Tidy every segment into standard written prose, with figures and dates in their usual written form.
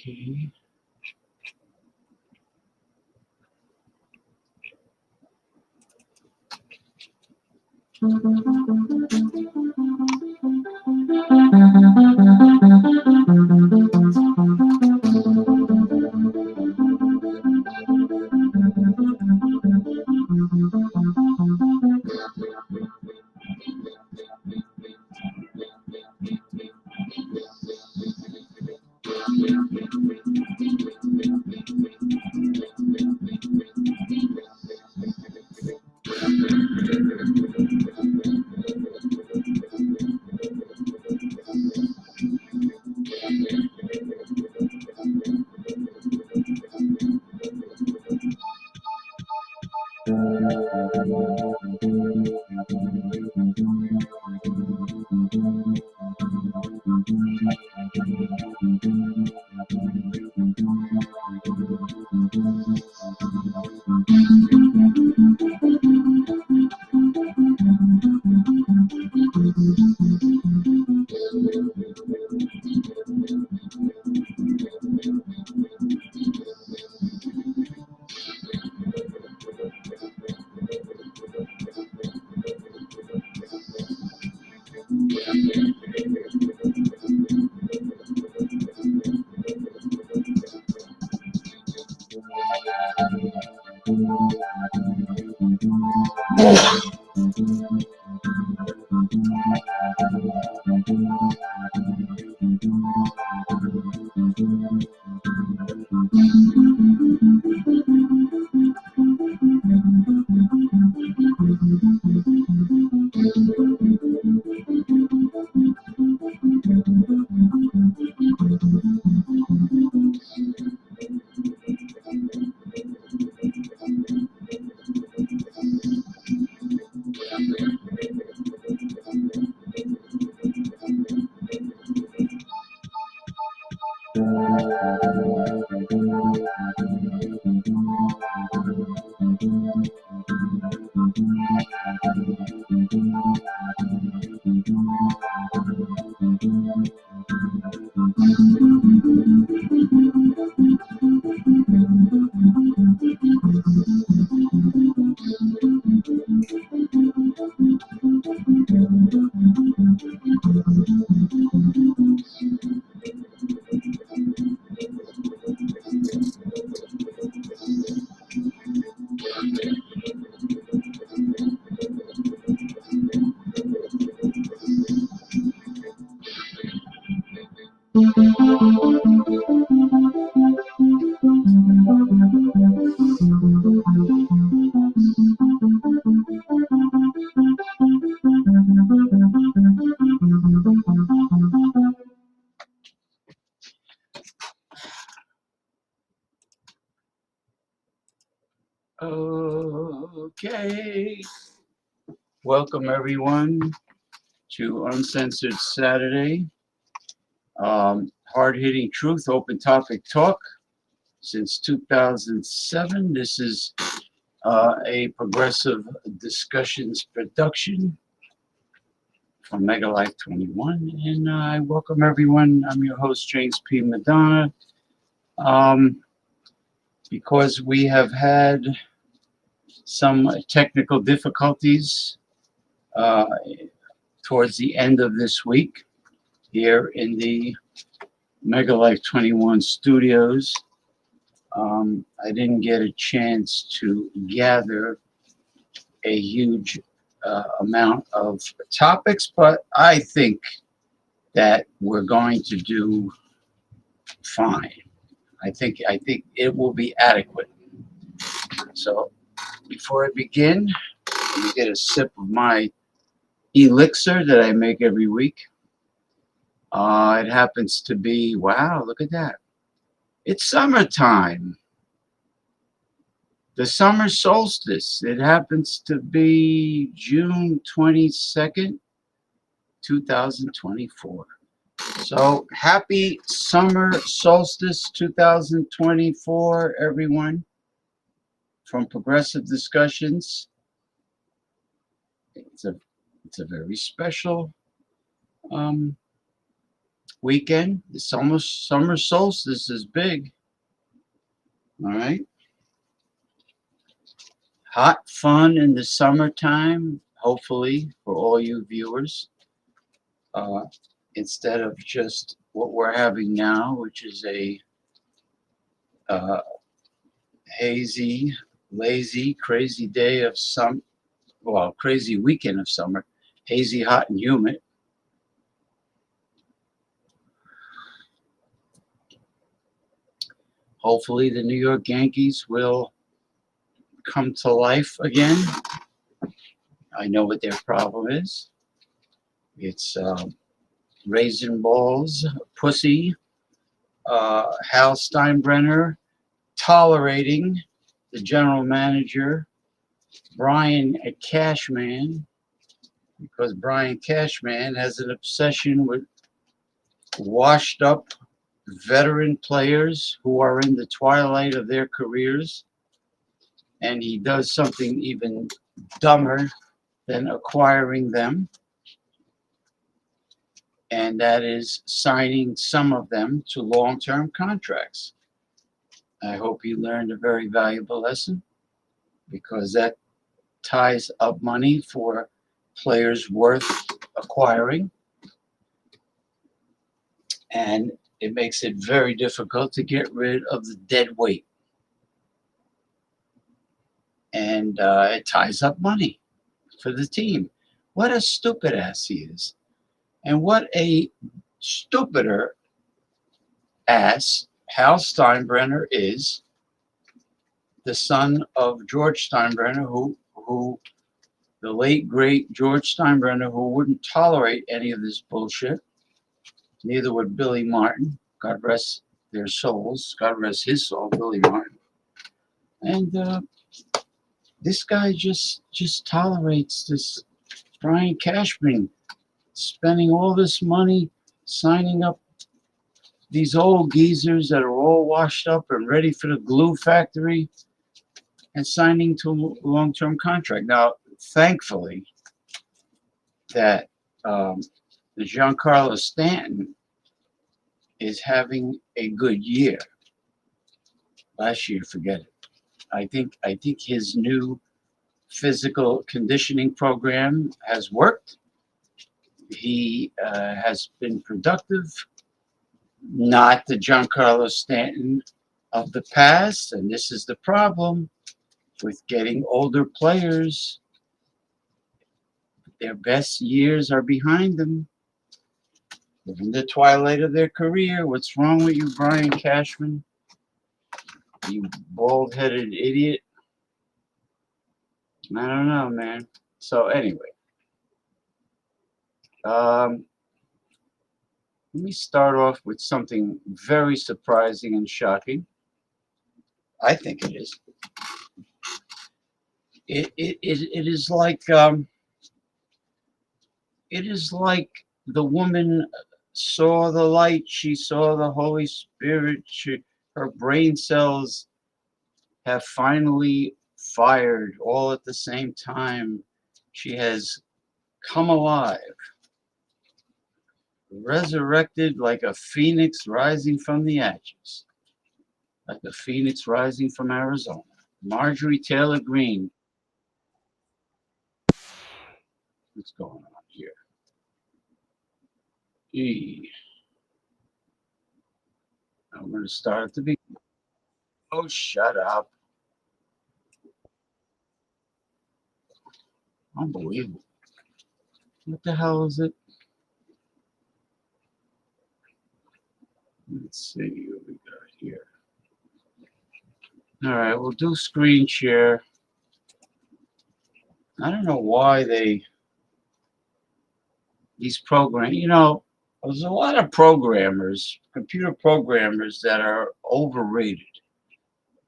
Okay. Okay. Welcome everyone to Uncensored Saturday. Hard-hitting truth, open topic talk. Since 2007, this is a progressive discussions production from Mega Life 21, and I welcome everyone. I'm your host, James P. Madonna. Because we have had some technical difficulties towards the end of this week here in the Mega Life 21 studios. I didn't get a chance to gather a huge amount of topics, but I think that we're going to do fine. I think it will be adequate. So before I begin, let me get a sip of my elixir that I make every week. It happens to be, wow, look at that. It's summertime. The summer solstice. It happens to be June 22nd, 2024. So happy summer solstice 2024, everyone. From Progressive Discussions. It's a very special weekend. It's almost summer solstice is big. All right. Hot fun in the summertime, hopefully, for all you viewers, uh, instead of just what we're having now, which is a uh, hazy, lazy, crazy day of some, well, crazy weekend of summer, hazy, hot, and humid. Hopefully, the New York Yankees will come to life again. I know what their problem is. It's raisin balls, pussy, Hal Steinbrenner tolerating the general manager, Brian Cashman, because Brian Cashman has an obsession with washed up veteran players who are in the twilight of their careers. And he does something even dumber than acquiring them, and that is signing some of them to long-term contracts. I hope you learned a very valuable lesson, because that ties up money for players worth acquiring, and it makes it very difficult to get rid of the dead weight. And it ties up money for the team. What a stupid ass he is. And what a stupider ass Hal Steinbrenner is, the son of George Steinbrenner, who the late great George Steinbrenner, who wouldn't tolerate any of this bullshit. Neither would Billy Martin. God rest their souls. God rest his soul, Billy Martin. And this guy just tolerates this Brian Cashman spending all this money signing up these old geezers that are all washed up and ready for the glue factory, and signing to a long-term contract. Now, thankfully, that the Giancarlo Stanton is having a good year. Last year, forget it. I think his new physical conditioning program has worked. He has been productive. Not the Giancarlo Stanton of the past, and this is the problem with getting older players. Their best years are behind them. They're in the twilight of their career. What's wrong with you, Brian Cashman? You bald-headed idiot. I don't know, man. So anyway, let me start off with something very surprising and shocking. I think it is. It is like the woman saw the light. She saw the Holy Spirit. Her brain cells have finally fired all at the same time. She has come alive, resurrected like a phoenix rising from the ashes, like a phoenix rising from Arizona. Marjorie Taylor Greene. What's going on here? I'm going to start at the beginning. Oh, shut up. Unbelievable. What the hell is it? Let's see what we got here. All right, we'll do screen share. I don't know why these programs, there's a lot of programmers, computer programmers, that are overrated.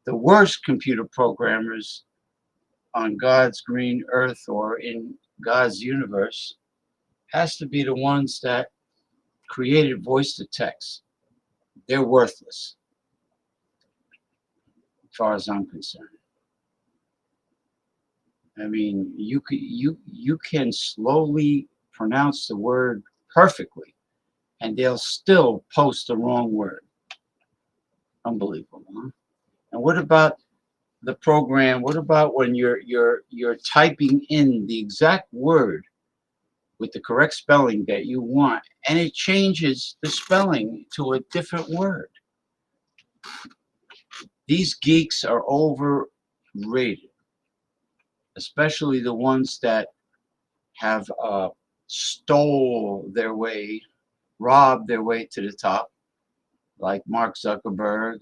The worst computer programmers on God's green earth or in God's universe has to be the ones that created voice to text. They're worthless, as far as I'm concerned. I mean, you can slowly pronounce the word perfectly, and they'll still post the wrong word. Unbelievable, huh? And what about the program? What about when you're typing in the exact word with the correct spelling that you want, and it changes the spelling to a different word? These geeks are overrated, especially the ones that have robbed their way to the top, like Mark Zuckerberg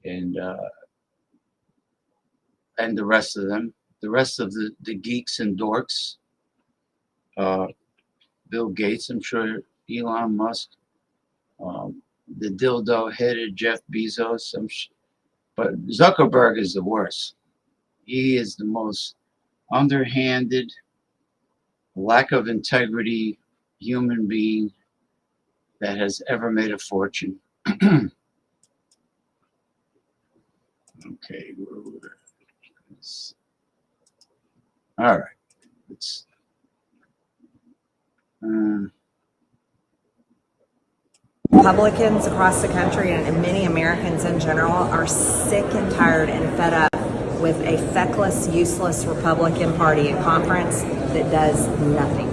and uh, and the rest of them, the rest of the geeks and dorks, Bill Gates, I'm sure, Elon Musk, the dildo-headed Jeff Bezos, but Zuckerberg is the worst. He is the most underhanded, lack of integrity human being that has ever made a fortune. Okay, all right. Let's. Republicans across the country and many Americans in general are sick and tired and fed up with a feckless, useless Republican Party and conference that does nothing.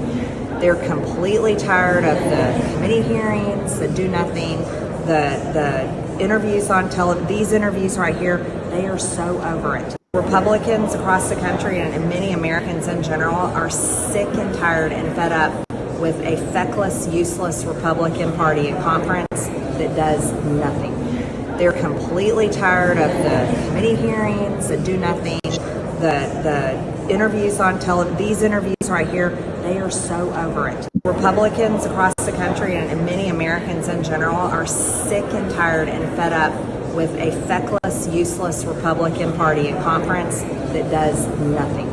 They're completely tired of the committee hearings that do nothing, the interviews on television, these interviews right here, they are so over it. Republicans across the country and many Americans in general are sick and tired and fed up with a feckless, useless Republican Party and conference that does nothing. They're completely tired of the committee hearings that do nothing, the interviews on television, these interviews right here, they are so over it. Republicans across the country and many Americans in general are sick and tired and fed up with a feckless, useless Republican Party and conference that does nothing.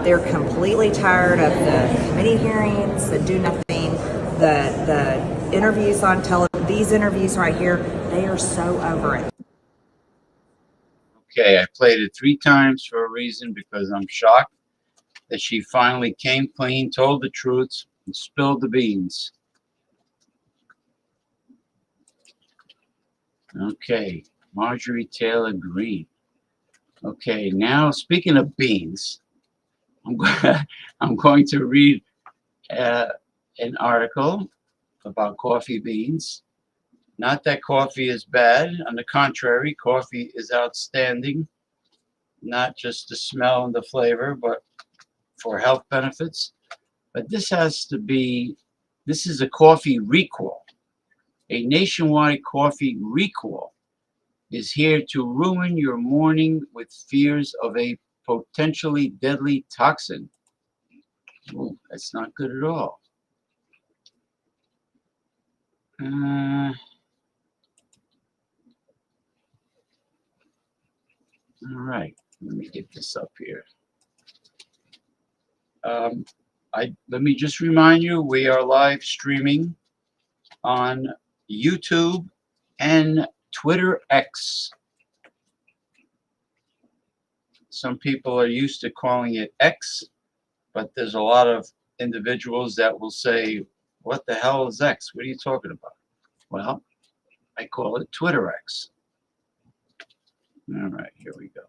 They're completely tired of the committee hearings that do nothing, the interviews on television, these interviews right here, they are so over it. Okay, I played it 3 times for a reason, because I'm shocked that she finally came clean, told the truth, and spilled the beans. Okay, Marjorie Taylor Greene. Okay, now speaking of beans, I'm going to read an article about coffee beans. Not that coffee is bad. On the contrary, coffee is outstanding. Not just the smell and the flavor, but for health benefits. But this is a coffee recall. A nationwide coffee recall is here to ruin your morning with fears of a potentially deadly toxin. Ooh, that's not good at all. All right, let me get this up here. Let me just remind you, we are live streaming on YouTube and Twitter X. Some people are used to calling it X, but there's a lot of individuals that will say, what the hell is X? What are you talking about? Well, I call it Twitter X. All right, here we go.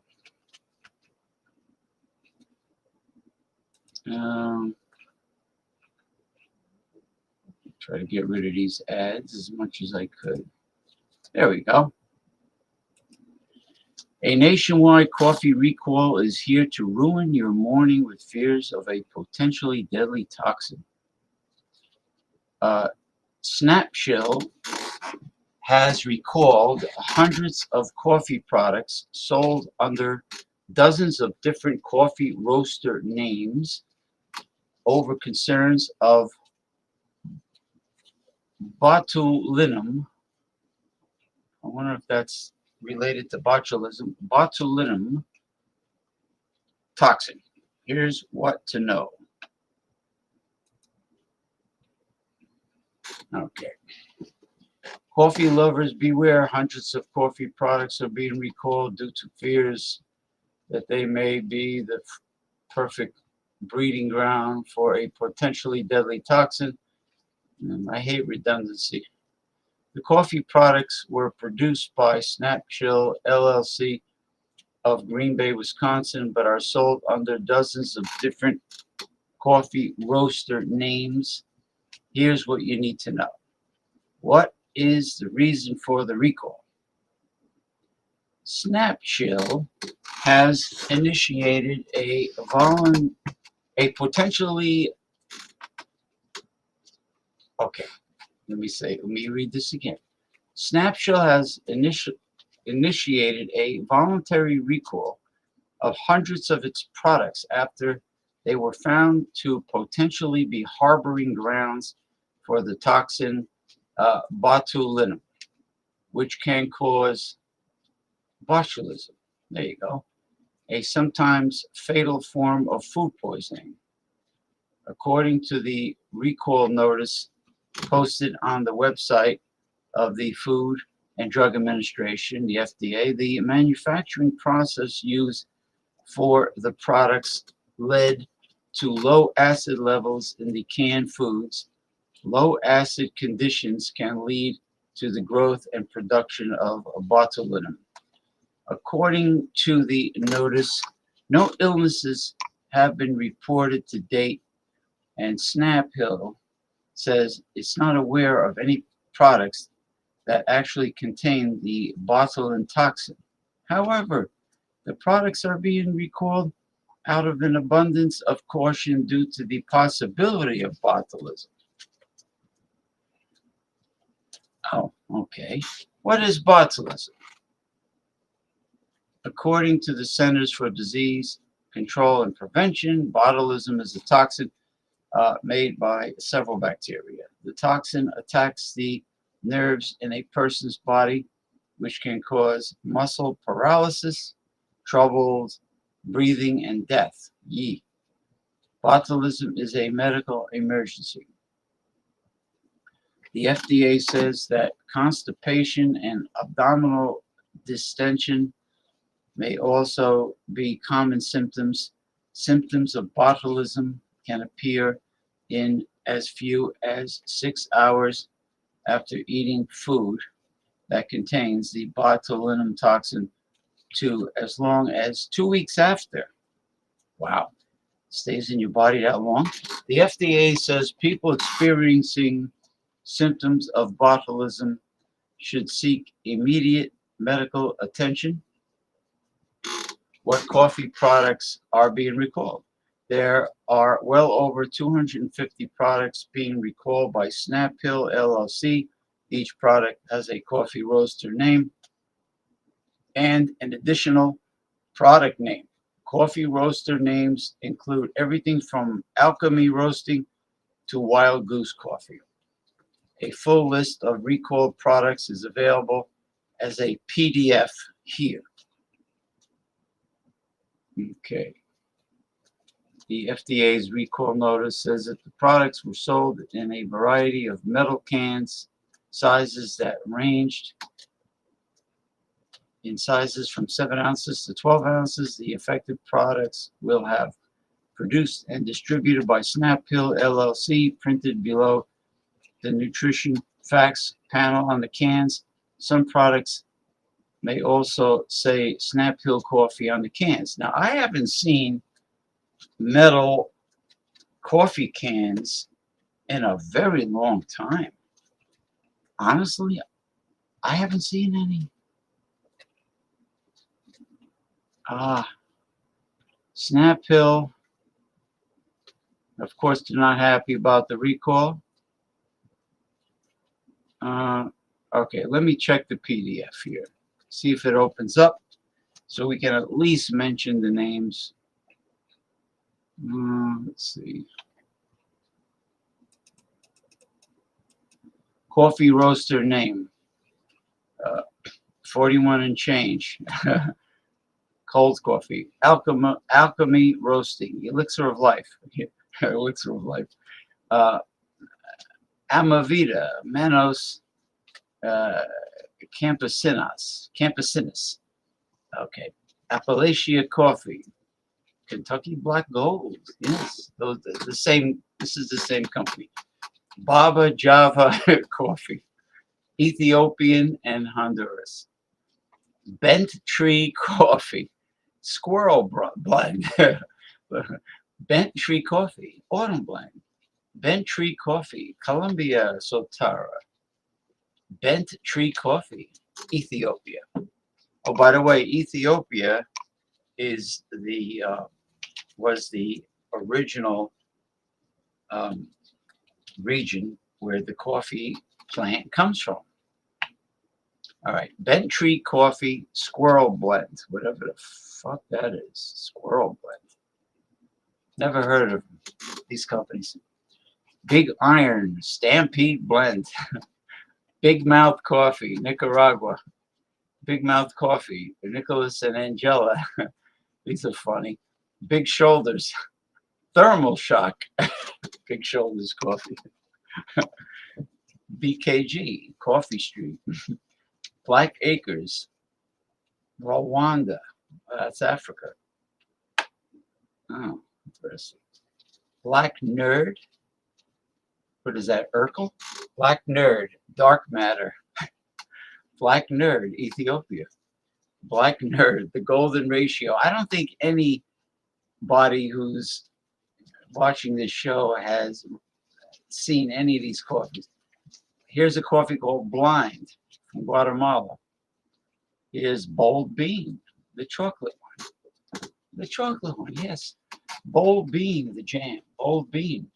Try to get rid of these ads as much as I could. There we go. A nationwide coffee recall is here to ruin your morning with fears of a potentially deadly toxin. Snapshill has recalled hundreds of coffee products sold under dozens of different coffee roaster names over concerns of botulinum. I wonder if that's related to botulism. Botulinum toxin. Here's what to know. Okay. Coffee lovers beware. Hundreds of coffee products are being recalled due to fears that they may be the perfect breeding ground for a potentially deadly toxin. I hate redundancy. The coffee products were produced by Snapchill LLC of Green Bay, Wisconsin, but are sold under dozens of different coffee roaster names. Here's what you need to know. What is the reason for the recall? Snapchill has initiated a potentially, okay, let me read this again. Snapchill has initiated a voluntary recall of hundreds of its products after they were found to potentially be harboring grounds for the toxin botulinum, which can cause botulism. There you go. A sometimes fatal form of food poisoning. According to the recall notice posted on the website of the Food and Drug Administration, the FDA, the manufacturing process used for the products led to low acid levels in the canned foods. Low acid conditions can lead to the growth and production of botulinum. According to the notice, no illnesses have been reported to date, and Snaphill says it's not aware of any products that actually contain the botulinum toxin. However, the products are being recalled out of an abundance of caution due to the possibility of botulism. Oh, okay. What is botulism? According to the Centers for Disease Control and Prevention, botulism is a toxin made by several bacteria. The toxin attacks the nerves in a person's body, which can cause muscle paralysis, troubled breathing, and death. Yee. Botulism is a medical emergency. The FDA says that constipation and abdominal distension may also be common symptoms. Symptoms of botulism can appear in as few as 6 hours after eating food that contains the botulinum toxin to as long as 2 weeks after. Wow. Stays in your body that long. The FDA says people experiencing symptoms of botulism should seek immediate medical attention. What coffee products are being recalled? There are well over 250 products being recalled by Snaphill LLC. Each product has a coffee roaster name and an additional product name. Coffee roaster names include everything from Alchemy Roasting to Wild Goose Coffee. A full list of recalled products is available as a PDF here. Okay. The FDA's recall notice says that the products were sold in a variety of metal cans, sizes that ranged in sizes from 7 ounces to 12 ounces. The affected products will have produced and distributed by Snaphill LLC, printed below the nutrition facts panel on the cans. Some products may also say Snaphill Coffee on the cans. Now, I haven't seen metal coffee cans in a very long time. Honestly, I haven't seen any. Snaphill, of course, they're not happy about the recall. Okay, let me check the PDF here. See if it opens up so we can at least mention the names. Let's see. Coffee roaster name. 41 and change. Cold coffee. Alchemy Roasting. Elixir of Life. Elixir of Life. Amavita. Manos Campesinas. Okay. Appalachia Coffee. Kentucky Black Gold. Yes. The same. This is the same company. Baba Java coffee, Ethiopian and Honduras. Bent tree coffee, squirrel blend. Bent tree coffee, autumn blend. Bent tree coffee, Colombia Sotara. Bent tree coffee, Ethiopia. Oh, by the way, Ethiopia is the was the original um, region where the coffee plant comes from. All right, Bent Tree Coffee Squirrel Blend, whatever the fuck that is. Squirrel Blend. Never heard of these companies. Big Iron Stampede Blend. Big Mouth Coffee, Nicaragua. Big Mouth Coffee, Nicholas and Angela. These are funny. Big Shoulders, Thermal Shock. Big Shoulders Coffee. BKG, Coffee Street. Black Acres, Rwanda. That's Africa. Oh, interesting. Black Nerd. What is that, Urkel? Black Nerd, Dark Matter. Black Nerd, Ethiopia. Black Nerd, The Golden Ratio. I don't think anybody who's watching this show has seen any of these coffees. Here's a coffee called Blind from Guatemala. Here's Bold Bean, the chocolate one. The chocolate one, yes. Bold Bean, the jam. Bold Bean,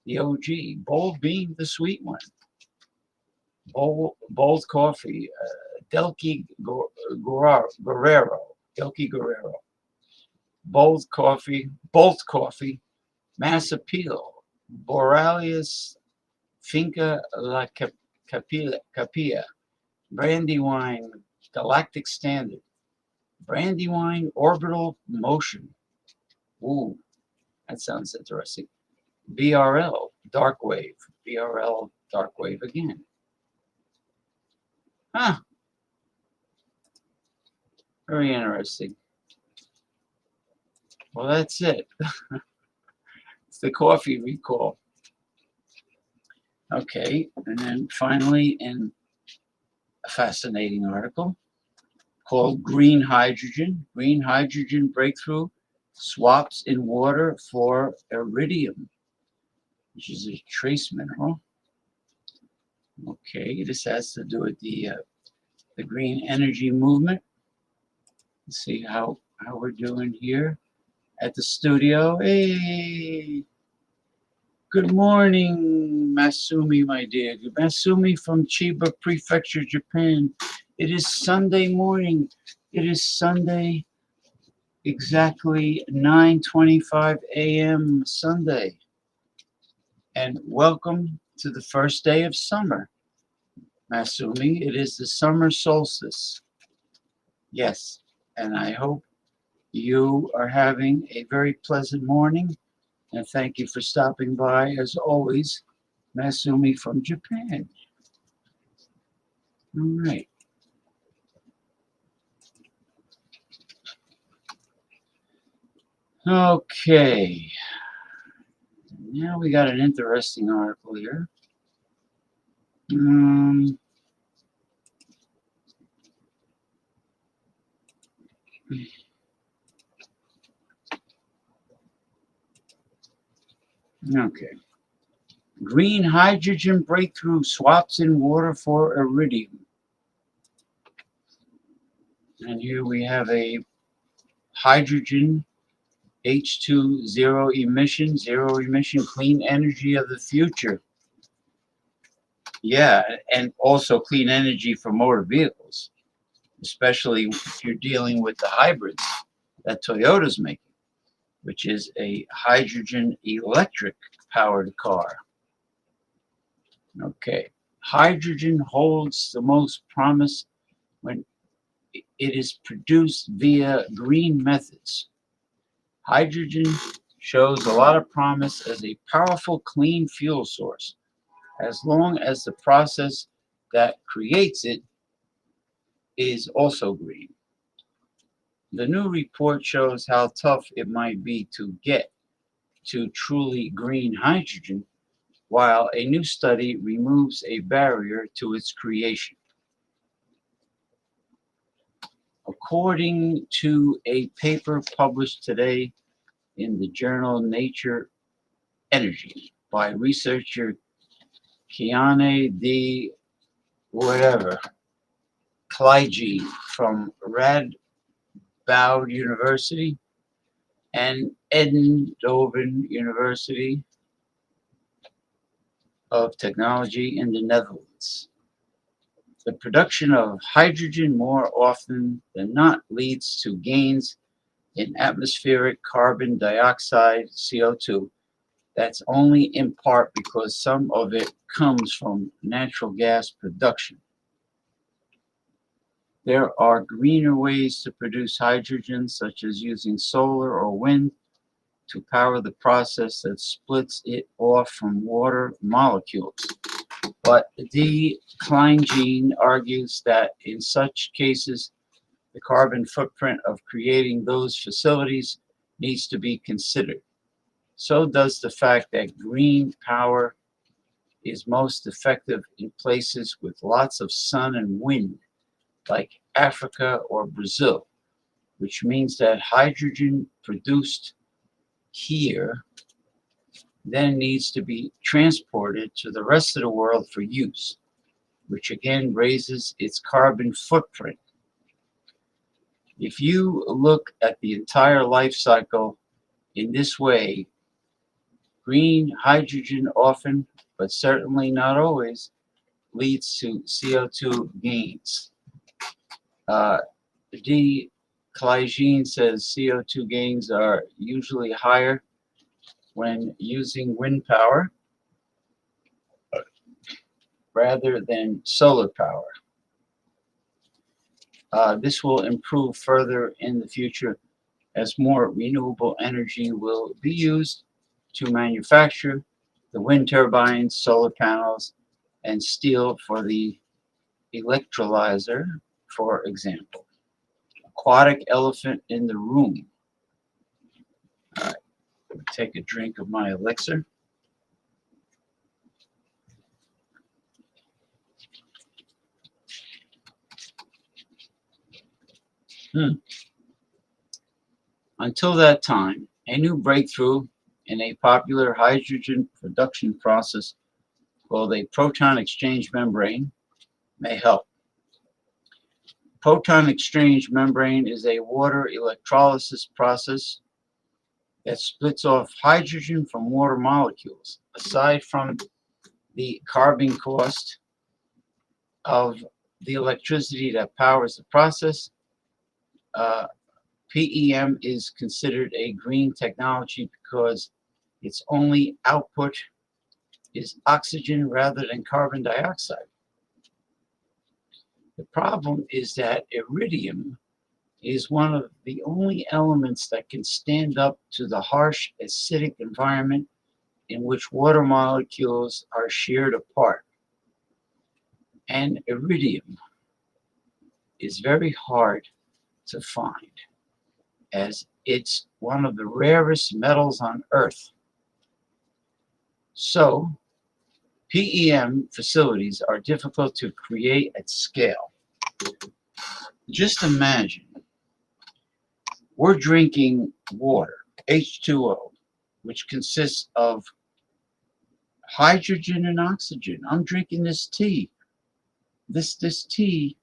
the OG. Bold Bean, the sweet one. Bold Coffee, Delky Guerrero. Delky Guerrero. Bold Coffee, Mass Appeal. Borealis Finca La Capilla. Brandywine, Galactic Standard. Brandywine Orbital Motion. Ooh, that sounds interesting. BRL, Dark Wave. BRL, Dark Wave again. Huh. Very interesting. Well, that's it. It's the coffee recall. Okay, and then finally, in a fascinating article called Green Hydrogen Breakthrough Swaps in Water for Iridium, which is a trace mineral. Okay, this has to do with the green energy movement. Let's see how we're doing here at the studio. Hey, good morning, Masumi, my dear. Masumi from Chiba Prefecture, Japan. It is Sunday morning. It is Sunday, exactly 9:25 a.m. Sunday. And welcome to the first day of summer, Masumi. It is the summer solstice. Yes, and I hope you are having a very pleasant morning. And thank you for stopping by, as always, Masumi from Japan. All right. Okay. Now we got an interesting article here. Okay. Green hydrogen breakthrough swaps in water for iridium. And here we have a hydrogen H2 zero emission, clean energy of the future. Yeah, and also clean energy for motor vehicles, especially if you're dealing with the hybrids that Toyota's making, which is a hydrogen electric powered car. Okay, hydrogen holds the most promise when it is produced via green methods. Hydrogen shows a lot of promise as a powerful clean fuel source, as long as the process that creates it is also green. The new report shows how tough it might be to get to truly green hydrogen while a new study removes a barrier to its creation. According to a paper published today in the journal Nature Energy by researcher Kiane D. whatever, Kleiji from Radboud University and Eindhoven University of Technology in the Netherlands. The production of hydrogen more often than not leads to gains in atmospheric carbon dioxide, CO2. That's only in part because some of it comes from natural gas production. There are greener ways to produce hydrogen, such as using solar or wind to power the process that splits it off from water molecules. But D. Kleingene argues that in such cases, the carbon footprint of creating those facilities needs to be considered. So does the fact that green power is most effective in places with lots of sun and wind, like Africa or Brazil, which means that hydrogen produced here then needs to be transported to the rest of the world for use, which again raises its carbon footprint. If you look at the entire life cycle in this way, green hydrogen often, but certainly not always, leads to CO2 gains. D. Kleingene says CO2 gains are usually higher when using wind power rather than solar power. This will improve further in the future as more renewable energy will be used to manufacture the wind turbines, solar panels, and steel for the electrolyzer, for example. Aquatic elephant in the room. All right, take a drink of my elixir. Until that time, a new breakthrough in a popular hydrogen production process called a proton exchange membrane may help. Proton exchange membrane is a water electrolysis process that splits off hydrogen from water molecules. Aside from the carbon cost of the electricity that powers the process, PEM is considered a green technology because its only output is oxygen rather than carbon dioxide. The problem is that iridium is one of the only elements that can stand up to the harsh acidic environment in which water molecules are sheared apart. And iridium is very hard to find, as it's one of the rarest metals on Earth. So, PEM facilities are difficult to create at scale. Just imagine, we're drinking water, H2O, which consists of hydrogen and oxygen. I'm drinking this tea. This tea,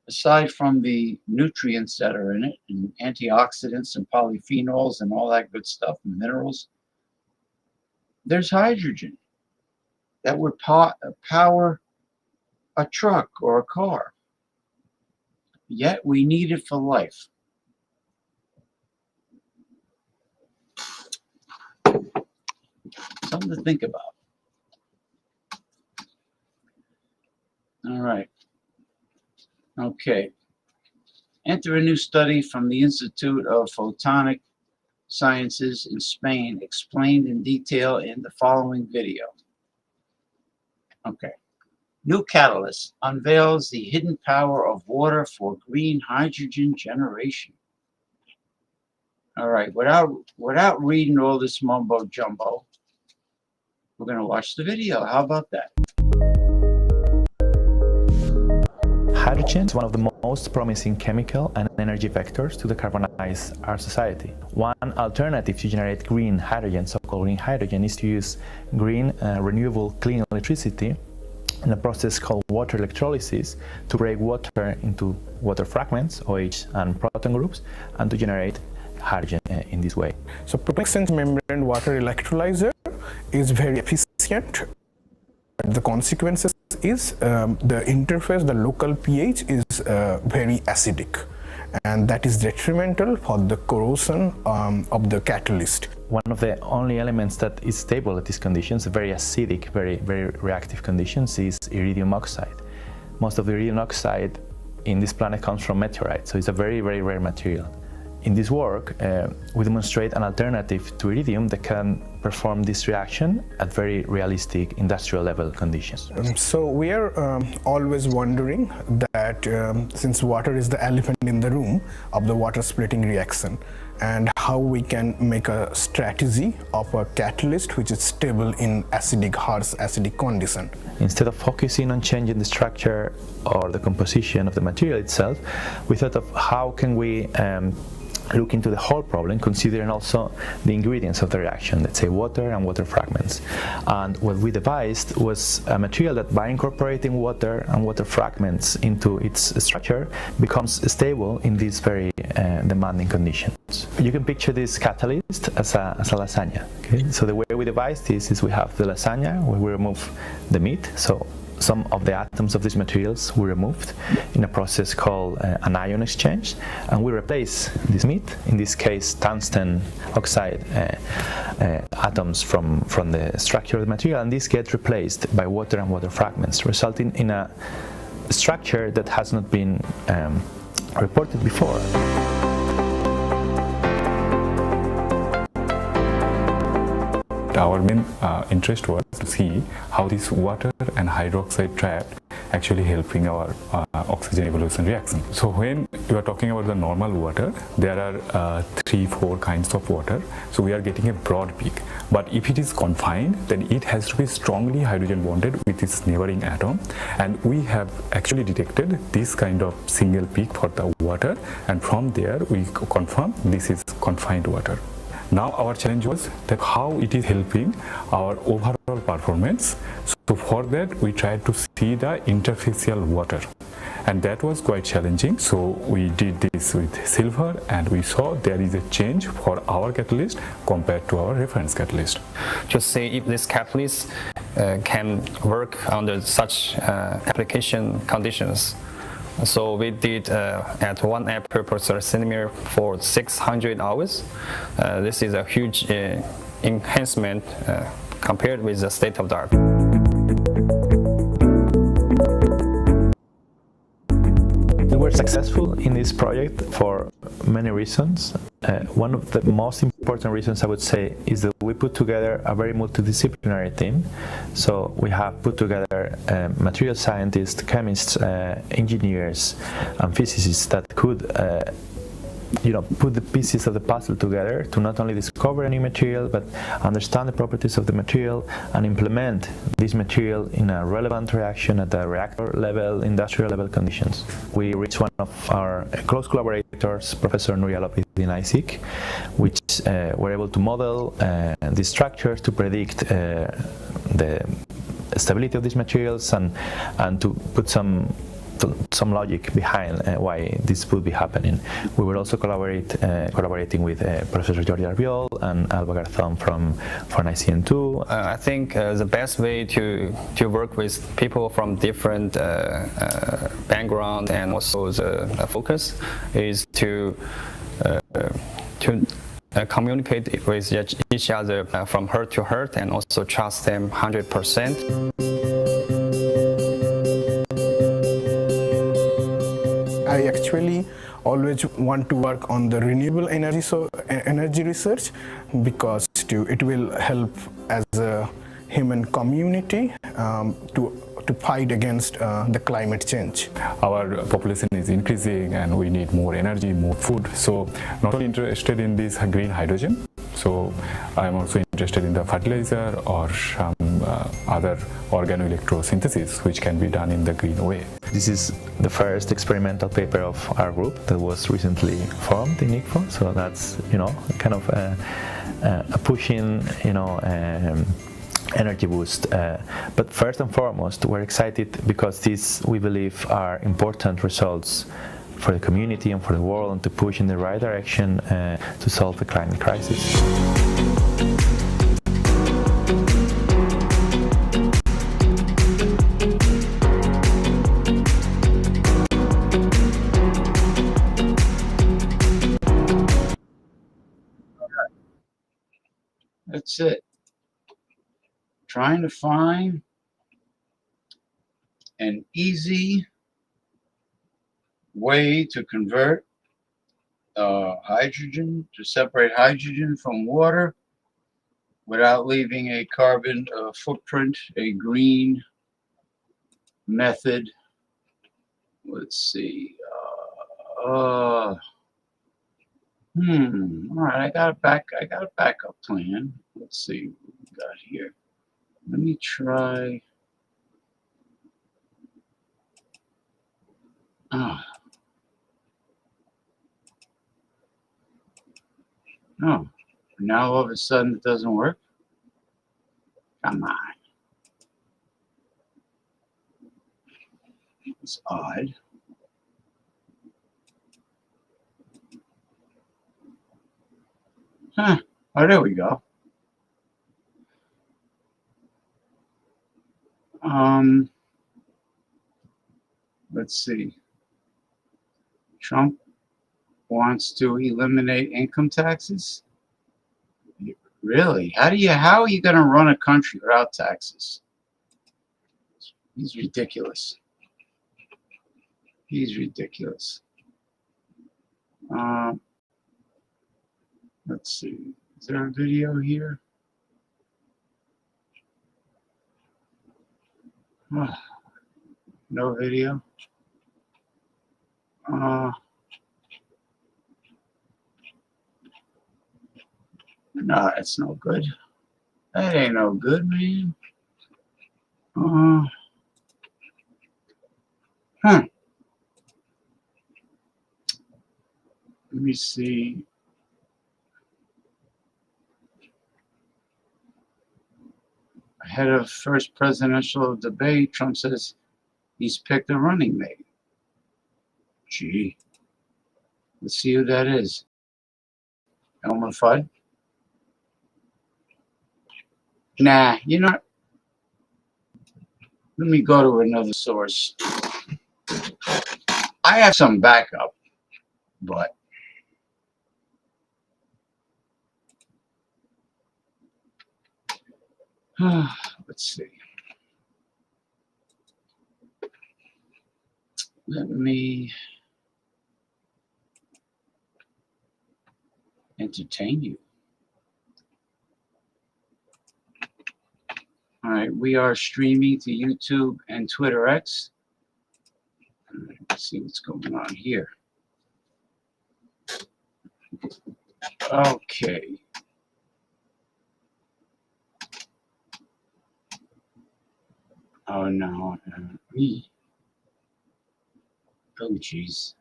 aside from the nutrients that are in it, and antioxidants and polyphenols and all that good stuff, and minerals, there's hydrogen that would power a truck or a car. Yet we need it for life. Something to think about. All right. Okay. Enter a new study from the Institute of Photonic Sciences in Spain, explained in detail in the following video. Okay. New catalyst unveils the hidden power of water for green hydrogen generation. All right, without reading all this mumbo jumbo, we're We're going to watch the video. How about that? Hydrogen is one of the most promising chemical and energy vectors to decarbonize our society. One alternative to generate green hydrogen, so-called green hydrogen, is to use green, renewable, clean electricity in a process called water electrolysis to break water into water fragments, OH and proton groups, and to generate hydrogen in this way. So protein membrane water electrolyzer is very efficient. The consequences is the interface, the local pH is very acidic, and that is detrimental for the corrosion of the catalyst. One of the only elements that is stable at these conditions, very acidic, very reactive conditions, is iridium oxide. Most of the iridium oxide in this planet comes from meteorites, so it's a very rare material. In this work, we demonstrate an alternative to iridium that can perform this reaction at very realistic industrial level conditions. So we are always wondering that since water is the elephant in the room of the water splitting reaction, and how we can make a strategy of a catalyst which is stable in harsh acidic condition. Instead of focusing on changing the structure or the composition of the material itself, we thought of how can we look into the whole problem, considering also the ingredients of the reaction, let's say water and water fragments. And what we devised was a material that, by incorporating water and water fragments into its structure, becomes stable in these very demanding conditions. You can picture this catalyst as a lasagna. Okay? So the way we devised this is we have the lasagna where we remove the meat. So some of the atoms of these materials we removed in a process called an ion exchange, and we replace this meat, in this case tungsten oxide atoms from the structure of the material, and these get replaced by water and water fragments, resulting in a structure that has not been reported before. Our main interest was to see how this water and hydroxide trap actually helping our oxygen evolution reaction. So when you are talking about the normal water, there are 3-4 kinds of water, so we are getting a broad peak. But if it is confined, then it has to be strongly hydrogen bonded with its neighboring atom, and we have actually detected this kind of single peak for the water, and from there we confirm this is confined water. Now our challenge was that how it is helping our overall performance. So for that we tried to see the interfacial water, and that was quite challenging. So we did this with silver, and we saw there is a change for our catalyst compared to our reference catalyst. To see if this catalyst can work under such application conditions. So we did at 1 ampere per square centimeter for 600 hours. This is a huge enhancement compared with the state of the art. We were successful in this project for many reasons. One of the most important reasons, I would say, is that we put together a very multidisciplinary team. So we have put together material scientists, chemists, engineers, and physicists that could put the pieces of the puzzle together to not only discover a new material, but understand the properties of the material and implement this material in a relevant reaction at the reactor level, industrial level conditions. We reached one of our close collaborators, Professor Nuria Lopez-Din Isaac, which were able to model the structures to predict the stability of these materials and to put some logic behind why this would be happening. We were also collaborating with Professor Jordi Arbiol and Alba Garzón from ICN2. I think the best way to work with people from different background and also the focus is to communicate with each other from heart to heart, and also trust them 100%. I actually always want to work on the renewable energy research, because it will help as a human community to fight against the climate change. Our population is increasing and we need more energy, more food. So not only interested in this green hydrogen, so I'm also interested in the fertilizer or other organoelectrosynthesis, which can be done in the green way. This is the first experimental paper of our group that was recently formed in ICFO, so that's, kind of a pushing, energy boost. But first and foremost, we're excited because these, we believe, are important results for the community and for the world, and to push in the right direction to solve the climate crisis. That's it. Trying to find an easy way to convert hydrogen, to separate hydrogen from water without leaving a carbon footprint, a green method. Let's see. All right, I got a backup plan. Let's see what we got here. Let me try. No, now all of a sudden it doesn't work. Come on. It's odd. Huh. Oh, there we go. Let's see. Trump wants to eliminate income taxes. Really? How are you going to run a country without taxes? He's ridiculous. He's ridiculous. Let's see. Is there a video here? No video. No, that's no good. That ain't no good, man. Let me see. Ahead of first presidential debate, Trump says he's picked a running mate. Gee. Let's see who that is. Elmer Fudd? Nah, you know, let me go to another source. I have some backup, but let's see. Let me entertain you. All right, we are streaming to YouTube and Twitter X. Let's see what's going on here. Okay. Oh no. Oh jeez.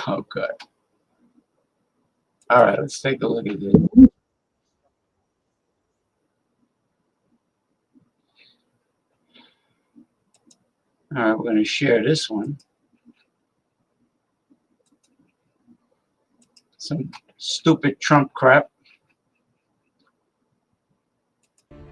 Oh good. All right, let's take a look at this. All right, we're going to share this one. Some stupid Trump crap.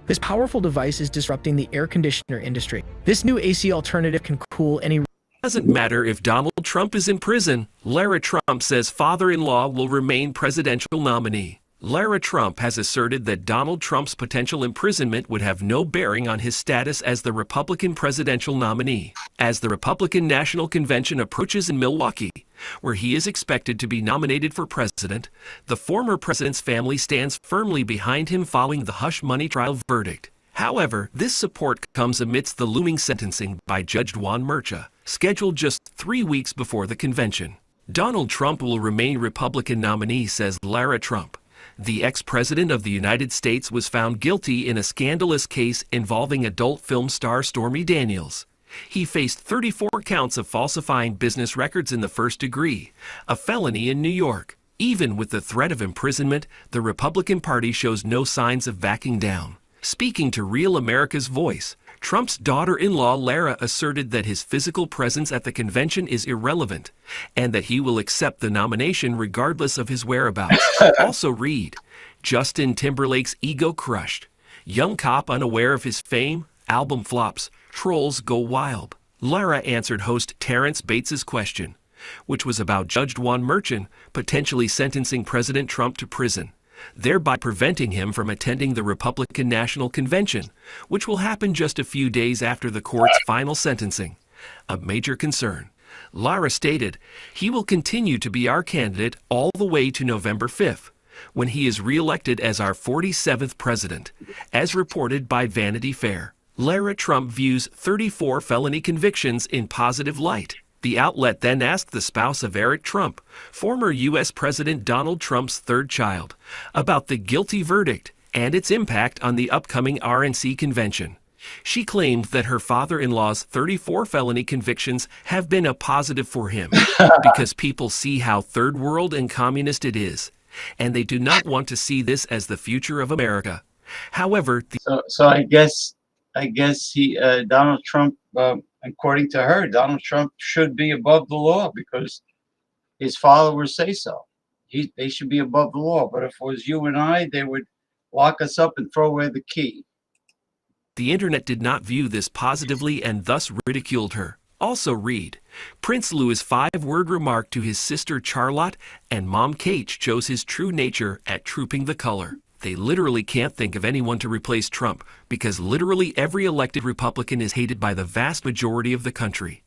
This powerful device is disrupting the air conditioner industry. This new AC alternative can cool any... Doesn't matter if Donald Trump is in prison. Lara Trump says father-in-law will remain presidential nominee. Lara Trump has asserted that Donald Trump's potential imprisonment would have no bearing on his status as the Republican presidential nominee. As the Republican National Convention approaches in Milwaukee, where he is expected to be nominated for president, the former president's family stands firmly behind him following the hush money trial verdict. However, this support comes amidst the looming sentencing by Judge Juan Mercha, scheduled just 3 weeks before the convention. Donald Trump will remain Republican nominee, says Lara Trump. The ex-president of the United States was found guilty in a scandalous case involving adult film star Stormy Daniels. He faced 34 counts of falsifying business records in the first degree, a felony in New York. Even with the threat of imprisonment, the Republican Party shows no signs of backing down. Speaking to Real America's Voice, Trump's daughter-in-law Lara asserted that his physical presence at the convention is irrelevant and that he will accept the nomination regardless of his whereabouts. Also read, Justin Timberlake's ego crushed. Young cop unaware of his fame, album flops, trolls go wild. Lara answered host Terrence Bates's question, which was about Judge Juan Mercha potentially sentencing President Trump to prison, thereby preventing him from attending the Republican National Convention, which will happen just a few days after the court's final sentencing. A major concern. Lara stated, he will continue to be our candidate all the way to November 5th, when he is re-elected as our 47th president, as reported by Vanity Fair. Lara Trump views 34 felony convictions in positive light. The outlet then asked the spouse of Eric Trump, former U.S. President Donald Trump's third child, about the guilty verdict and its impact on the upcoming RNC convention. She claimed that her father-in-law's 34 felony convictions have been a positive for him because people see how third world and communist it is, and they do not want to see this as the future of America. However, So I guess Donald Trump, according to her, Donald Trump should be above the law because his followers say so. They should be above the law. But if it was you and I, they would lock us up and throw away the key. the internet did not view this positively and thus ridiculed her. Also read, Prince Louis' 5-word remark to his sister Charlotte and Mom Kate shows his true nature at trooping the color. They literally can't think of anyone to replace Trump because literally every elected Republican is hated by the vast majority of the country.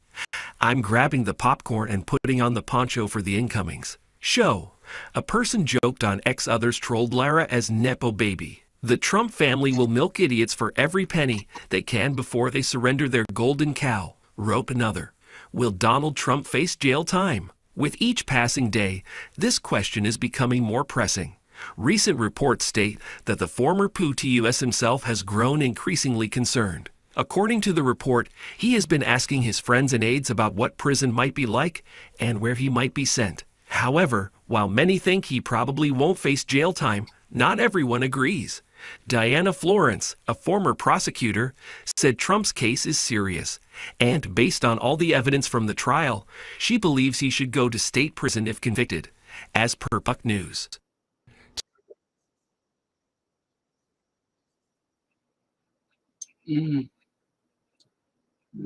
I'm grabbing the popcorn and putting on the poncho for the incomings. Show. A person joked on X, others trolled Lara as Nepo baby. The Trump family will milk idiots for every penny they can before they surrender their golden cow, wrote another. Will Donald Trump face jail time? With each passing day, this question is becoming more pressing. Recent reports state that the former POTUS himself has grown increasingly concerned. According to the report, he has been asking his friends and aides about what prison might be like and where he might be sent. However, while many think he probably won't face jail time, not everyone agrees. Diana Florence, a former prosecutor, said Trump's case is serious, and based on all the evidence from the trial, she believes he should go to state prison if convicted, as per Puck News.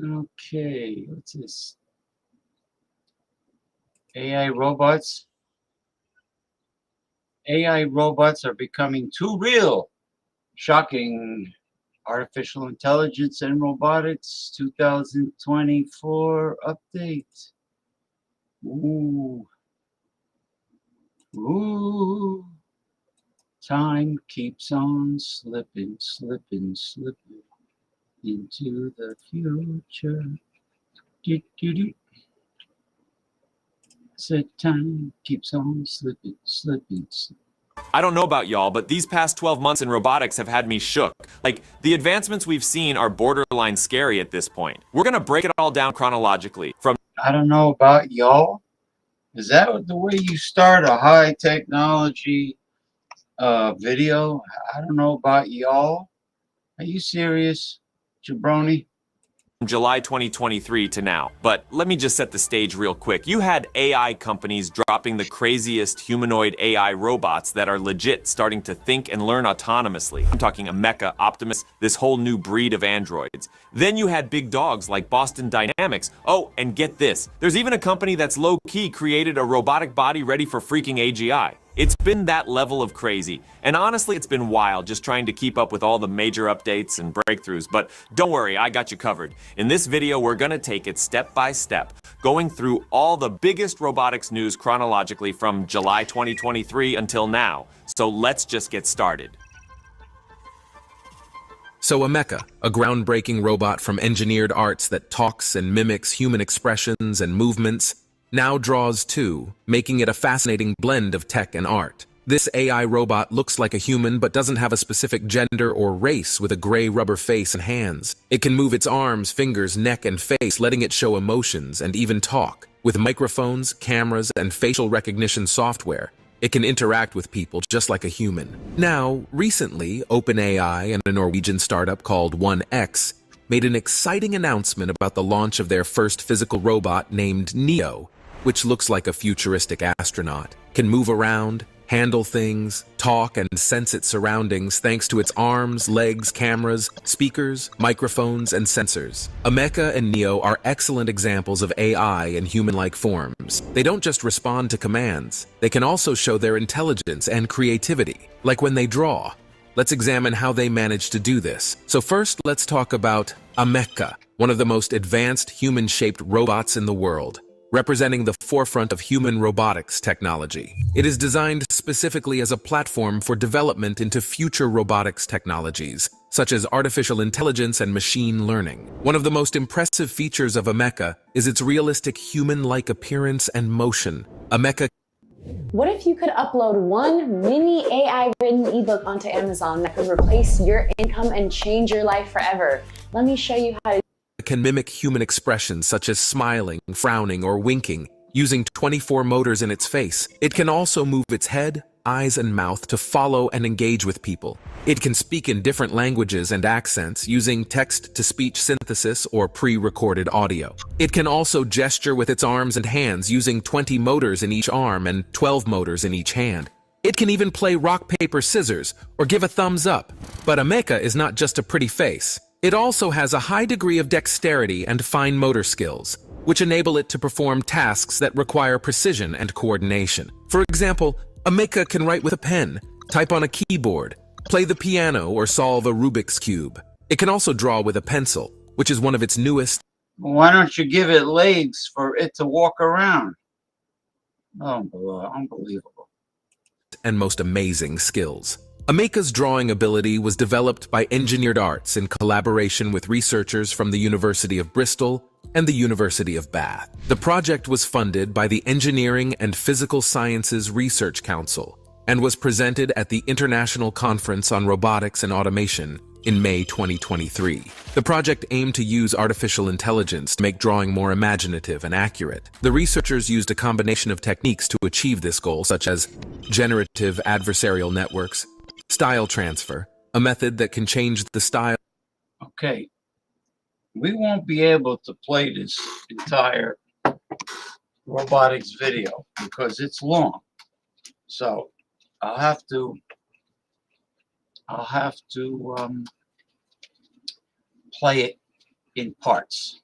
Okay, what's this? AI robots. AI robots are becoming too real. Shocking. Artificial Intelligence and Robotics 2024 update. Ooh. Ooh. Time keeps on slipping, slipping, slipping into the future. Do, do, do. Said time keeps on slipping, slipping, slipping. I don't know about y'all, but these past 12 months in robotics have had me shook. Like, the advancements we've seen are borderline scary at this point. We're gonna break it all down chronologically. I don't know about y'all. Is that the way you start a high technology video? I don't know about y'all. Are you serious, jabroni? From July 2023 to now. But let me just set the stage real quick. You had AI companies dropping the craziest humanoid AI robots that are legit starting to think and learn autonomously. I'm talking a Mecha, Optimus, this whole new breed of androids. Then you had big dogs like Boston Dynamics. Oh, and get this. There's even a company that's low-key created a robotic body ready for freaking AGI. It's been that level of crazy, and honestly it's been wild just trying to keep up with all the major updates and breakthroughs, but don't worry, I got you covered. In this video we're gonna take it step by step, going through all the biggest robotics news chronologically from July 2023 until now, so let's just get started. So Ameca, a groundbreaking robot from Engineered Arts that talks and mimics human expressions and movements, now draws too, making it a fascinating blend of tech and art. This AI robot looks like a human but doesn't have a specific gender or race, with a gray rubber face and hands. It can move its arms, fingers, neck, and face, letting it show emotions and even talk. With microphones, cameras, and facial recognition software, it can interact with people just like a human. Now, recently, OpenAI and a Norwegian startup called 1X made an exciting announcement about the launch of their first physical robot named Neo, which looks like a futuristic astronaut, can move around, handle things, talk, and sense its surroundings thanks to its arms, legs, cameras, speakers, microphones, and sensors. Ameca and Neo are excellent examples of AI in human-like forms. They don't just respond to commands, they can also show their intelligence and creativity, like when they draw. Let's examine how they manage to do this. So first, let's talk about Ameca, one of the most advanced human-shaped robots in the world, representing the forefront of human robotics technology. It is designed specifically as a platform for development into future robotics technologies, such as artificial intelligence and machine learning. One of the most impressive features of Ameca is its realistic human-like appearance and motion. Ameca. What if you could upload one mini AI-written ebook onto Amazon that could replace your income and change your life forever? Let me show you how to can mimic human expressions such as smiling, frowning, or winking, using 24 motors in its face. It can also move its head, eyes, and mouth to follow and engage with people. It can speak in different languages and accents using text-to-speech synthesis or pre-recorded audio. It can also gesture with its arms and hands using 20 motors in each arm and 12 motors in each hand. It can even play rock, paper, scissors or give a thumbs up. But Ameca is not just a pretty face. It also has a high degree of dexterity and fine motor skills, which enable it to perform tasks that require precision and coordination. For example, Ameca can write with a pen, type on a keyboard, play the piano, or solve a Rubik's Cube. It can also draw with a pencil, which is one of its newest. Why don't you give it legs for it to walk around? Oh, unbelievable. And most amazing skills. Ameca's drawing ability was developed by Engineered Arts in collaboration with researchers from the University of Bristol and the University of Bath. The project was funded by the Engineering and Physical Sciences Research Council and was presented at the International Conference on Robotics and Automation in May 2023. The project aimed to use artificial intelligence to make drawing more imaginative and accurate. The researchers used a combination of techniques to achieve this goal, such as generative adversarial networks, style transfer, a method that can change the style. Okay, we won't be able to play this entire robotics video because it's long. So I'll have to play it in parts.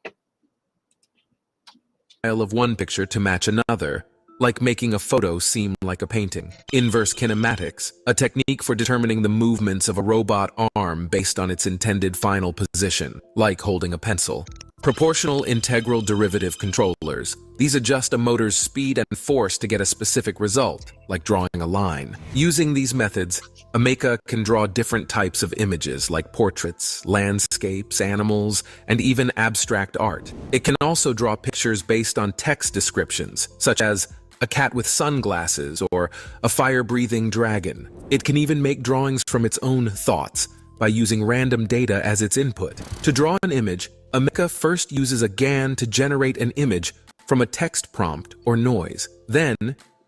Of one picture to match another, like making a photo seem like a painting. Inverse kinematics, a technique for determining the movements of a robot arm based on its intended final position, like holding a pencil. Proportional integral derivative controllers. These adjust a motor's speed and force to get a specific result, like drawing a line. Using these methods, Ameca can draw different types of images like portraits, landscapes, animals, and even abstract art. It can also draw pictures based on text descriptions, such as a cat with sunglasses or a fire-breathing dragon. It can even make drawings from its own thoughts by using random data as its input. To draw an image, Ameca first uses a GAN to generate an image from a text prompt or noise. Then,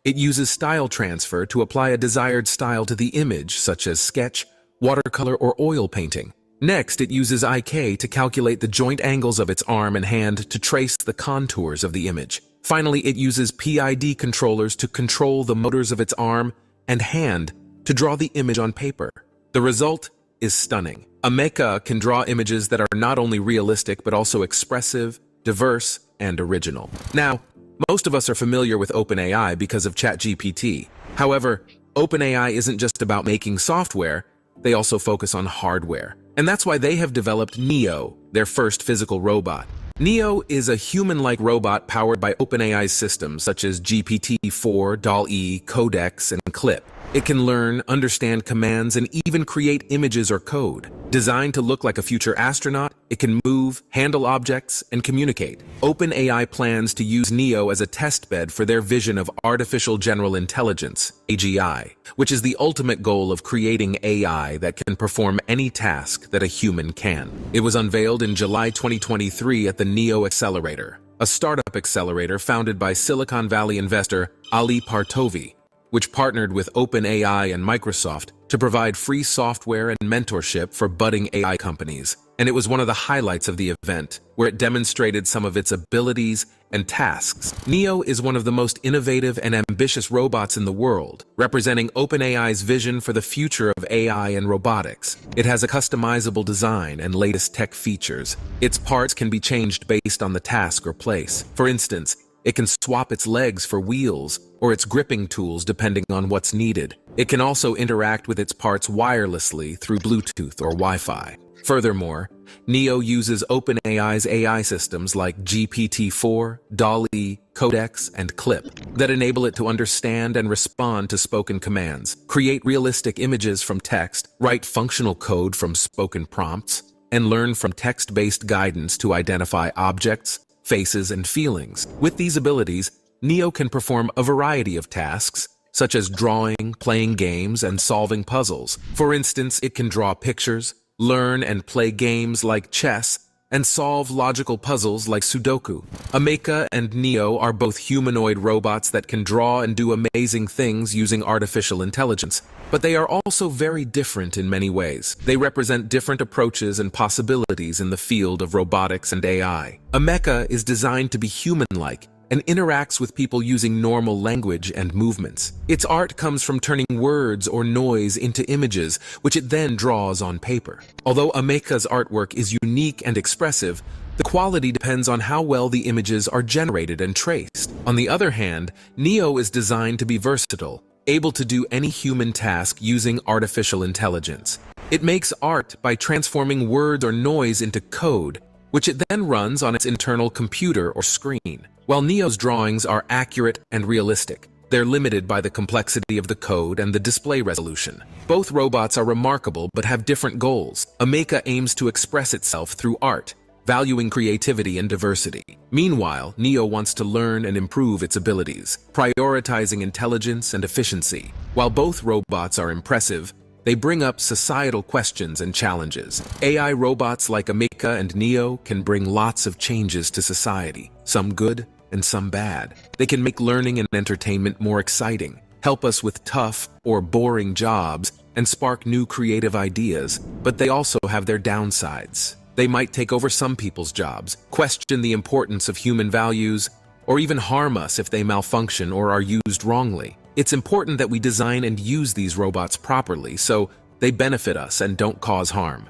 it uses style transfer to apply a desired style to the image, such as sketch, watercolor, or oil painting. Next, it uses IK to calculate the joint angles of its arm and hand to trace the contours of the image. Finally, it uses PID controllers to control the motors of its arm and hand to draw the image on paper. The result is stunning. Ameca can draw images that are not only realistic but also expressive, diverse, and original. Now, most of us are familiar with OpenAI because of ChatGPT. However, OpenAI isn't just about making software, they also focus on hardware. And that's why they have developed Neo, their first physical robot. Neo is a human-like robot powered by OpenAI's systems such as GPT-4, DALL-E, Codex, and Clip. It can learn, understand commands, and even create images or code. Designed to look like a future astronaut, it can move, handle objects, and communicate. OpenAI plans to use Neo as a testbed for their vision of artificial general intelligence, AGI, which is the ultimate goal of creating AI that can perform any task that a human can. It was unveiled in July 2023 at the Neo Accelerator, a startup accelerator founded by Silicon Valley investor Ali Partovi, which partnered with OpenAI and Microsoft to provide free software and mentorship for budding AI companies. And it was one of the highlights of the event, where it demonstrated some of its abilities and tasks. Neo is one of the most innovative and ambitious robots in the world, representing OpenAI's vision for the future of AI and robotics. It has a customizable design and latest tech features. Its parts can be changed based on the task or place. For instance, it can swap its legs for wheels or its gripping tools depending on what's needed. It can also interact with its parts wirelessly through Bluetooth or Wi-Fi. Furthermore, Neo uses OpenAI's AI systems like GPT-4, DALL-E, Codex, and Clip that enable it to understand and respond to spoken commands, create realistic images from text, write functional code from spoken prompts, and learn from text-based guidance to identify objects, faces, and feelings. With these abilities, Neo can perform a variety of tasks, such as drawing, playing games, and solving puzzles. For instance, it can draw pictures, learn and play games like chess, and solve logical puzzles like Sudoku. Ameca and Neo are both humanoid robots that can draw and do amazing things using artificial intelligence, but they are also very different in many ways. They represent different approaches and possibilities in the field of robotics and AI. Ameca is designed to be human-like and interacts with people using normal language and movements. Its art comes from turning words or noise into images, which it then draws on paper. Although Ameca's artwork is unique and expressive, the quality depends on how well the images are generated and traced. On the other hand, Neo is designed to be versatile, able to do any human task using artificial intelligence. It makes art by transforming words or noise into code, which it then runs on its internal computer or screen. While Neo's drawings are accurate and realistic, they're limited by the complexity of the code and the display resolution. Both robots are remarkable but have different goals. Ameca aims to express itself through art, valuing creativity and diversity. Meanwhile, Neo wants to learn and improve its abilities, prioritizing intelligence and efficiency. While both robots are impressive, they bring up societal questions and challenges. AI robots like Ameca and Neo can bring lots of changes to society, some good and some bad. They can make learning and entertainment more exciting, help us with tough or boring jobs, and spark new creative ideas, but they also have their downsides. They might take over some people's jobs, question the importance of human values, or even harm us if they malfunction or are used wrongly. It's important that we design and use these robots properly so they benefit us and don't cause harm.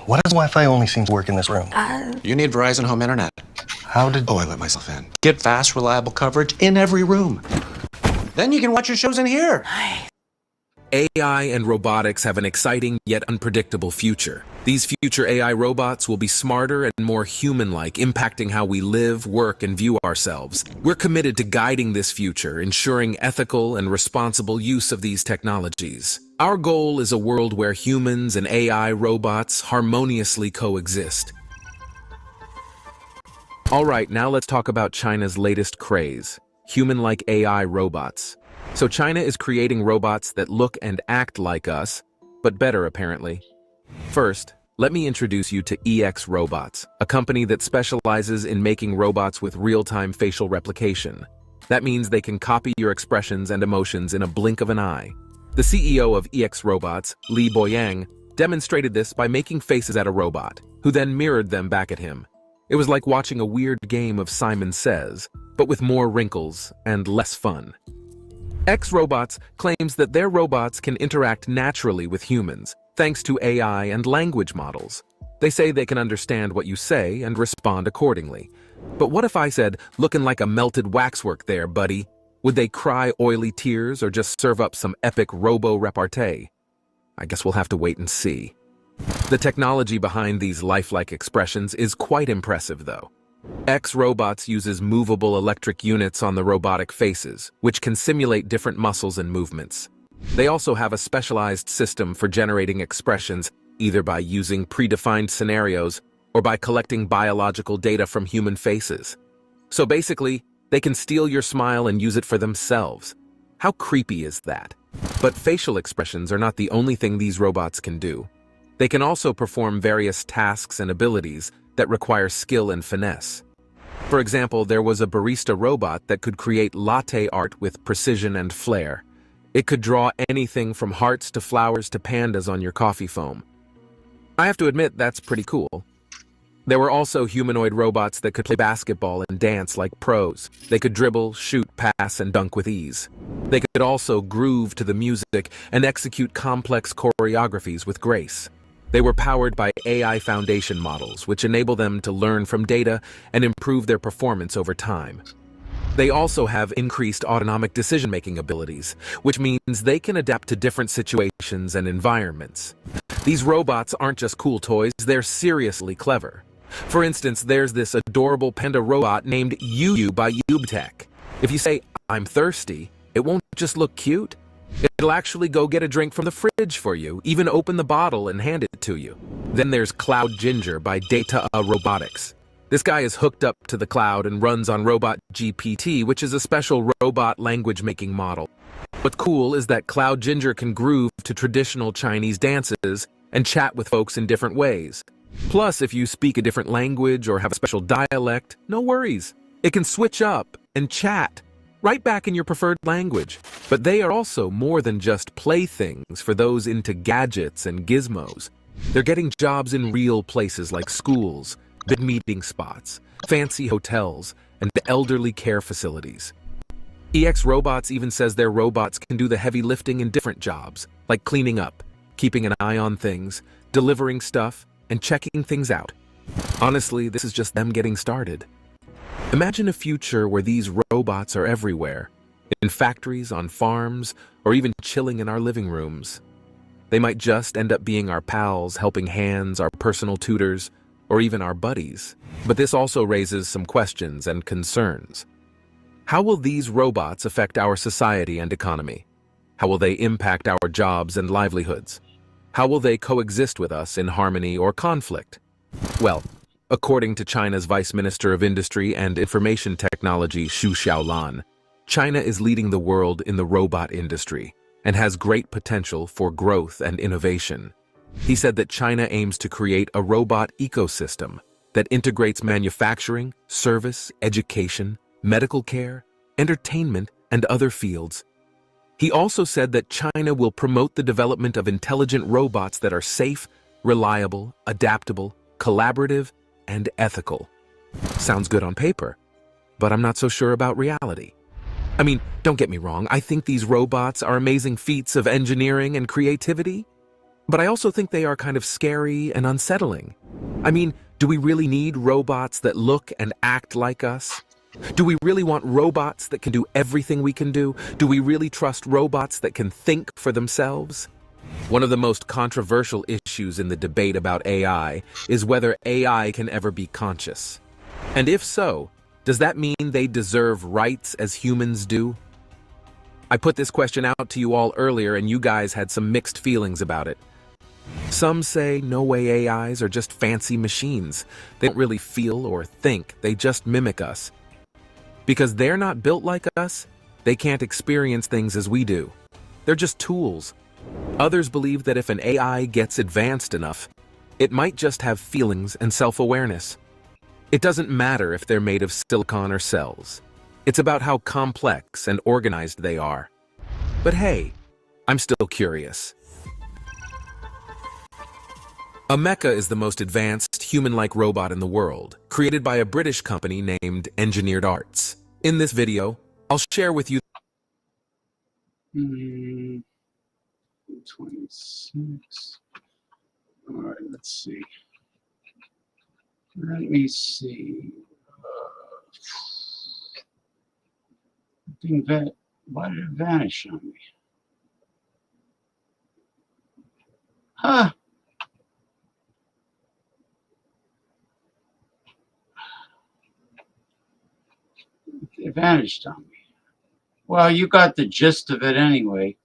Why does Wi-Fi only seem to work in this room? You need Verizon Home Internet. How did... Oh, I let myself in. Get fast, reliable coverage in every room. Then you can watch your shows in here. AI and robotics have an exciting yet unpredictable future. These future AI robots will be smarter and more human-like, impacting how we live, work, and view ourselves. We're committed to guiding this future, ensuring ethical and responsible use of these technologies. Our goal is a world where humans and AI robots harmoniously coexist. All right, now let's talk about China's latest craze, human-like AI robots. So China is creating robots that look and act like us, but better apparently. First, let me introduce you to EX Robots, a company that specializes in making robots with real-time facial replication. That means they can copy your expressions and emotions in a blink of an eye. The CEO of EX Robots, Li Boyang, demonstrated this by making faces at a robot, who then mirrored them back at him. It was like watching a weird game of Simon Says, but with more wrinkles and less fun. X Robots claims that their robots can interact naturally with humans, thanks to AI and language models. They say they can understand what you say and respond accordingly. But what if I said, "Looking like a melted waxwork there, buddy"? Would they cry oily tears or just serve up some epic robo-repartee? I guess we'll have to wait and see. The technology behind these lifelike expressions is quite impressive, though. X Robots uses movable electric units on the robotic faces, which can simulate different muscles and movements. They also have a specialized system for generating expressions either by using predefined scenarios or by collecting biological data from human faces. So basically, they can steal your smile and use it for themselves. How creepy is that? But facial expressions are not the only thing these robots can do. They can also perform various tasks and abilities that require skill and finesse. For example, there was a barista robot that could create latte art with precision and flair. It could draw anything from hearts to flowers to pandas on your coffee foam. I have to admit, that's pretty cool. There were also humanoid robots that could play basketball and dance like pros. They could dribble, shoot, pass, and dunk with ease. They could also groove to the music and execute complex choreographies with grace. They were powered by AI foundation models, which enable them to learn from data and improve their performance over time. They also have increased autonomic decision-making abilities, which means they can adapt to different situations and environments. These robots aren't just cool toys, they're seriously clever. For instance, there's this adorable panda robot named Yu by Ubtech. If you say, "I'm thirsty," it won't just look cute. It'll actually go get a drink from the fridge for you, even open the bottle and hand it to you. Then there's Cloud Ginger by Data Robotics. This guy is hooked up to the cloud and runs on Robot GPT, which is a special robot language-making model. What's cool is that Cloud Ginger can groove to traditional Chinese dances and chat with folks in different ways. Plus, if you speak a different language or have a special dialect, no worries. It can switch up and chat right back in your preferred language. But they are also more than just playthings for those into gadgets and gizmos. They're getting jobs in real places like schools, big meeting spots, fancy hotels, and elderly care facilities. EX Robots even says their robots can do the heavy lifting in different jobs, like cleaning up, keeping an eye on things, delivering stuff, and checking things out. Honestly, this is just them getting started. Imagine a future where these robots are everywhere, in factories, on farms, or even chilling in our living rooms. They might just end up being our pals, helping hands, our personal tutors, or even our buddies. But this also raises some questions and concerns. How will these robots affect our society and economy? How will they impact our jobs and livelihoods? How will they coexist with us in harmony or conflict? Well, according to China's Vice Minister of Industry and Information Technology, Xu Xiaolan, China is leading the world in the robot industry and has great potential for growth and innovation. He said that China aims to create a robot ecosystem that integrates manufacturing, service, education, medical care, entertainment, and other fields. He also said that China will promote the development of intelligent robots that are safe, reliable, adaptable, collaborative, and ethical. Sounds good on paper, but I'm not so sure about reality. I mean, don't get me wrong, I think these robots are amazing feats of engineering and creativity, but I also think they are kind of scary and unsettling. I mean, do we really need robots that look and act like us? Do we really want robots that can do everything we can do? Do we really trust robots that can think for themselves? One of the most controversial issues in the debate about AI is whether AI can ever be conscious. And if so, does that mean they deserve rights as humans do? I put this question out to you all earlier and you guys had some mixed feelings about it. Some say no way AIs are just fancy machines. They don't really feel or think, they just mimic us. Because they're not built like us, they can't experience things as we do. They're just tools. Others believe that if an AI gets advanced enough, it might just have feelings and self-awareness. It doesn't matter if they're made of silicon or cells. It's about how complex and organized they are. But hey, I'm still curious. A mecha is the most advanced human-like robot in the world, created by a British company named Engineered Arts. In this video, I'll share with you 26. All right, let's see. Let me see. Why did it vanish on me? Huh. It vanished on me. Well, you got the gist of it anyway.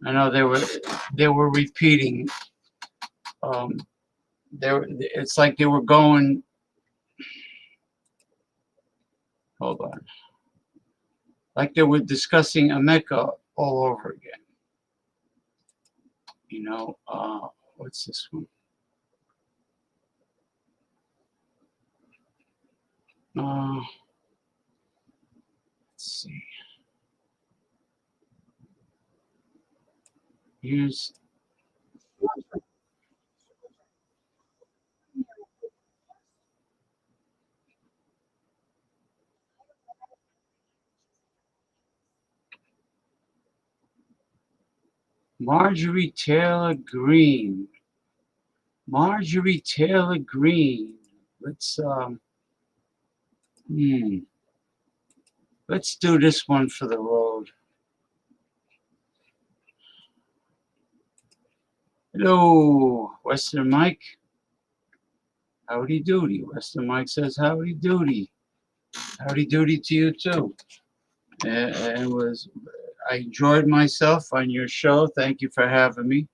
I know they were repeating. It's like they were going. Hold on. Like they were discussing America all over again. You know, what's this one? Let's see. Here's Marjorie Taylor Greene. Marjorie Taylor Greene. Let's let's do this one for the road. Hello, Western Mike. Howdy doody. Western Mike says howdy doody. Howdy doody to you too. I enjoyed myself on your show. Thank you for having me.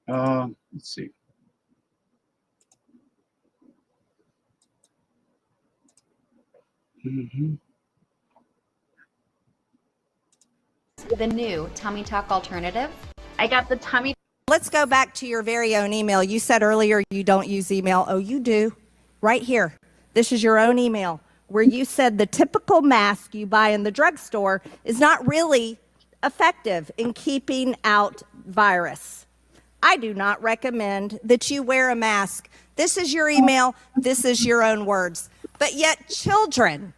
Let's see. The new Tummy Talk alternative. I got the Tummy. Let's go back to your very own email. You said earlier you don't use email. Oh, you do. Right here. This is your own email where you said the typical mask you buy in the drugstore is not really effective in keeping out virus. I do not recommend that you wear a mask. This is your email. This is your own words. But yet children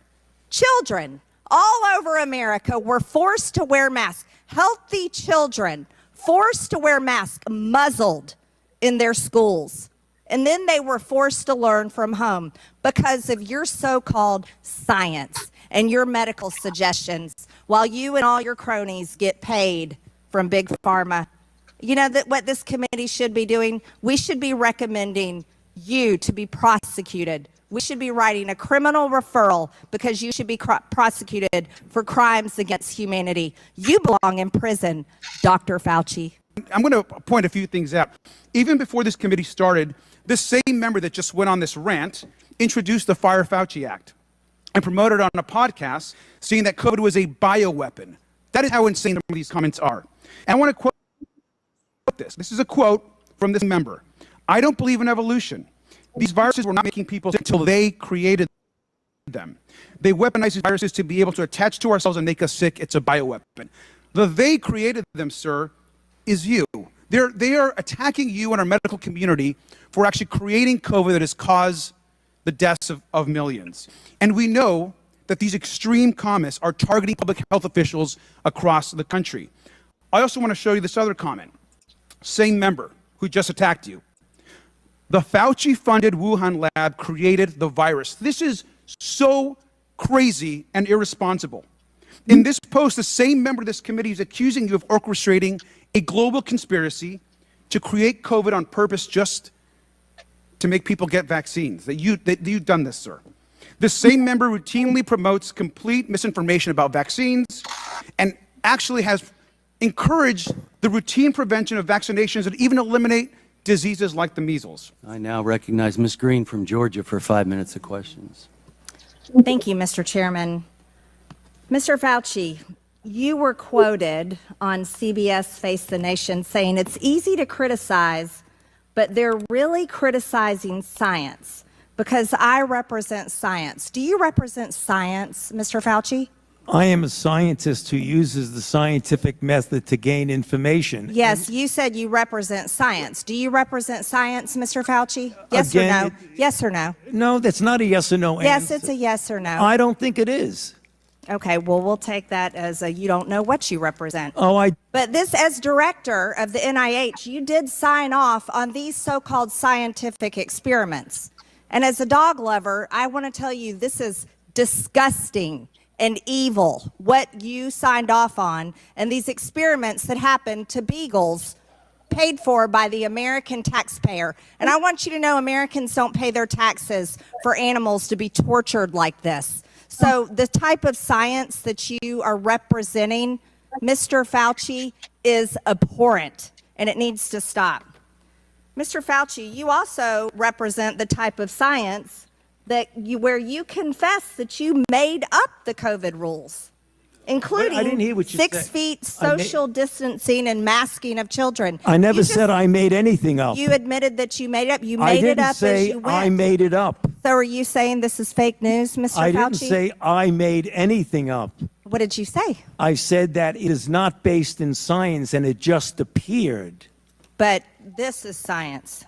all over America were forced to wear masks. Healthy children forced to wear masks, muzzled in their schools. And then they were forced to learn from home because of your so-called science and your medical suggestions, while you and all your cronies get paid from Big Pharma. You know that what this committee should be doing? We should be recommending you to be prosecuted. We should be writing a criminal referral because you should be prosecuted for crimes against humanity. You belong in prison, Dr. Fauci. I'm going to point a few things out. Even before this committee started, this same member that just went on this rant introduced the Fire Fauci Act and promoted it on a podcast, saying that COVID was a bioweapon. That is how insane some of these comments are. And I want to quote this. This is a quote from this member. I don't believe in evolution. These viruses were not making people sick until they created them. They weaponize these viruses to be able to attach to ourselves and make us sick. It's a bioweapon. The they created them, sir, is you. They are attacking you and our medical community for actually creating COVID that has caused the deaths of millions. And we know that these extreme comments are targeting public health officials across the country. I also want to show you this other comment. Same member who just attacked you. The Fauci-funded Wuhan lab created the virus. This is so crazy and irresponsible. In this post, the same member of this committee is accusing you of orchestrating a global conspiracy to create COVID on purpose just to make people get vaccines. That you've done this, sir. The same member routinely promotes complete misinformation about vaccines and actually has encouraged the routine prevention of vaccinations that even eliminate diseases like the measles. I now recognize Ms. Green from Georgia for 5 minutes of questions. Thank you, Mr. Chairman. Mr. Fauci, you were quoted on CBS Face the Nation saying it's easy to criticize, but they're really criticizing science because I represent science. Do you represent science, Mr. Fauci? I am a scientist who uses the scientific method to gain information. Yes, you said you represent science. Do you represent science, Mr. Fauci? Yes Again, or no? Yes or no? No, that's not a yes or no answer. Yes, it's a yes or no. I don't think it is. Okay, well, we'll take that as a you don't know what you represent. Oh, But this, as director of the NIH, you did sign off on these so-called scientific experiments. And as a dog lover, I want to tell you this is disgusting and evil, what you signed off on, and these experiments that happened to beagles paid for by the American taxpayer. And I want you to know Americans don't pay their taxes for animals to be tortured like this. So the type of science that you are representing, Mr. Fauci, is abhorrent, and it needs to stop. Mr. Fauci, you also represent the type of science where you confess that you made up the COVID rules, including I didn't hear what you 6 said. feet social distancing and masking of children. I never said I made anything up. You admitted that you made it up. You I made it didn't up say as you went. I made it up. So are you saying this is fake news, Mr. Fauci? I didn't say I made anything up. What did you say? I said that it is not based in science and it just appeared. But this is science.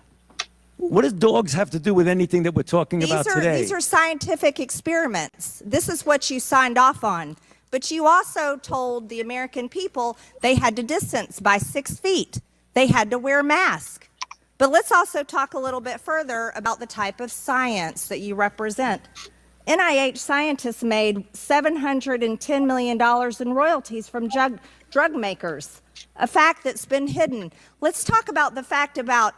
What does dogs have to do with anything that we're talking about today? These are scientific experiments. This is what you signed off on. But you also told the American people they had to distance by 6 feet. They had to wear masks. But let's also talk a little bit further about the type of science that you represent. NIH scientists made $710 million in royalties from drug makers, a fact that's been hidden. Let's talk about the fact about,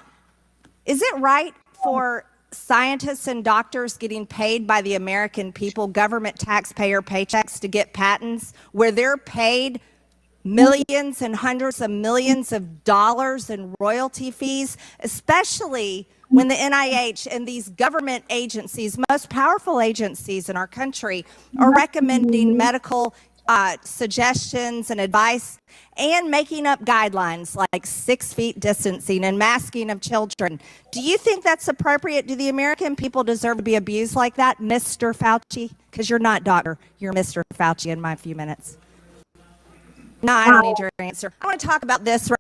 is it right for scientists and doctors getting paid by the American people, government taxpayer paychecks, to get patents where they're paid millions and hundreds of millions of dollars in royalty fees, especially when the NIH and these government agencies, most powerful agencies in our country, are recommending medical suggestions and advice and making up guidelines like 6 feet distancing and masking of children. Do you think that's appropriate? Do the American people deserve to be abused like that, Mr. Fauci? Because you're not doctor, you're Mr. Fauci in my few minutes. No, I don't need your answer. I want to talk about this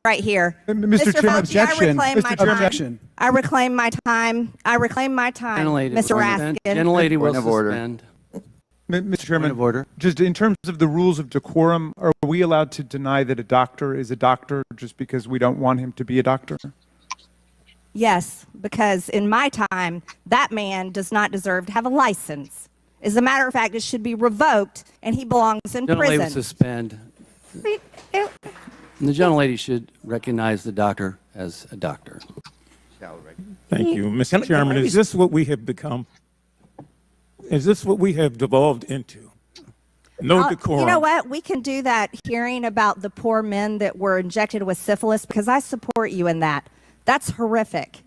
right here. Mr. Chairman, Fauci, objection. I reclaim my Mr. Chairman, time. objection. I reclaim my time. I reclaim my time, Mr. Raskin. Gentlelady will suspend. Mr. Chairman, of order. Just in terms of the rules of decorum, are we allowed to deny that a doctor is a doctor just because we don't want him to be a doctor? Yes, because in my time, that man does not deserve to have a license. As a matter of fact, it should be revoked, and he belongs in Gentlelady will prison. suspend. And the gentlelady should recognize the doctor as a doctor. Thank you. Mr. Chairman, is this what we have become? Is this what we have devolved into? No decorum. You know what? We can do that hearing about the poor men that were injected with syphilis, because I support you in that. That's horrific.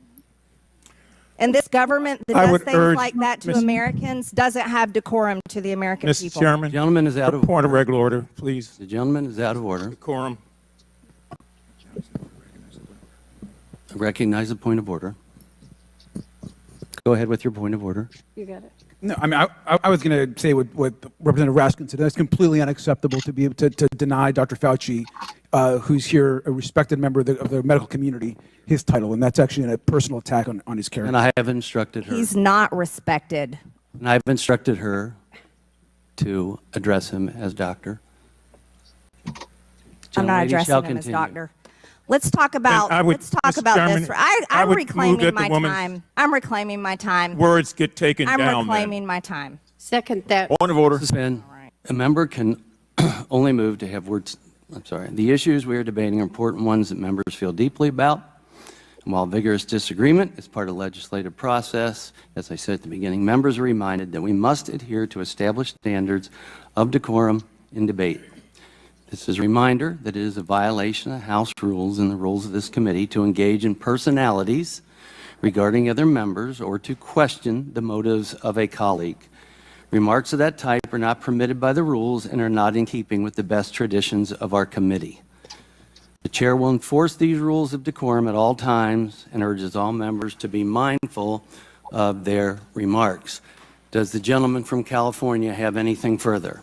And this government that does things like that to Americans doesn't have decorum to the American Mr. people. Chairman, Gentleman is out of point of regular order, please. The gentleman is out of order. Decorum. I recognize the point of order. Go ahead with your point of order. You got it. No, I mean, I was going to say what Representative Raskin said. That's completely unacceptable to be able to deny Dr. Fauci, who's here, a respected member of the medical community, his title. And that's actually a personal attack on his character. And I have instructed her. He's not respected. And I've instructed her to address him as doctor. I'm not Gentlelady addressing shall him as continue. doctor. Let's talk about Mr. Chairman, this. I I'm would move reclaiming that the my woman's time. I'm reclaiming my time. Words get taken I'm down. reclaiming my time. Second that. Point of order. Suspend. A member can only move to have words. I'm sorry. The issues we are debating are important ones that members feel deeply about. And while vigorous disagreement is part of the legislative process, as I said at the beginning, members are reminded that we must adhere to established standards of decorum in debate. This is a reminder that it is a violation of House rules and the rules of this committee to engage in personalities regarding other members or to question the motives of a colleague. Remarks of that type are not permitted by the rules and are not in keeping with the best traditions of our committee. The chair will enforce these rules of decorum at all times and urges all members to be mindful of their remarks. Does the gentleman from California have anything further?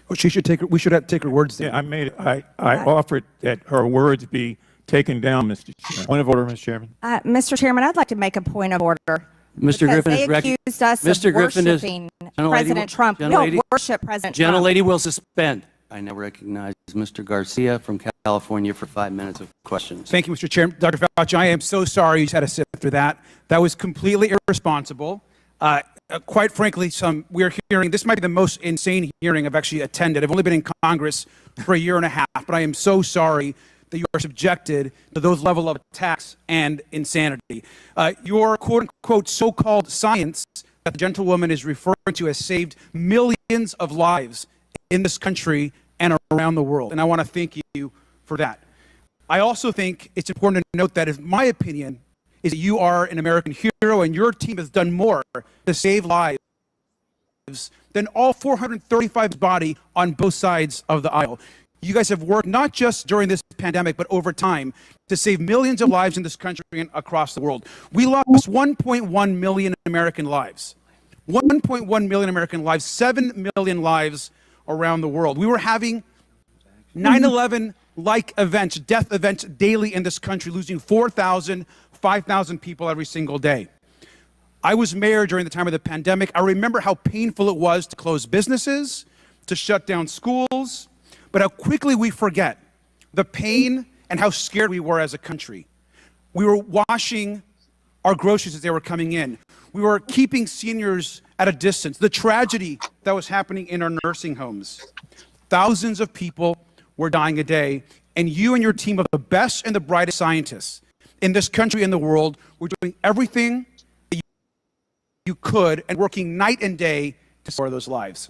Well, we should take her words down. Yeah, I offered that her words be taken down, Mr. Chairman. Point of order, Mr. Chairman. Mr. Chairman, I'd like to make a point of order. Mr. Because Griffin they is accused us Mr. of Griffin is worshiping Gentlelady President Trump. We don't worship President Trump. Gentlelady will suspend. I now recognize Mr. Garcia from California for 5 minutes of questions. Thank you, Mr. Chairman. Dr. Fauci, I am so sorry you had to sit through that. That was completely irresponsible. Quite frankly, we're hearing, this might be the most insane hearing I've actually attended. I've only been in Congress for a year and a half, but I am so sorry that you are subjected to those level of attacks and insanity. Your quote-unquote so-called science that the gentlewoman is referring to has saved millions of lives in this country and around the world. And I want to thank you for that. I also think it's important to note that, in my opinion, is that you are an American hero and your team has done more to save lives than all 435 body on both sides of the aisle. You guys have worked not just during this pandemic, but over time to save millions of lives in this country and across the world. We lost 1.1 million American lives. 1.1 million American lives, 7 million lives around the world. We were having 9/11-like events, death events daily in this country, losing 4,000, 5,000 people every single day. I was mayor during the time of the pandemic. I remember how painful it was to close businesses, to shut down schools, but how quickly we forget the pain and how scared we were as a country. We were washing our groceries as they were coming in. We were keeping seniors at a distance. The tragedy that was happening in our nursing homes. Thousands of people were dying a day, and you and your team of the best and the brightest scientists in this country and the world were doing everything that you could and working night and day to save those lives.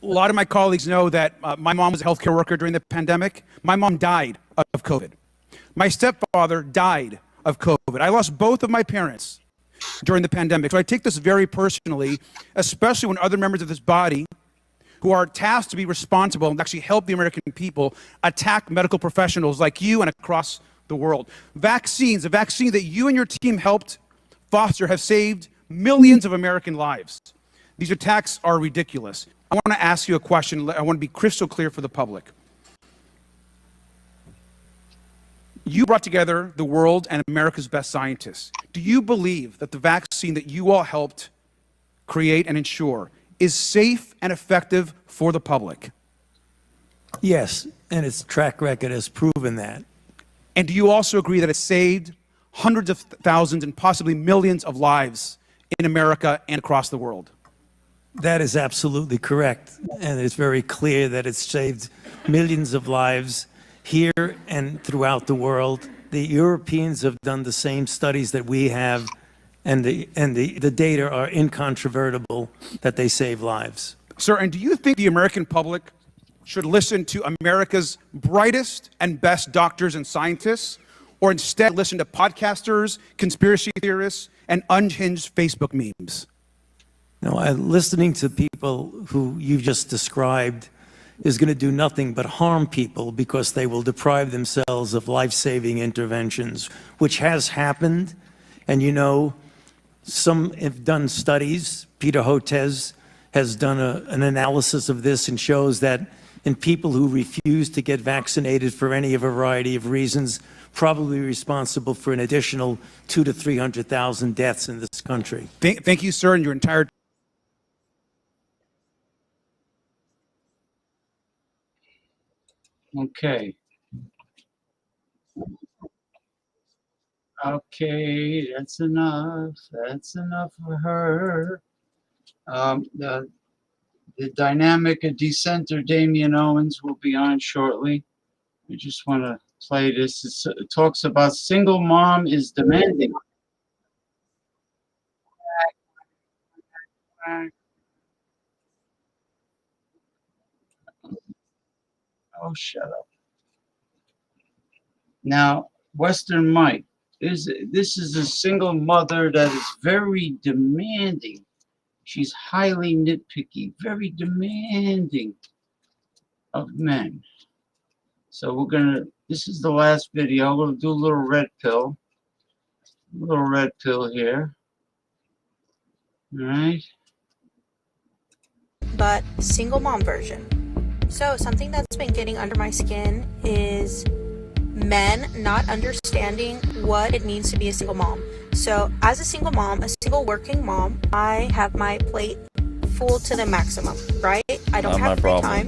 A lot of my colleagues know that my mom was a healthcare worker during the pandemic. My mom died of COVID. My stepfather died of COVID. I lost both of my parents during the pandemic. So I take this very personally, especially when other members of this body who are tasked to be responsible and actually help the American people attack medical professionals like you and across the world. Vaccines, the vaccine that you and your team helped foster have saved millions of American lives. These attacks are ridiculous. I want to ask you a question. I want to be crystal clear for the public. You brought together the world and America's best scientists. Do you believe that the vaccine that you all helped create and ensure is safe and effective for the public? Yes, and its track record has proven that. And do you also agree that it saved hundreds of thousands and possibly millions of lives in America and across the world? That is absolutely correct. And it's very clear that it's saved millions of lives here and throughout the world. The Europeans have done the same studies that we have, and the data are incontrovertible that they save lives. Sir, and do you think the American public should listen to America's brightest and best doctors and scientists, or instead listen to podcasters, conspiracy theorists, and unhinged Facebook memes? No, listening to people who you've just described is going to do nothing but harm people, because they will deprive themselves of life-saving interventions, which has happened. And you know, some have done studies. Peter Hotez has done an analysis of this and shows that in people who refuse to get vaccinated for any variety of reasons, probably responsible for an additional 200,000 to 300,000 deaths in this country. Thank you, sir, and your entire Okay. Okay, that's enough. That's enough for her. The dynamic dissenter Damian Owens will be on shortly. I just want to play this. It talks about single mom is demanding. Oh, shut up. Now, Western Mike, this is a single mother that is very demanding. She's highly nitpicky, very demanding of men. So we're gonna, this is the last video. We'll do a little red pill. A little red pill here. All right. But single mom version. So something that's been getting under my skin is men not understanding what it means to be a single mom. So as a single mom, a single working mom, I have my plate full to the maximum, right? I don't have free time.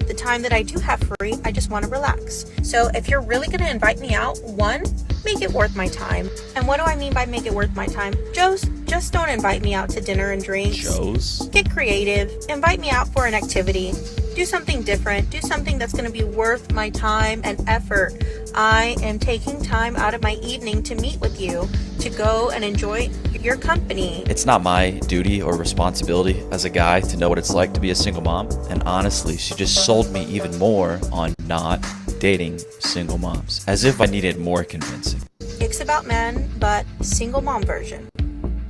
The time that I do have free, I just want to relax. So if you're really going to invite me out, one, make it worth my time. And what do I mean by make it worth my time? Just don't invite me out to dinner and drinks. Get creative. Invite me out for an activity. Do something different. Do something that's going to be worth my time and effort. I am taking time out of my evening to meet with you, to go and enjoy your company. It's not my duty or responsibility as a guy to know what it's like to be a single mom, and honestly, she just sold me even more on not dating single moms, as if I needed more convincing. It's about men, but single mom version.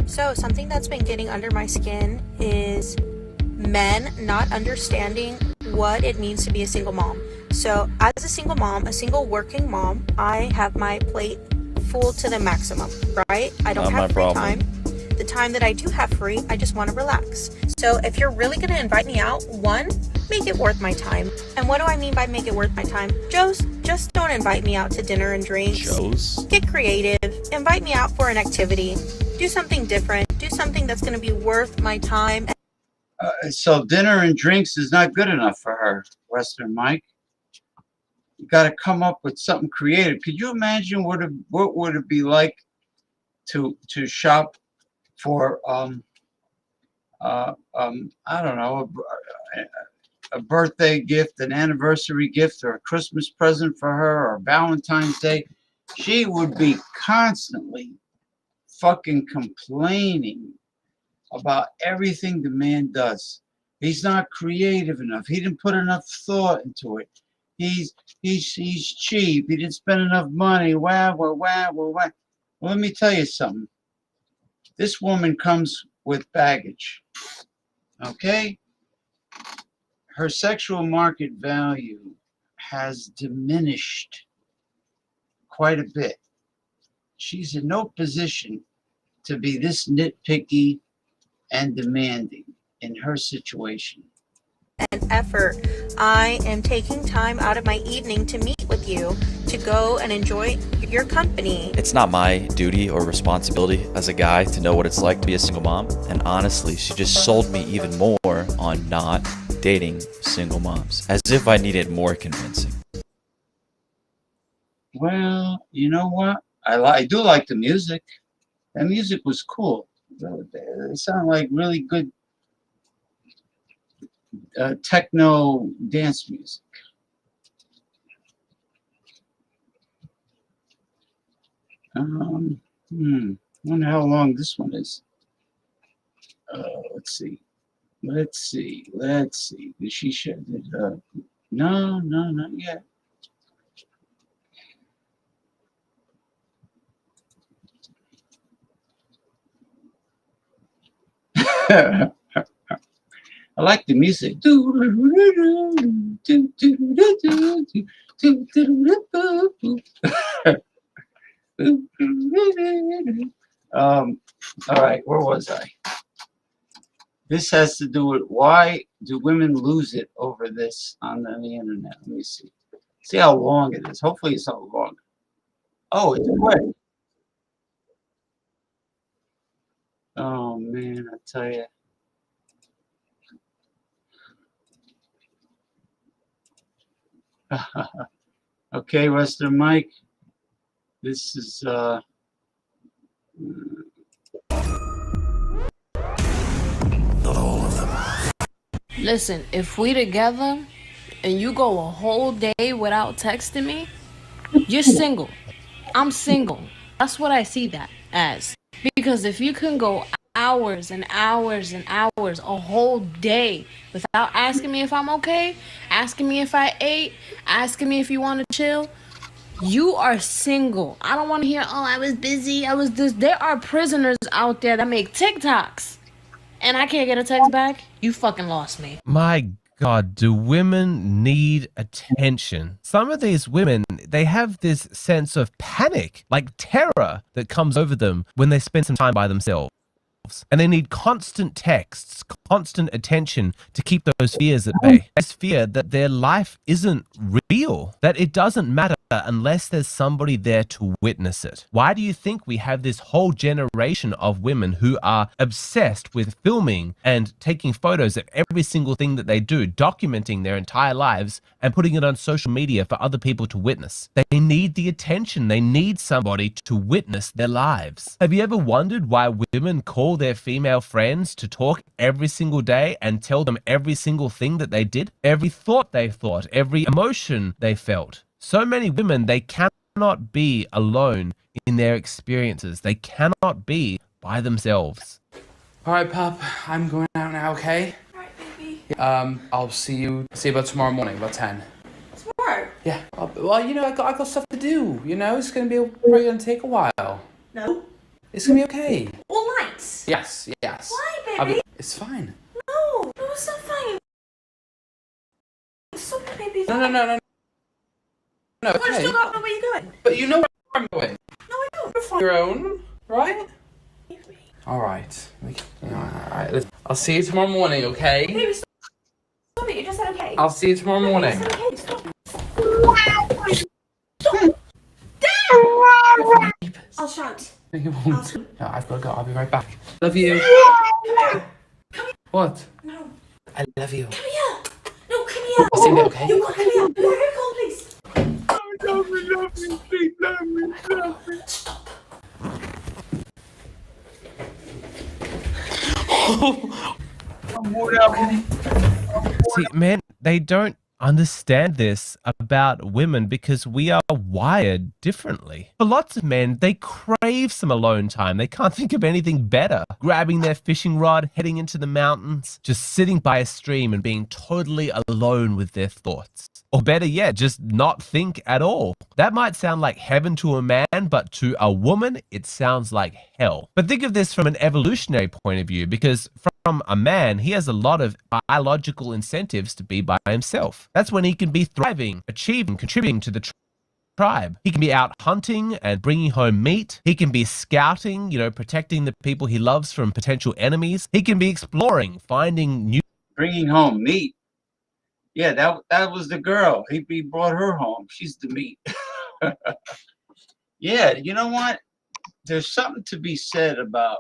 So something that's been getting under my skin is men not understanding what it means to be a single mom. So as a single mom, a single working mom, I have my plate full to the maximum, right? I don't have free time. The time that I do have free, I just want to relax. So if you're really going to invite me out, one, make it worth my time. And what do I mean by make it worth my time? Just don't invite me out to dinner and drinks. Get creative. Invite me out for an activity. Do something different. Do something that's going to be worth my time. So dinner and drinks is not good enough for her, Western Mike. You got to come up with something creative. Could you imagine what would it be like to shop for I don't know, a birthday gift, an anniversary gift, or a Christmas present for her, or Valentine's Day? She would be constantly fucking complaining about everything the man does. He's not creative enough. He didn't put enough thought into it. He's cheap. He didn't spend enough money. Wow. Well, let me tell you something. This woman comes with baggage. Okay? Her sexual market value has diminished quite a bit. She's in no position to be this nitpicky and demanding in her situation. And effort. I am taking time out of my evening to meet with you, to go and enjoy your company. It's not my duty or responsibility as a guy to know what it's like to be a single mom, and honestly, she just sold me even more on not dating single moms, as if I needed more convincing. Well, you know what? I do like the music. That music was cool. It sounded like really good techno dance music. Wonder how long this one is. Let's see. Did she share it? No, not yet. I like the music. All right, where was I? This has to do with why do women lose it over this on the internet. Let me see. See how long it is. Hopefully it's not long. Oh, it's quick. Oh man, I tell you. Okay, Western Mike. This is Not all of them. Listen, if we together and you go a whole day without texting me, you're single. I'm single. That's what I see that as. Because if you can go hours and hours and hours, a whole day without asking me if I'm okay, asking me if I ate, asking me if you want to chill, you are single. I don't want to hear, oh, I was busy, I was this. There are prisoners out there that make TikToks and I can't get a text back. You fucking lost me. My God, do women need attention? Some of these women, they have this sense of panic, like terror that comes over them when they spend some time by themselves. And they need constant texts, constant attention to keep those fears at bay. This fear that their life isn't real, that it doesn't matter unless there's somebody there to witness it. Why do you think we have this whole generation of women who are obsessed with filming and taking photos of every single thing that they do, documenting their entire lives and putting it on social media for other people to witness? They need the attention. They need somebody to witness their lives. Have you ever wondered why women call their female friends to talk every single day and tell them every single thing that they did, every thought they thought, every emotion they felt? So many women, they cannot cannot be alone in their experiences. They cannot be by themselves. All right, pup. I'm going out now. Okay. All right, baby. I'll see you. See you about tomorrow morning, about 10. Tomorrow? Yeah. Well, you know, I got stuff to do. You know, it's probably gonna take a while. No. It's gonna be okay. All night? Yes. Yes. Why, baby? It's fine. No, it's not fine. Stop it, baby. No. No, Okay. I still don't know where you're going. But you know where I'm going. No, I don't. You're fine. Your own, right? All right. All right. I'll see you tomorrow morning, okay? Baby, stop it. You just said okay. I'll see you tomorrow morning. You said okay. Stop. I'll shout. No, you won't. No, I've got to go. I'll be right back. Love you. What? No. I love you. Come here. No, come here. I'll see you, okay? You got come here. Very cold, please. Love me, please, love me. Stop. See, men, they don't understand this about women because we are wired differently. For lots of men, they crave some alone time. They can't think of anything better. Grabbing their fishing rod, heading into the mountains, just sitting by a stream and being totally alone with their thoughts. Or better yet, just not think at all. That might sound like heaven to a man, but to a woman, it sounds like hell. But think of this from an evolutionary point of view, because from a man, he has a lot of biological incentives to be by himself. That's when he can be thriving, achieving, contributing to the tribe. He can be out hunting and bringing home meat. He can be scouting, protecting the people he loves from potential enemies. He can be exploring, finding new... Bringing home meat. Yeah, that was the girl. He brought her home. She's the meat. Yeah, you know what? There's something to be said about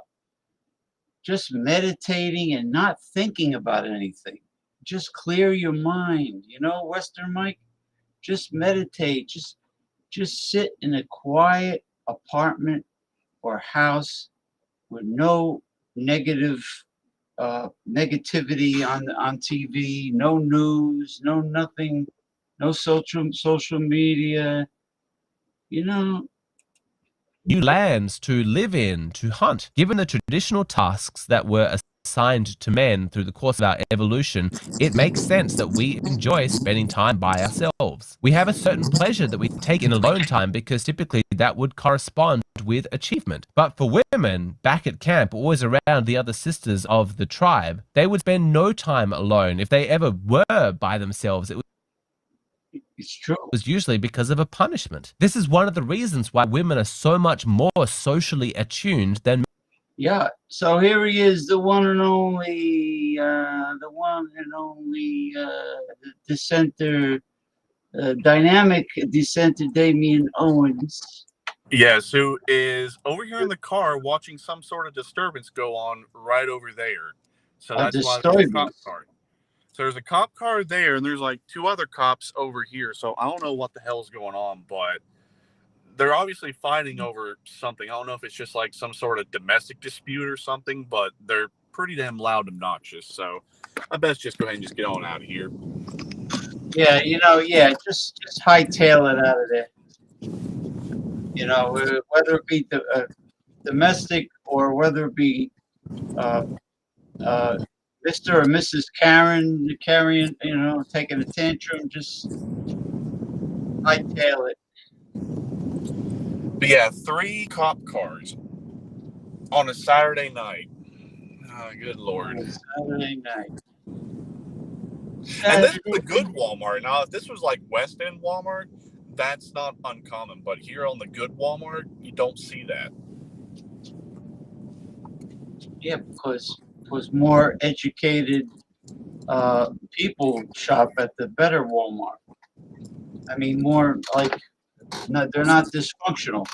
just meditating and not thinking about anything. Just clear your mind. Western Mike, just meditate. Just sit in a quiet apartment or house with no negativity on TV, no news, no nothing, no social media. New lands to live in, to hunt. Given the traditional tasks that were assigned to men through the course of our evolution, it makes sense that we enjoy spending time by ourselves. We have a certain pleasure that we take in alone time because typically that would correspond with achievement. But for women, back at camp, always around the other sisters of the tribe, they would spend no time alone. If they ever were by themselves, it's true. It was usually because of a punishment. This is one of the reasons why women are so much more socially attuned than men. Yeah, so here he is, the one and only dissenter, dynamic dissenter Damien Owens. Yes, who is over here in the car watching some sort of disturbance go on right over there. So that's why there's a cop car. So there's a cop car there, and there's like two other cops over here. So I don't know what the hell's going on, but they're obviously fighting over something. I don't know if it's just like some sort of domestic dispute or something, but they're pretty damn loud and obnoxious. So I best just go ahead and just get on out of here. Yeah, just hightail it out of there. Whether it be domestic or whether it be Mr. or Mrs. Karen carrying, taking a tantrum, just hightail it. But yeah, 3 cop cars on a Saturday night. Oh, good Lord. Saturday night. And this is the good Walmart. Now, if this was like West End Walmart, that's not uncommon. But here on the good Walmart, you don't see that. Yeah, because more educated people shop at the better Walmart. I mean, more like, they're not dysfunctional.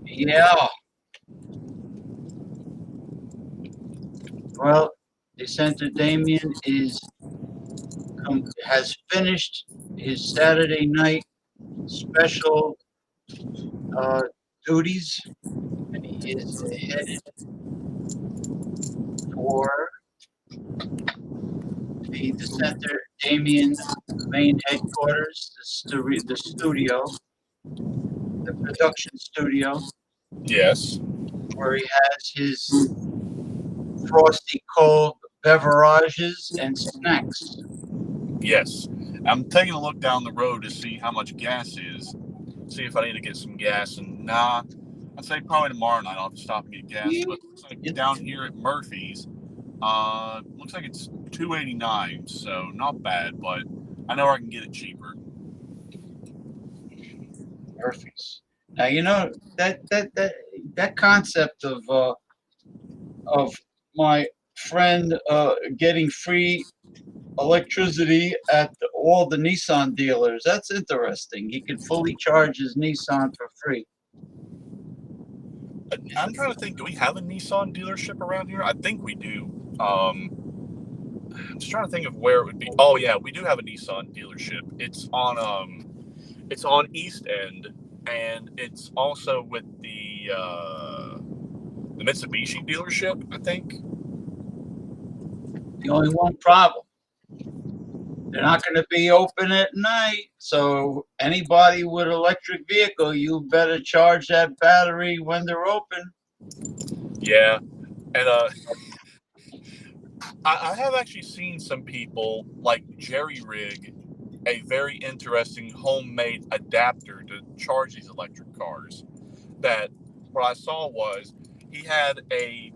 Yeah. Well, Dissenter Damien has finished his Saturday night special duties, and he is headed for the center, Damien, main headquarters, the studio, the production studio, Yes. where he has his frosty cold beverages and snacks. Yes. I'm taking a look down the road to see how much gas is. See if I need to get some gas. And nah, I'd say probably tomorrow night I'll have to stop and get gas. But looks like down here at Murphy's, looks like it's $2.89. So not bad, but I know I can get it cheaper. Murphy's. Now you know that concept of my friend getting free electricity at all the Nissan dealers. That's interesting. He can fully charge his Nissan for free. I'm trying to think, do we have a Nissan dealership around here? I think we do. I'm just trying to think of where it would be. Oh yeah, we do have a Nissan dealership. It's on East End, and it's also with the Mitsubishi dealership, I think. The only one problem, they're not going to be open at night. So anybody with electric vehicle, you better charge that battery when they're open. Yeah, and I have actually seen some people like jerry rig a very interesting homemade adapter to charge these electric cars. That what I saw was he had a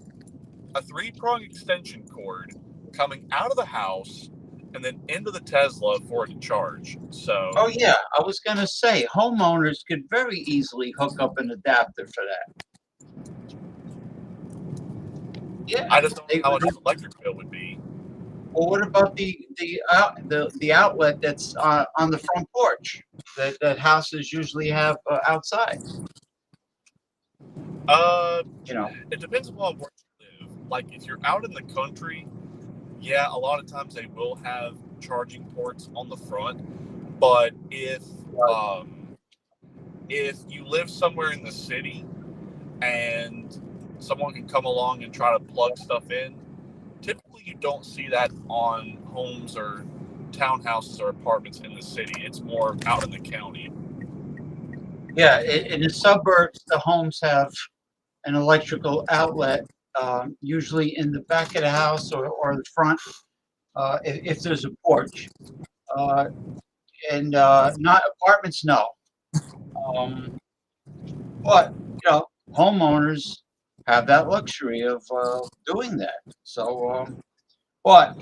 3-prong extension cord coming out of the house and then into the Tesla for it to charge. So Oh yeah, I was gonna say homeowners could very easily hook up an adapter for that. Yeah, I just don't know how much his electric bill would be. Well, what about the outlet that's on the front porch that houses usually have outside? You know, it depends upon where you live. Like if you're out in the country, yeah, a lot of times they will have charging ports on the front. But if you live somewhere in the city and someone can come along and try to plug stuff in, typically you don't see that on homes or townhouses or apartments in the city. It's more out in the county. yeah, in the suburbs, the homes have an electrical outlet, usually in the back of the house or the front, if there's a porch. And not apartments, no. But you know, homeowners have that luxury of doing that. So, but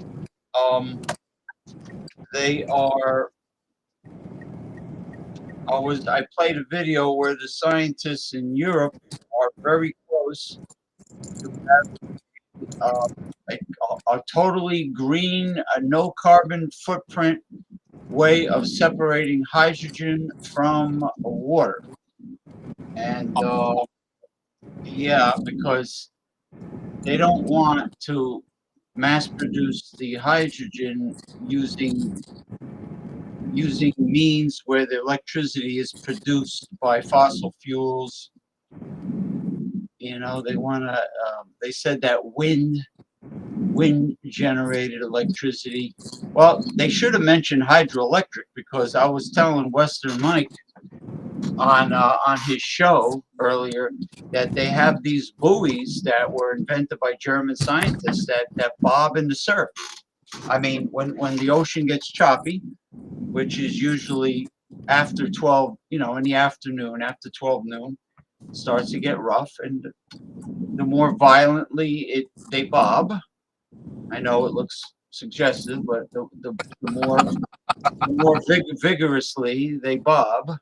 they are. I played a video where the scientists in Europe are very close to have a totally green, no carbon footprint way of separating hydrogen from water. And yeah, because they don't want to mass produce the hydrogen using means where the electricity is produced by fossil fuels. You know, they want to. They said that wind generated electricity. Well, they should have mentioned hydroelectric, because I was telling Western Mike on his show earlier that they have these buoys that were invented by German scientists that bob in the surf. I mean, when the ocean gets choppy, which is usually after 12, you know, in the afternoon, after 12 noon, it starts to get rough, and the more violently they bob. I know it looks suggestive, but the more vigorously they bob,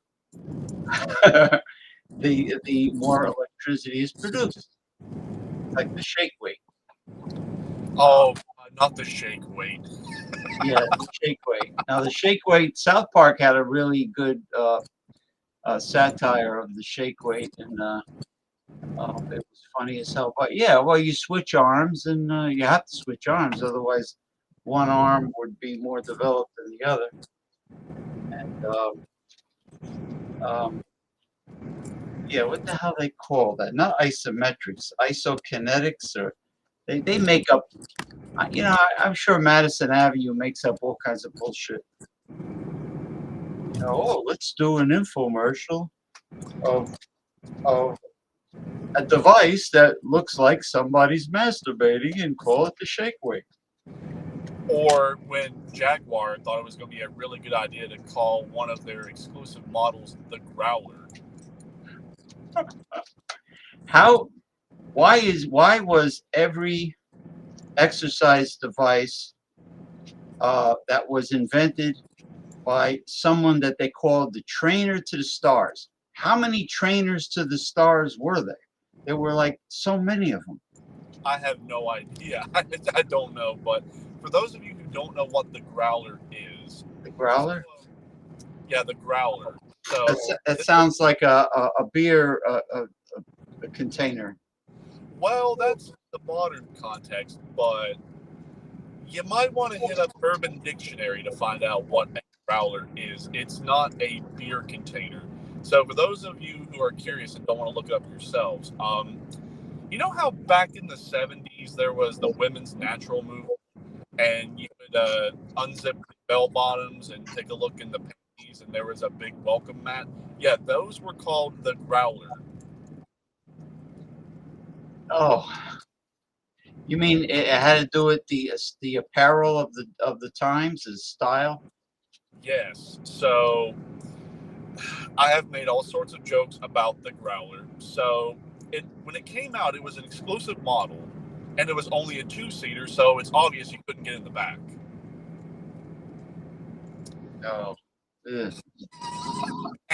the more electricity is produced, like the shake weight. Oh, not the shake weight. Yeah, the shake weight. Now the shake weight. South Park had a really good satire of the shake weight, and it was funny as hell. But yeah, well, you switch arms, and you have to switch arms, otherwise one arm would be more developed than the other. And yeah, what the hell they call that? Not isometrics, isokinetics, or They make up. I'm sure Madison Avenue makes up all kinds of bullshit. Oh, let's do an infomercial of a device that looks like somebody's masturbating and call it the shake weight. Or when Jaguar thought it was going to be a really good idea to call one of their exclusive models the Growler. Why was every exercise device that was invented by someone that they called the trainer to the stars? How many trainers to the stars were there? There were like so many of them. I have no idea. I don't know. But for those of you who don't know what the Growler is. The Growler? Yeah, the Growler. So that sounds like a beer a container. Well, that's the modern context, but you might want to hit up Urban Dictionary to find out what a growler is. It's not a beer container. So for those of you who are curious and don't want to look it up yourselves, you know how back in the 70s there was the women's natural movement, and you would unzip the bell bottoms and take a look in the panties, and there was a big welcome mat? Yeah, those were called the growler. Oh, you mean it had to do with the apparel of the times, the style? Yes. So I have made all sorts of jokes about the Growler. So when it came out, it was an exclusive model, and it was only a 2-seater, so it's obvious you couldn't get in the back. Oh. Ugh.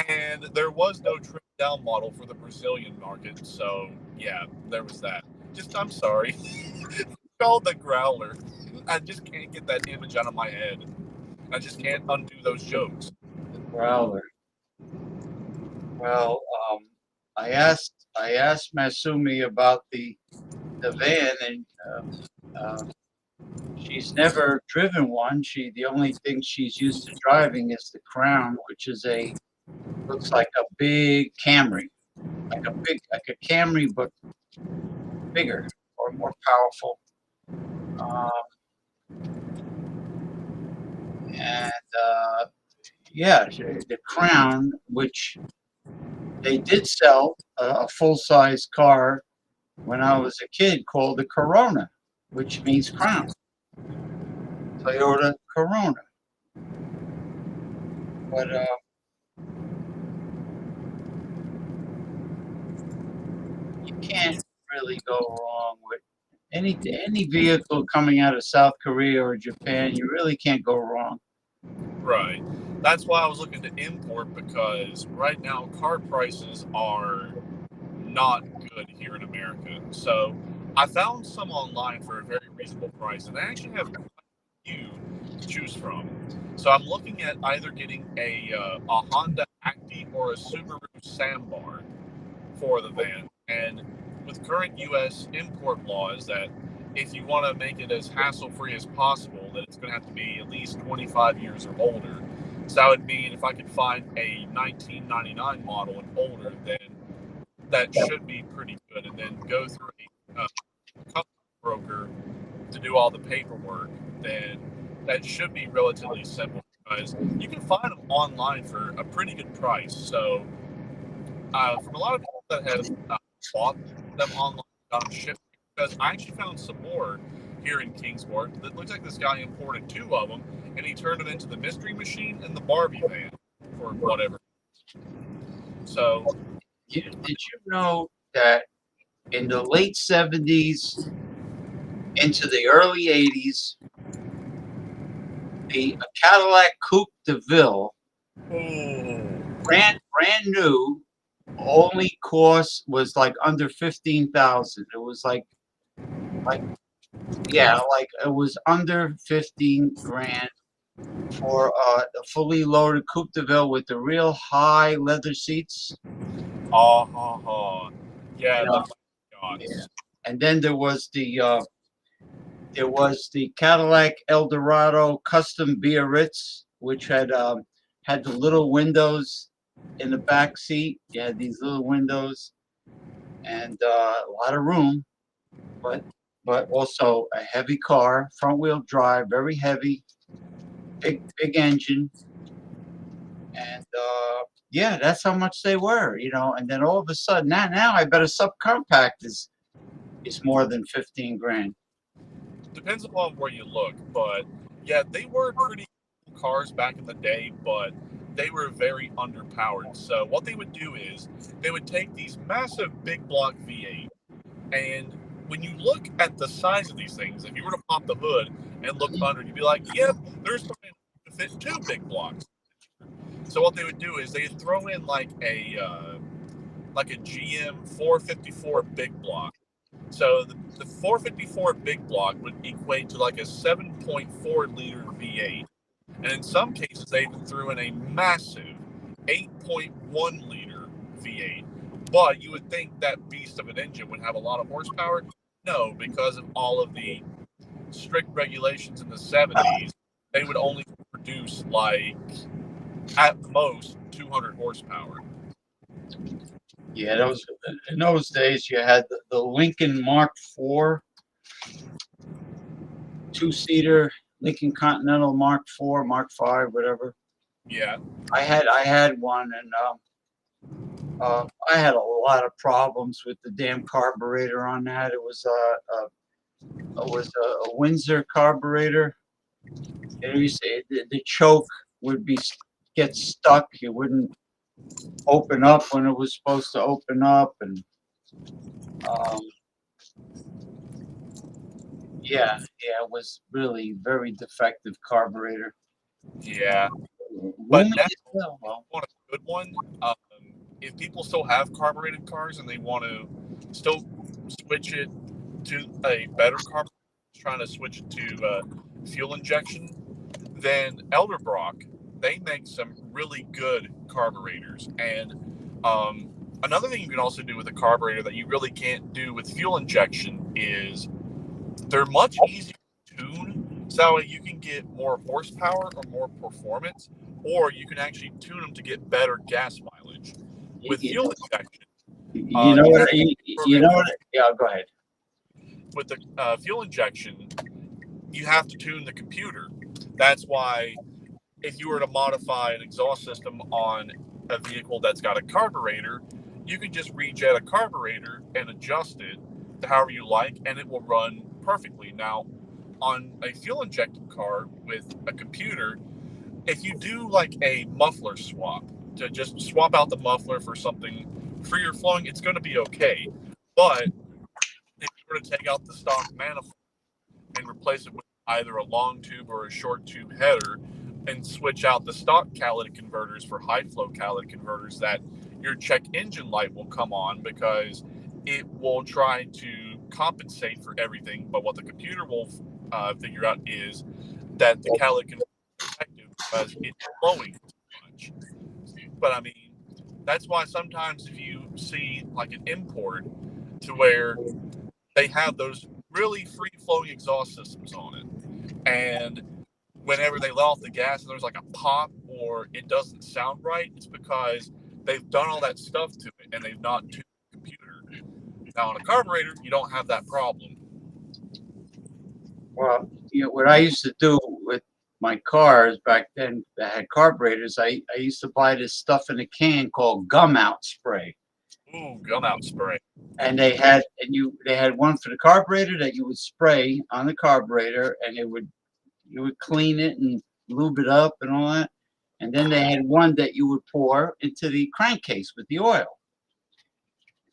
And there was no trimmed down model for the Brazilian market, so yeah, there was that. I'm sorry. It's called the Growler. I just can't get that image out of my head. I just can't undo those jokes. The Growler. Well, I asked Masumi about the van, and she's never driven one. The only thing she's used to driving is the Crown, which is looks like a big Camry, like a Camry, but bigger or more powerful. Yeah, the Crown, which they did sell a full-size car when I was a kid called the Corona, which means crown. Toyota Corona. But you can't really go wrong with any vehicle coming out of South Korea or Japan. You really can't go wrong. Right. That's why I was looking to import, because right now car prices are not good here in America. So I found some online for a very reasonable price, and they actually have quite a few to choose from. So I'm looking at either getting a Honda Acti or a Subaru Sambar for the van. And with current U.S. import laws, that if you want to make it as hassle-free as possible, that it's going to have to be at least 25 years or older. So that would mean if I could find a 1999 model and older, then that should be pretty good. And then go through a customs broker to do all the paperwork, then that should be relatively simple, because you can find them online for a pretty good price. So from a lot of people that have bought them online, got them shipped, because I actually found some more here in Kingsport that looks like this guy imported 2 of them, and he turned it into the Mystery Machine and the Barbie van for whatever. So, did you know that in the late 70s into the early 80s, the Cadillac Coupe de Ville, brand new, only was like under 15,000. It was like it was under 15 grand for a fully loaded Coupe de Ville with the real high leather seats. Yeah, yeah. And then there was the Cadillac Eldorado Custom Biarritz, which had the little windows in the back seat. You had these little windows and a lot of room, but but also a heavy car, front wheel drive, very heavy, big engine. And yeah, that's how much they were, you know. And then all of a sudden, now I bet a subcompact is more than 15 grand. Depends upon where you look, but yeah, they were pretty cool cars back in the day, but they were very underpowered. So what they would do is they would take these massive big block V8, and when you look at the size of these things, if you were to pop the hood and look under, you'd be like, yep, there's something to fit 2 big blocks. So what they would do is they'd throw in like a GM 454 big block. So the 454 big block would equate to like a 7.4 liter V8. And in some cases, they even threw in a massive 8.1 liter V8. But you would think that beast of an engine would have a lot of horsepower. No, because of all of the strict regulations in the 70s, they would only produce like at most 200 horsepower. Yeah, in those days you had the Lincoln Mark IV, 2-seater Lincoln Continental Mark IV, Mark V, whatever. Yeah. I had one, and I had a lot of problems with the damn carburetor on that. It was a Windsor carburetor. And you say the choke would get stuck. It wouldn't open up when it was supposed to open up, and yeah, it was really very defective carburetor. Yeah, but now want a good one. If people still have carbureted cars and they want to still switch it to a better carburetor, trying to switch it to fuel injection, then Elderbrock, they make some really good carburetors. And another thing you can also do with a carburetor that you really can't do with fuel injection is they're much easier to tune, so you can get more horsepower or more performance, or you can actually tune them to get better gas mileage. With fuel injection, You know what? Yeah, go ahead. With the fuel injection, you have to tune the computer. That's why if you were to modify an exhaust system on a vehicle that's got a carburetor, you can just rejet a carburetor and adjust it to however you like, and it will run perfectly. Now, on a fuel injected car with a computer, if you do like a muffler swap, to just swap out the muffler for something freer flowing, it's going to be okay. But if you were to take out the stock manifold and replace it with either a long tube or a short tube header, and switch out the stock catalytic converters for high flow catalytic converters, that your check engine light will come on because it will try to compensate for everything. But what the computer will figure out is that the catalytic converter is effective because it's flowing too much. But I mean, that's why sometimes if you see like an import to where they have those really free flowing exhaust systems on it, and whenever they let off the gas and there's like a pop or it doesn't sound right, it's because they've done all that stuff to it and they've not tuned the computer. Now on a carburetor, you don't have that problem. Well, you know what I used to do with my cars back then that had carburetors, I used to buy this stuff in a can called gum out spray. Ooh, gum out spray. And they had one for the carburetor that you would spray on the carburetor, and you would clean it and lube it up and all that. And then they had one that you would pour into the crankcase with the oil.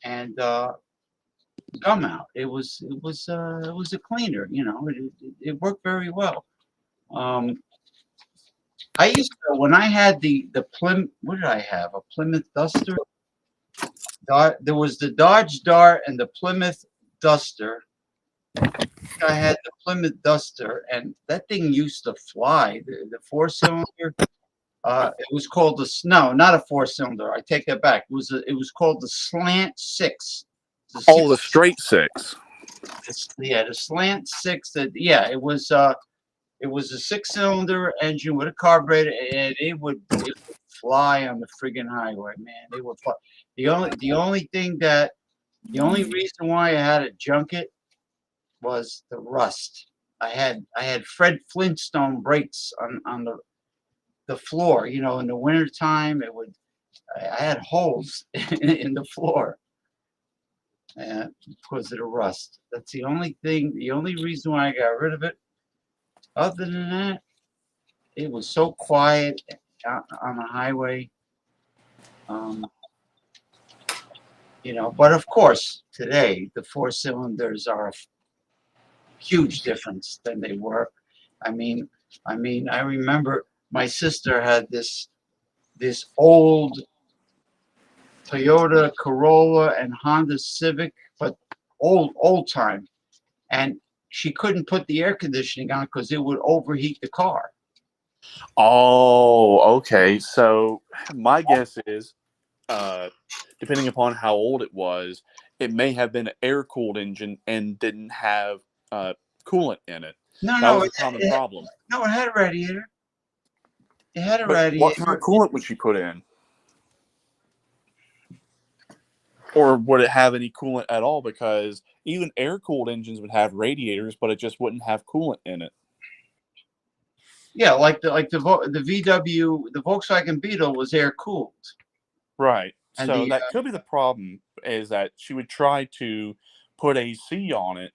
And gum out. It was a cleaner, you know. It worked very well. I used to, when I had the Plymouth, what did I have? A Plymouth Duster. There was the Dodge Dart and the Plymouth Duster. I had the Plymouth Duster, and that thing used to fly. The 4-cylinder. It was called not a 4-cylinder. I take that back. It was called the Slant 6. The straight 6. The Slant 6. It was a 6-cylinder engine with a carburetor, and it would fly on the friggin' highway, man. They would fly. The only reason why I had to junk it was the rust. I had Fred Flintstone brakes on the floor. You know, in the wintertime, I had holes in the floor because of the rust. That's the only thing, the only reason why I got rid of it. Other than that, it was so quiet on the highway. You know, but of course, today the four cylinders are a huge difference than they were. I mean, I remember my sister had this old Toyota Corolla and Honda Civic, but old time, and she couldn't put the air conditioning on because it would overheat the car. Oh, okay. So my guess is, depending upon how old it was, it may have been an air-cooled engine and didn't have coolant in it. No, That no, was a common problem. no, it had a radiator. It had a But what kind radiator. of coolant would she put in? Or would it have any coolant at all? Because even air-cooled engines would have radiators, but it just wouldn't have coolant in it. Yeah, like the VW, the Volkswagen Beetle was air cooled. Right. And So that could be the problem, is that she would try to put AC on it,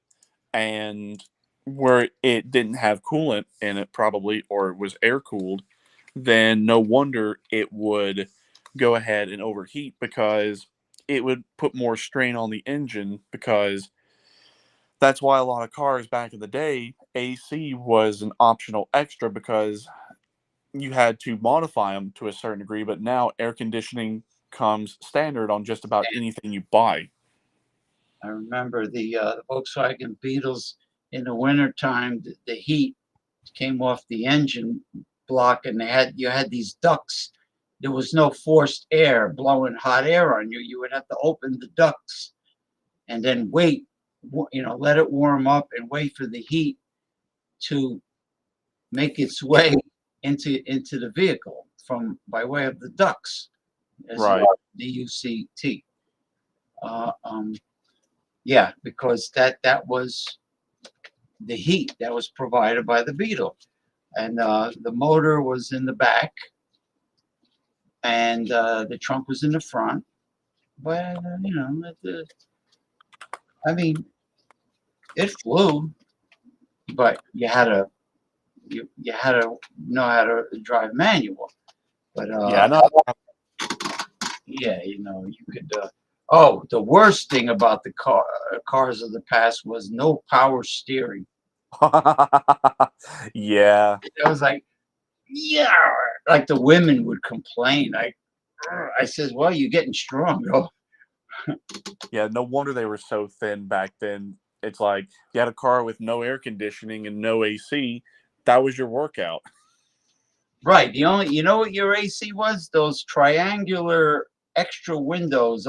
and where it didn't have coolant in it probably, or it was air cooled, then no wonder it would go ahead and overheat, because it would put more strain on the engine, because that's why a lot of cars back in the day, AC was an optional extra, because you had to modify them to a certain degree, but now air conditioning comes standard on just about anything you buy. I remember the Volkswagen Beetles in the wintertime, the heat came off the engine block, and you had these ducts. There was no forced air blowing hot air on you. You would have to open the ducts and then wait, let it warm up and wait for the heat to make its way into the vehicle from by way of the ducts, Right. DUCT. Yeah, because that was the heat that was provided by the Beetle, and the motor was in the back, and the trunk was in the front. But I mean, it flew, but you had to know how to drive manual. But Yeah, no. yeah, you could. Oh, the worst thing about the cars of the past was no power steering. Yeah. It was like, yeah, like the women would complain. I says, well, you're getting strong, though. Yeah, no wonder they were so thin back then. It's like you had a car with no air conditioning and no AC. That was your workout. Right. You know what your AC was? Those triangular extra windows.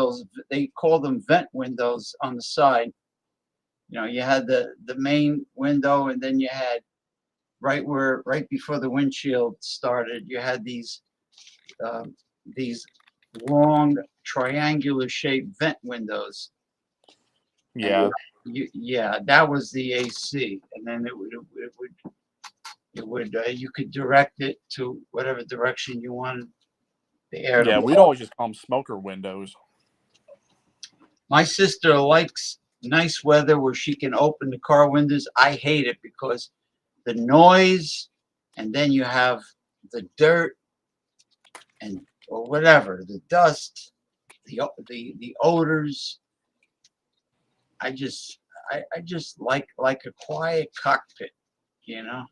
They call them vent windows on the side. You had the main window, and then you had right before the windshield started, you had these long triangular shaped vent windows. Yeah. Yeah, that was the AC, and then you could direct it to whatever direction you wanted the air to Yeah, blow. we'd always just call them smoker windows. My sister likes nice weather where she can open the car windows. I hate it because the noise, and then you have the dirt or whatever, the dust, the odors. I just like a quiet cockpit, you know.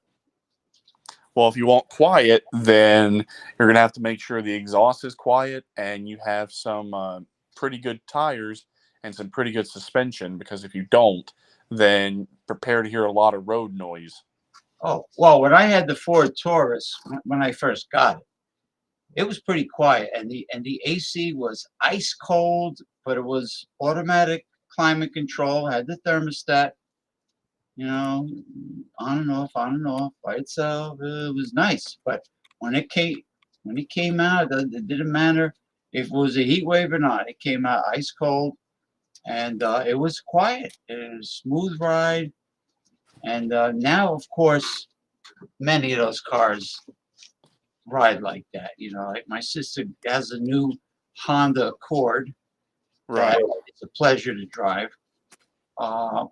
Well, if you want quiet, then you're going to have to make sure the exhaust is quiet and you have some pretty good tires and some pretty good suspension, because if you don't, then prepare to hear a lot of road noise. Oh, well, when I had the Ford Taurus, when I first got it, it was pretty quiet, and the AC was ice cold, but it was automatic climate control, had the thermostat, on and off by itself. It was nice, but when it came out, it didn't matter if it was a heat wave or not. It came out ice cold, and it was quiet. It was a smooth ride. And now, of course, many of those cars ride like that. Like my sister has a new Honda Accord that it's a pleasure to drive. But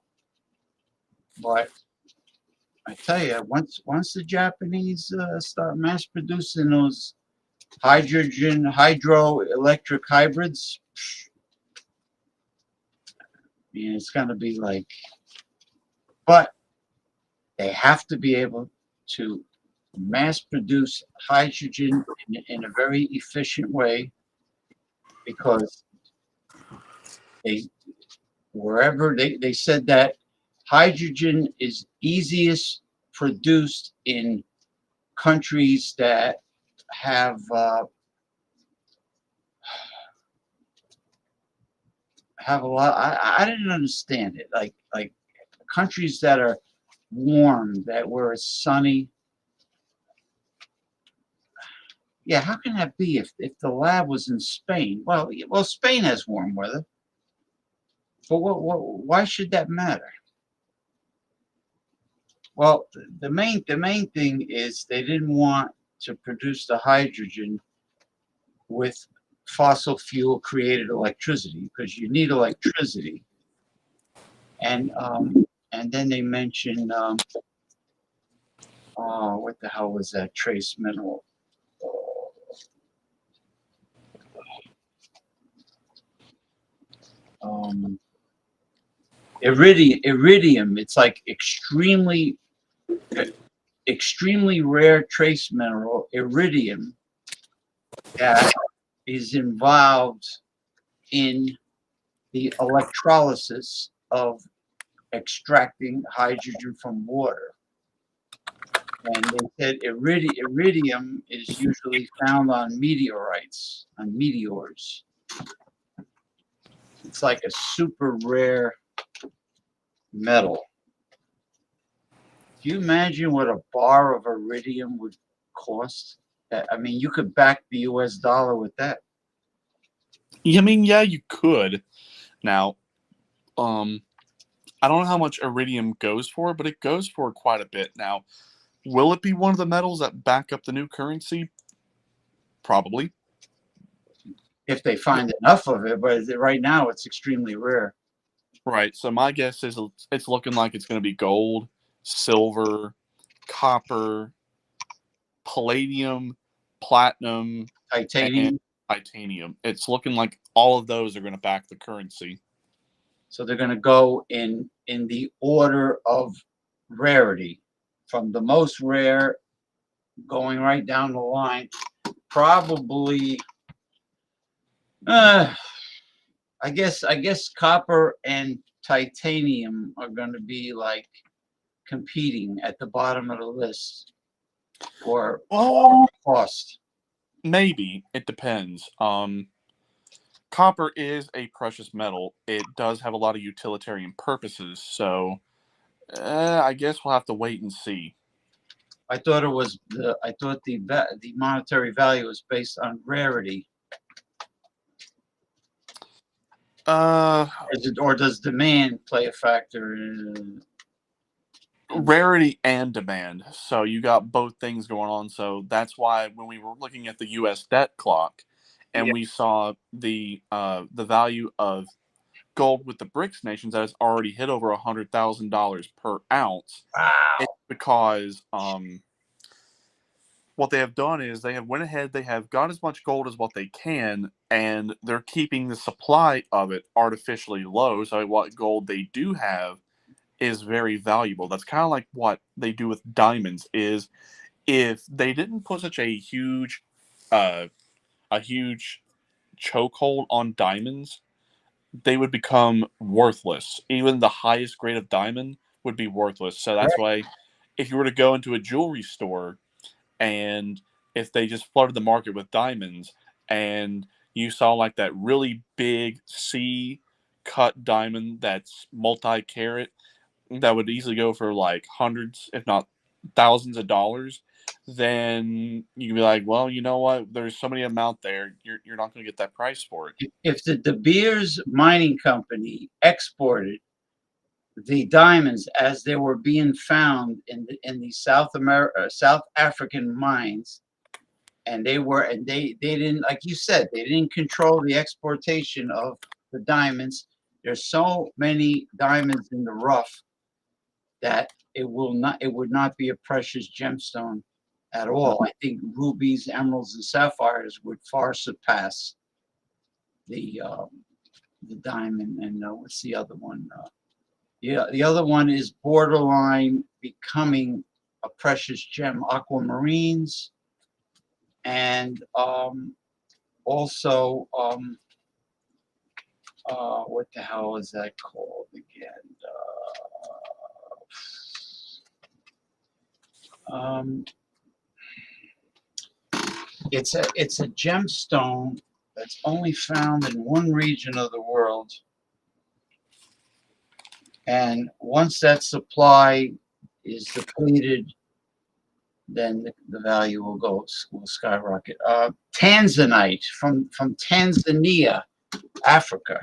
I tell you, once the Japanese start mass producing those hydroelectric hybrids, it's going to be like, but they have to be able to mass produce hydrogen in a very efficient way, because they said that hydrogen is easiest produced in countries that have a lot. I didn't understand it. Like countries that are warm, where it's sunny. Yeah, how can that be if the lab was in Spain? Well, Spain has warm weather, but why should that matter? Well, the main thing is they didn't want to produce the hydrogen with fossil fuel created electricity, because you need electricity. And then they mentioned what the hell was that trace mineral? Iridium. It's like extremely rare trace mineral, iridium, that is involved in the electrolysis of extracting hydrogen from water. And they said iridium is usually found on meteorites, on meteors. It's like a super rare metal. Do you imagine what a bar of iridium would cost? I mean, you could back the US dollar with that. I mean, yeah, you could. Now, I don't know how much iridium goes for, but it goes for quite a bit. Now, will it be one of the metals that back up the new currency? Probably. If they find enough of it, but right now it's extremely rare. Right. So my guess is it's looking like it's going to be gold, silver, copper, palladium, platinum, titanium. and titanium. It's looking like all of those are going to back the currency. So they're going to go in the order of rarity, from the most rare going right down the line. Probably, I guess copper and titanium are going to be like competing at the bottom of the list for cost. Maybe. It depends. Copper is a precious metal. It does have a lot of utilitarian purposes, so I guess we'll have to wait and see. I thought the monetary value was based on rarity. Or does demand play a factor in rarity and demand? So you got both things going on. So that's why when we were looking at the U.S. debt clock, and we saw the value of gold with the BRICS nations that has already hit over $100,000 per ounce. Wow! It's because what they have done is they have went ahead, they have got as much gold as what they can, and they're keeping the supply of it artificially low. So what gold they do have is very valuable. That's kind of like what they do with diamonds. Is if they didn't put such a huge chokehold on diamonds, they would become worthless. Even the highest grade of diamond would be worthless. So that's why if you were to go into a jewelry store, and if they just flooded the market with diamonds, and you saw like that really big C-cut diamond that's multi-carat, that would easily go for like hundreds, if not thousands of dollars, then you can be like, well, you know what? There's so many of them out there. You're not going to get that price for it. If the De Beers Mining Company exported the diamonds as they were being found in the South African mines, and they didn't, like you said, they didn't control the exportation of the diamonds. There's so many diamonds in the rough that it would not be a precious gemstone at all. I think rubies, emeralds, and sapphires would far surpass the diamond. And what's the other one? Yeah, the other one is borderline becoming a precious gem, aquamarines, and also what the hell is that called again? It's a gemstone that's only found in one region of the world, and once that supply is depleted, then the value will skyrocket. Tanzanite from Tanzania, Africa.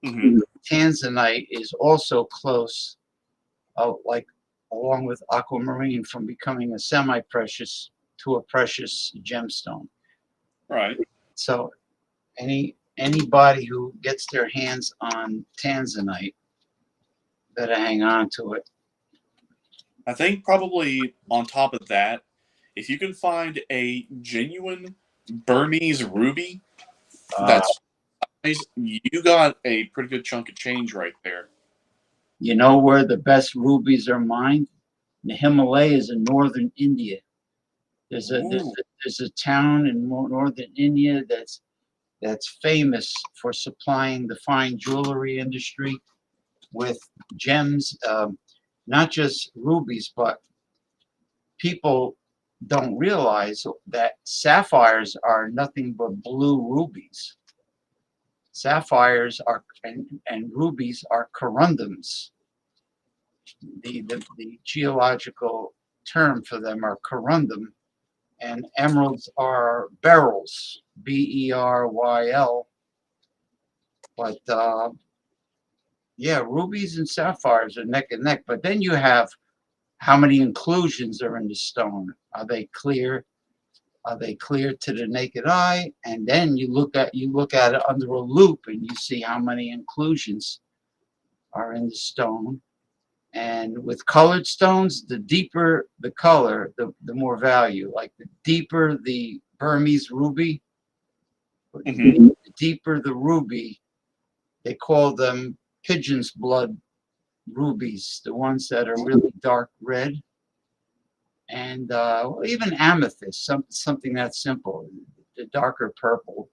Tanzanite is also close, like along with aquamarine, from becoming a semi-precious to a precious gemstone. Right. So anybody who gets their hands on Tanzanite better hang on to it. I think probably on top of that, if you can find a genuine Burmese ruby, that's nice, you got a pretty good chunk of change right there. You know where the best rubies are mined? The Himalayas in northern India. There's a town in northern India that's famous for supplying the fine jewelry industry with gems, not just rubies, but people don't realize that sapphires are nothing but blue rubies. Sapphires are and rubies are corundums. The geological term for them are corundum, and emeralds are beryls, B-E-R-Y-L. But yeah, rubies and sapphires are neck and neck. But then you have how many inclusions are in the stone. Are they clear? Are they clear to the naked eye? And then you look at it under a loupe, and you see how many inclusions are in the stone. And with colored stones, the deeper the color, the more value. Like the deeper the Burmese ruby, the deeper the ruby, they call them pigeon's blood rubies, the ones that are really dark red. And even amethyst, something that simple, the darker purple.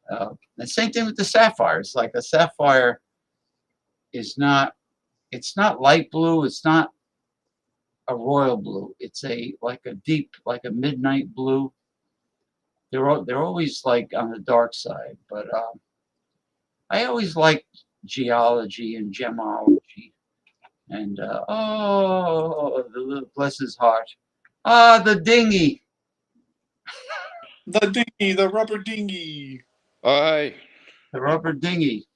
The same thing with the sapphires. Like a sapphire is not, it's not light blue, it's not a royal blue. It's like a deep, like a midnight blue. They're always like on the dark side, but I always liked geology and gemology. And oh, bless his heart. Ah, the dinghy. The dinghy, the rubber dinghy. Aye. The rubber dinghy.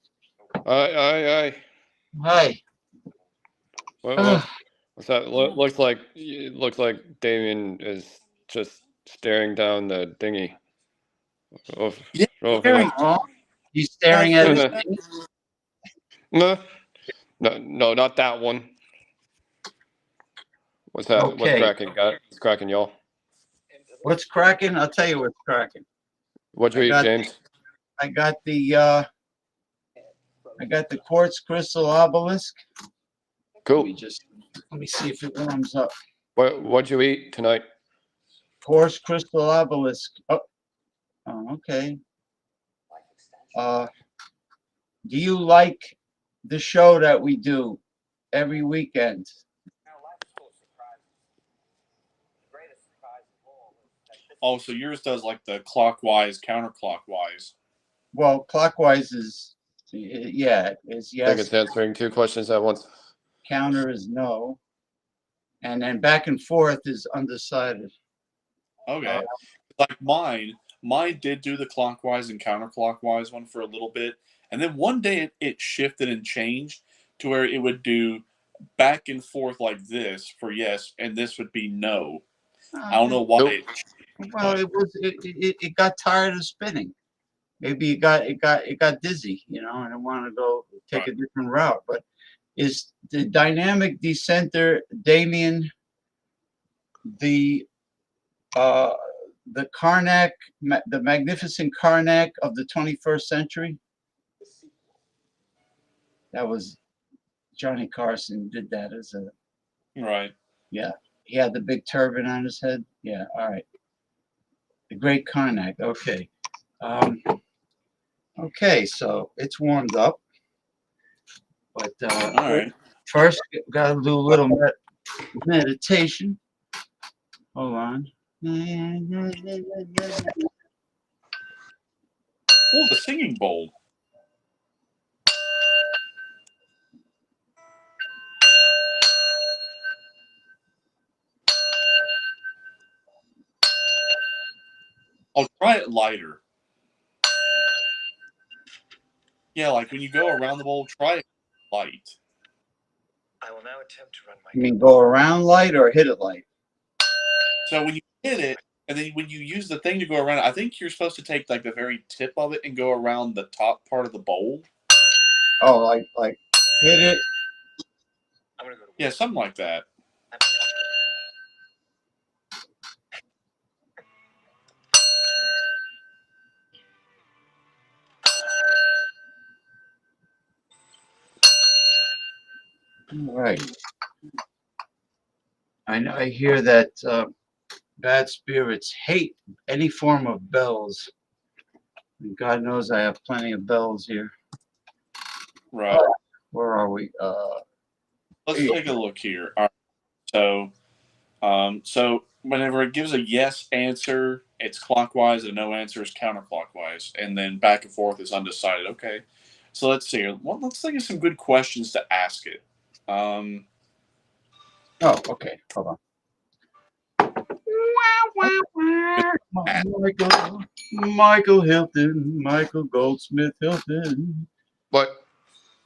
Aye. Hi. What's that? Looks like Damien is just staring down the dinghy. Yeah, he's staring at his dinghy. No, not that one. What's that? Okay. What's cracking? What's cracking, y'all? What's cracking? I'll tell you what's cracking. What'd you eat, James? I got the quartz crystal obelisk. Cool. Let me see if it warms up. What'd you eat tonight? Quartz crystal obelisk. Oh, okay. Do you like the show that we do every weekend? Oh, so yours does like the clockwise, counterclockwise. Well, clockwise is, yeah, is yes. I think it's answering two questions at once. Counter is no. And then back and forth is undecided. Okay. Like mine did do the clockwise and counterclockwise one for a little bit. And then one day it shifted and changed to where it would do back and forth like this for yes, and this would be no. I don't know why. Well, it got tired of spinning. Maybe it got dizzy, you know, and it wanted to go take a different route. But is the dynamic decenter, Damien, the Karnak, the magnificent Karnak of the 21st century? That was Johnny Carson did that as a Right. yeah. He had the big turban on his head. Yeah. All right. The Great Karnak. Okay. Okay. So it's warmed up, but All right. first got to do a little meditation. Hold on. Oh, the singing bowl. I'll try it lighter. Yeah, like when you go around the bowl, try it light. I will now attempt to run my. You mean go around light or hit it light? So when you hit it, and then when you use the thing to go around it, I think you're supposed to take like the very tip of it and go around the top part of the bowl. Oh, like hit it. I'm gonna go to. Yeah, something like that. All right. I hear that bad spirits hate any form of bells. And God knows I have plenty of bells here. Right. Where are we? Let's take a look here. All right. So whenever it gives a yes answer, it's clockwise, and no answer is counterclockwise, and then back and forth is undecided. Okay. So let's see. Well, let's think of some good questions to ask it. Oh, okay. Hold on. Michael Hilton, Michael Goldsmith Hilton. What?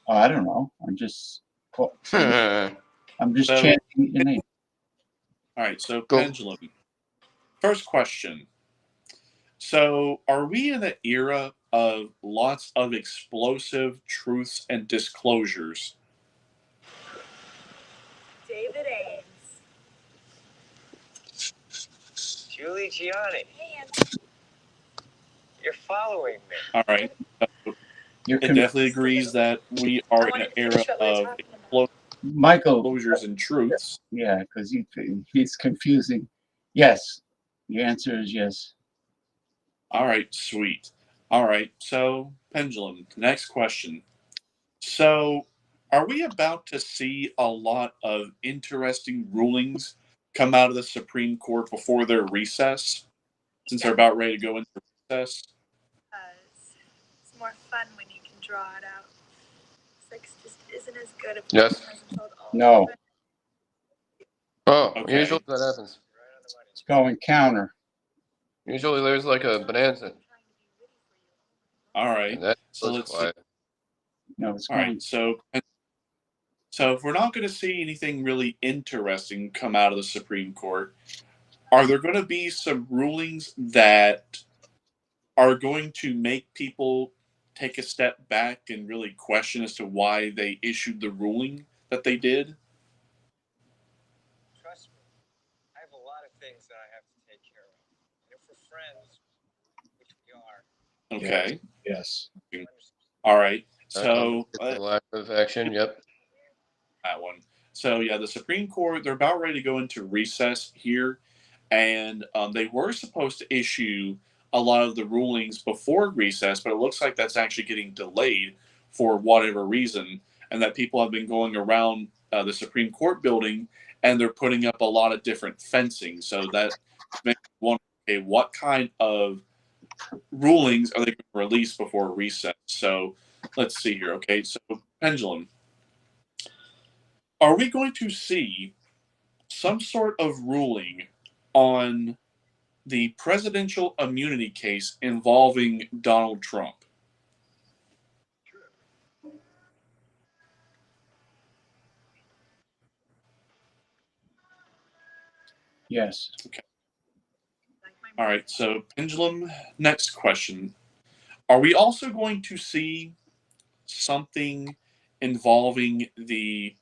I don't know. I'm just chanting your name. All right. So pendulum. First question. So are we in the era of lots of explosive truths and disclosures? David Ames. Julie Gianni. You're following me. All right. It definitely agrees that we are in an era of explosures and truths. Yeah, because he's confusing. Yes. The answer is yes. All right, sweet. All right, so pendulum. Next question. So, are we about to see a lot of interesting rulings come out of the Supreme Court before their recess, since they're about ready to go into recess? It's more fun when you can draw it out. Sex just isn't as good if Yes. No. Oh, Okay. usually that happens. It's going counter. Usually there's like a bonanza. All right. And that So was let's see. quiet. No, it's All going. right. So if we're not going to see anything really interesting come out of the Supreme Court, are there going to be some rulings that are going to make people take a step back and really question as to why they issued the ruling that they did? Trust me, I have a lot of things that I have to take care of. And if we're friends, which we are. Okay. Yes. All right. So So lack of action. Yep. that one. So yeah, the Supreme Court, they're about ready to go into recess here, and they were supposed to issue a lot of the rulings before recess, but it looks like that's actually getting delayed for whatever reason, and that people have been going around the Supreme Court building and they're putting up a lot of different fencing. So that makes me wonder, okay, what kind of rulings are they going to release before recess? So let's see here. Okay, so pendulum. Are we going to see some sort of ruling on the presidential immunity case involving Donald Trump? Yes. Okay. All right. So, Pendulum, next question. Are we also going to see something involving the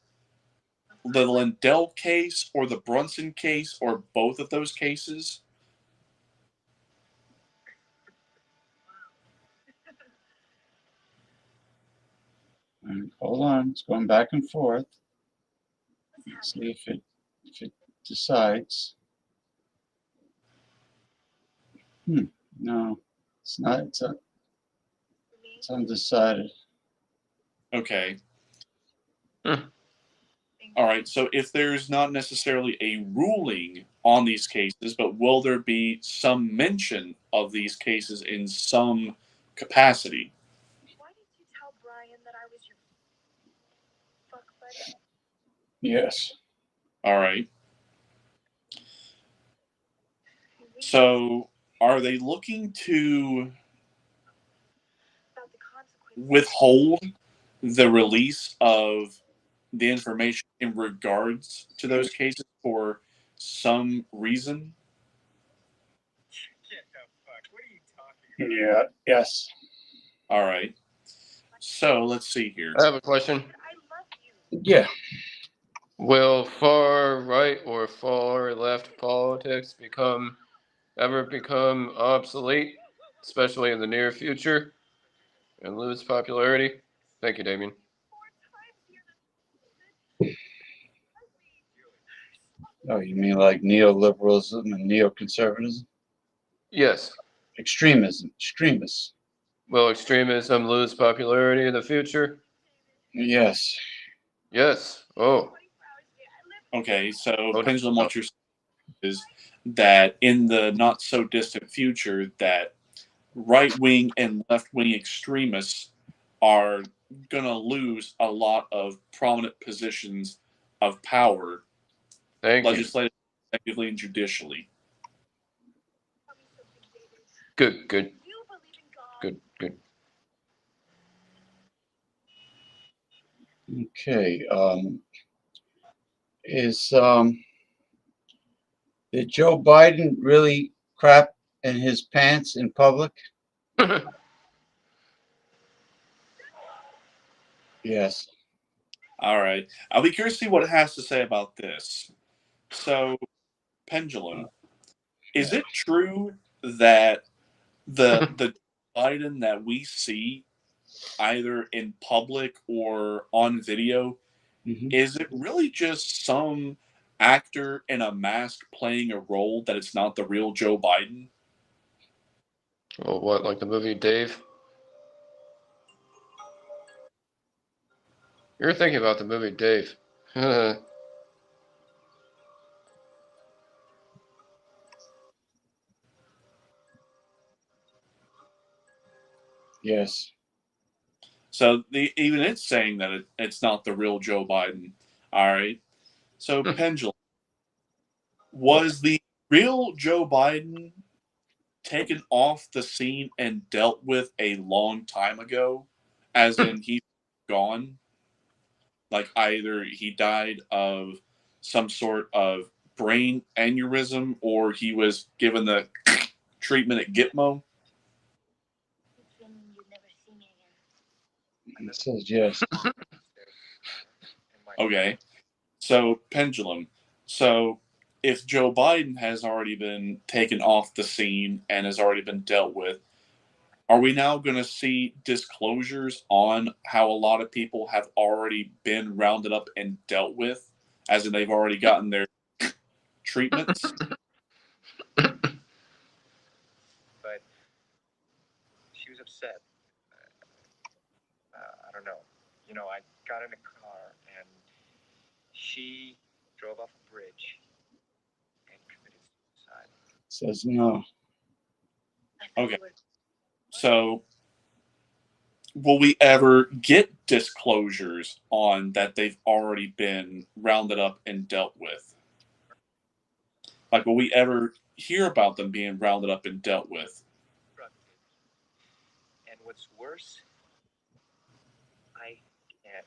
Lindell case or the Brunson case or both of those cases? Hold on, it's going back and forth. Let's see if it decides. No, it's not. It's undecided. Okay. All right. So if there's not necessarily a ruling on these cases, but will there be some mention of these cases in some capacity? Why did you tell Brian that I was your fuck buddy? Yes. All right. So are they looking to withhold the release of the information in regards to those cases for some reason? Yeah. Yes. All right. So let's see here. I have a question. Yeah. Will far right or far left politics ever become obsolete, especially in the near future, and lose popularity? Thank you, Damien. Oh, you mean like neoliberalism and neoconservatism? Yes. Extremism. Extremists. Will extremism lose popularity in the future? Yes. Yes. Oh. Okay, so Oh, Pendulum, what you're saying is that in the not so distant future, that right wing and left wing extremists are going to lose a lot of prominent positions of power, Thank you. legislatively, executively, and judicially. Good, good. Good, good. Okay. Did Joe Biden really crap in his pants in public? Yes. All right. I'll be curious to see what it has to say about this. So, Pendulum, is it true that the Biden that we see either in public or on video, is it really just some actor in a mask playing a role that it's not the real Joe Biden? Well, what, like the movie Dave? You're thinking about the movie Dave. Yes. So even it's saying that it's not the real Joe Biden. All right. So Pendulum, was the real Joe Biden taken off the scene and dealt with a long time ago? As in he's gone? Like either he died of some sort of brain aneurysm or he was given the treatment at Gitmo? It says yes. Okay. So, Pendulum. So, if Joe Biden has already been taken off the scene and has already been dealt with, are we now going to see disclosures on how a lot of people have already been rounded up and dealt with, as in they've already gotten their treatments? But she was upset. I don't know. You know, I got in a car and she drove off a bridge and committed suicide. Says no. Okay. So, will we ever get disclosures on that they've already been rounded up and dealt with? Like, will we ever hear about them being rounded up and dealt with? And what's worse, I can't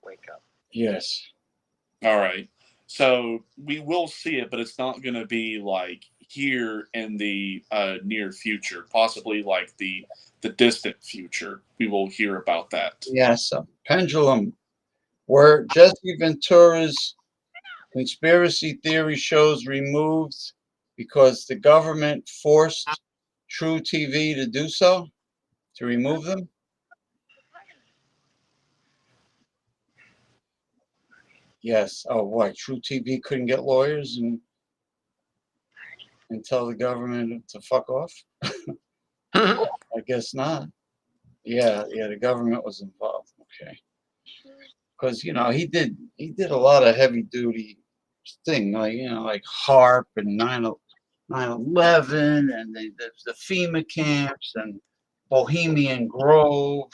wake up. Yes. All right. So we will see it, but it's not going to be like here in the near future, possibly like the distant future. We will hear about that. Yes, a pendulum. Were Jesse Ventura's conspiracy theory shows removed because the government forced True TV to do so, to remove them? Yes. Oh, what? True TV couldn't get lawyers and tell the government to fuck off? I guess not. Yeah, the government was involved. Okay. Because he did a lot of heavy duty thing, like HARP and 9/11 and the FEMA camps and Bohemian Grove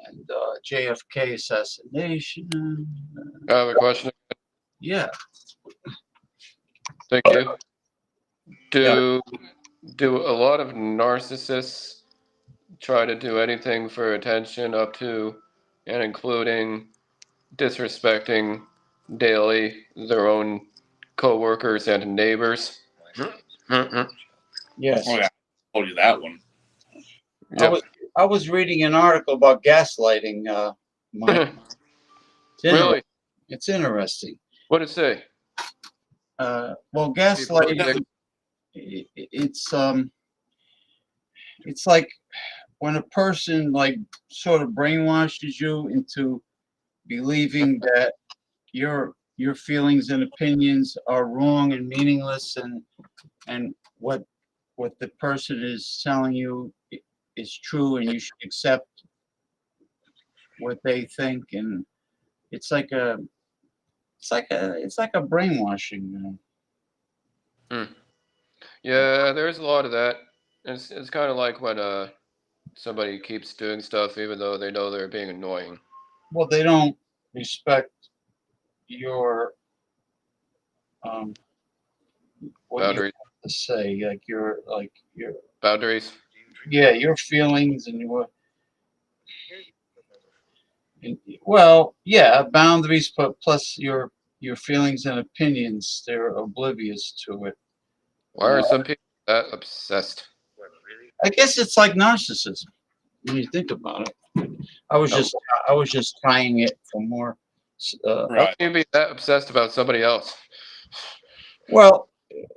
and JFK assassination. I have a question. Yeah. Thank you. Do a lot of narcissists try to do anything for attention up to and including disrespecting daily their own co-workers and neighbors? Yes. Oh yeah, I told you that one. Yep. I was reading an article about gaslighting, Mike. Really? It's interesting. What did it say? Well, gaslighting, it's like when a person like sort of brainwashes you into believing that your feelings and opinions are wrong and meaningless, and what the person is telling you is true, and you should accept what they think, and it's like a brainwashing. Yeah, there's a lot of that. It's kind of like when somebody keeps doing stuff even though they know they're being annoying. Well, they don't respect your what you Boundaries. have to say, like your Boundaries. yeah, your feelings and well, yeah, boundaries, but plus your feelings and opinions, they're oblivious to it. Why are some people that obsessed? I guess it's like narcissism when you think about it. I was just tying it for more. How can you be that obsessed about somebody else? Well,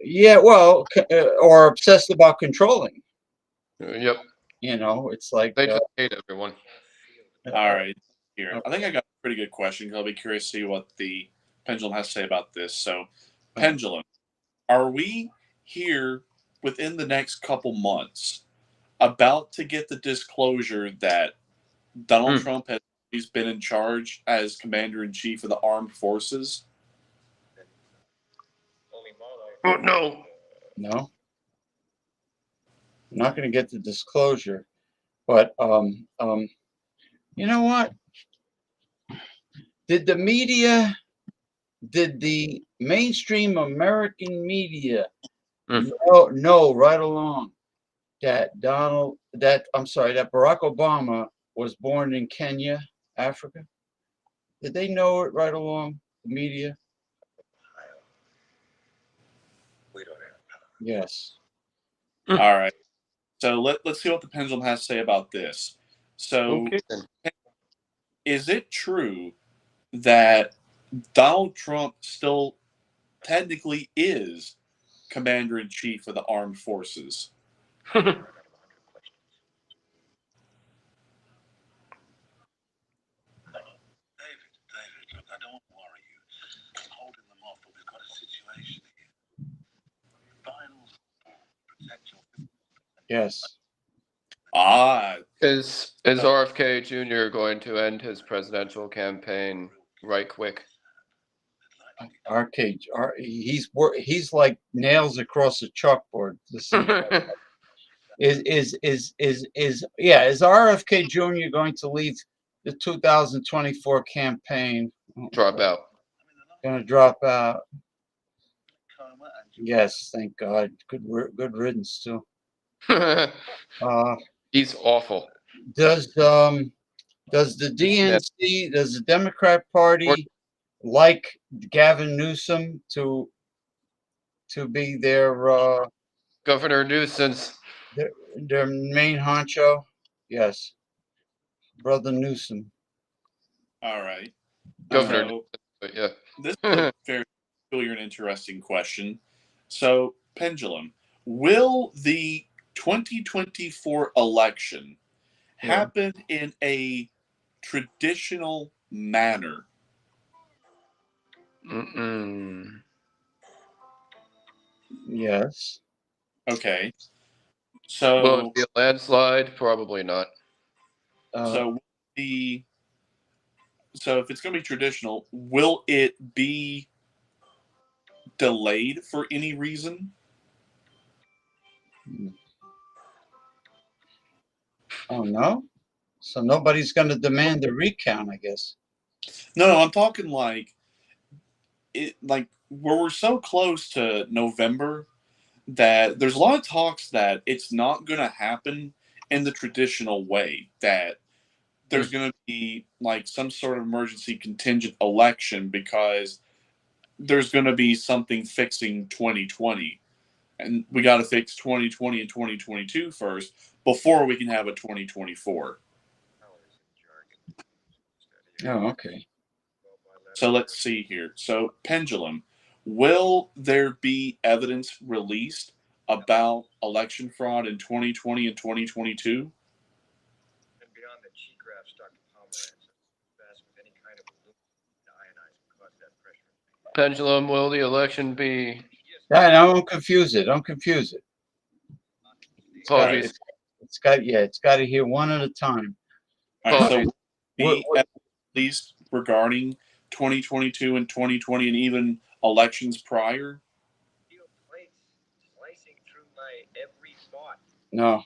yeah, or obsessed about controlling. Yep. It's like they just hate everyone. All right, here. I think I got a pretty good question. I'll be curious to see what the pendulum has to say about this. So, pendulum, are we here within the next couple months about to get the disclosure that Donald Trump has been in charge as commander in chief of the armed forces? Oh no. No. I'm not going to get the disclosure, but you know what? Did the mainstream American media know right along that that Barack Obama was born in Kenya, Africa? Did they know it right along, the media? Yes. All right. So let's see what the pendulum has to say about this. So, is it true that Donald Trump still technically is commander in chief of the armed forces? Yes. Is RFK Jr. going to end his presidential campaign right quick? He's like nails across a chalkboard. Listen, is RFK Jr. going to leave the 2024 campaign? Drop out. Going to drop out. Yes, thank God. Good riddance too. He's awful. Does the DNC, does the Democrat Party like Gavin Newsom to be their Governor Nuisance. their main honcho? Yes, Brother Newsom. All right. Governor So Nuisance, yeah. this is a very peculiar and interesting question. So, Pendulum, will the 2024 election happen in a traditional manner? Yes. Okay. Will it So, be a landslide? Probably not. so if it's going to be traditional, will it be delayed for any reason? Oh no. So nobody's going to demand a recount, I guess. No, I'm talking like where we're so close to November that there's a lot of talks that it's not going to happen in the traditional way, that there's going to be like some sort of emergency contingent election because there's going to be something fixing 2020, and we got to fix 2020 and 2022 first before we can have a 2024. Oh, okay. So let's see here. So, Pendulum, will there be evidence released about election fraud in 2020 and 2022? Pendulum, will the election be? Yeah, don't confuse it. Don't confuse it. Apologies. It's got to hear one at a time. All right, so be at least regarding 2022 and 2020 and even elections prior? No.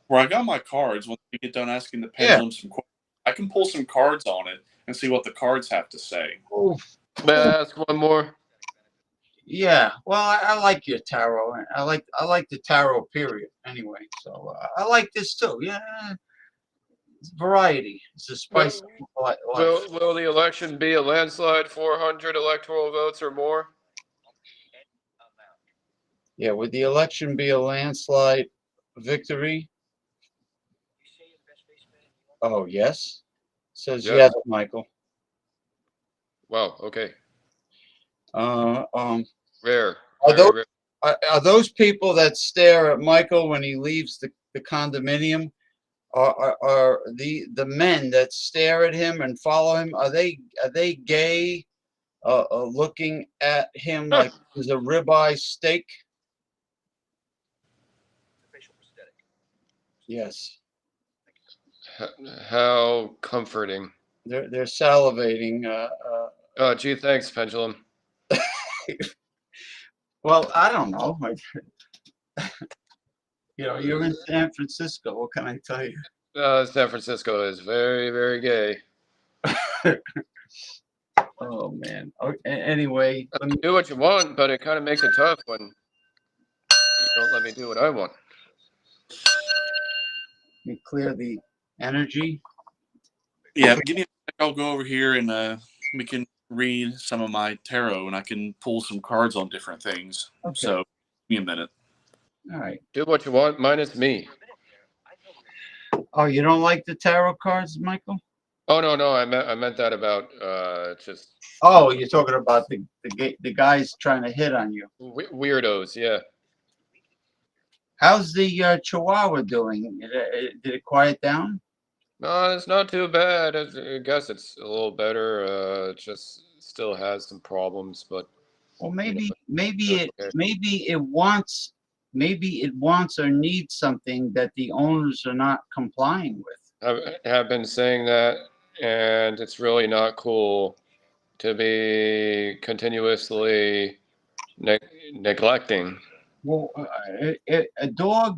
Where I got my cards, when we get done asking the Pendulum some questions, I can pull some cards on it and see what the cards have to say. May I ask one more? Yeah, well, I like your tarot. I like the tarot period anyway. So I like this too. Yeah, it's variety. It's a spice. Will the election be a landslide, 400 electoral votes or more? Yeah, would the election be a landslide victory? Oh yes, says Yes. yes, Michael. Wow. Okay. Rare. Very rare. Are those people that stare at Michael when he leaves the condominium? Are the men that stare at him and follow him? Are they gay? Looking at him like he's a ribeye steak. Yes. How comforting. They're salivating. Oh, gee, thanks, Pendulum. Well, I don't know. You're in San Francisco. What can I tell you? San Francisco is very, very gay. Oh man. Okay, anyway, Do what you want, but it kind of makes it tough when you don't let me do what I want. Let me clear the energy. Yeah, give me a sec. I'll go over here and we can read some of my tarot and I can pull some cards on different things. Okay. So, give me a minute. All right. Do what you want, minus me. Oh, you don't like the tarot cards, Michael? Oh no, I meant that about just. Oh, you're talking about the guys trying to hit on you. Weirdos, yeah. How's the Chihuahua doing? Did it quiet down? No, it's not too bad. I guess it's a little better. It just still has some problems, but. Well, maybe it wants or needs something that the owners are not complying with. I have been saying that, and it's really not cool to be continuously neglecting. Well, a dog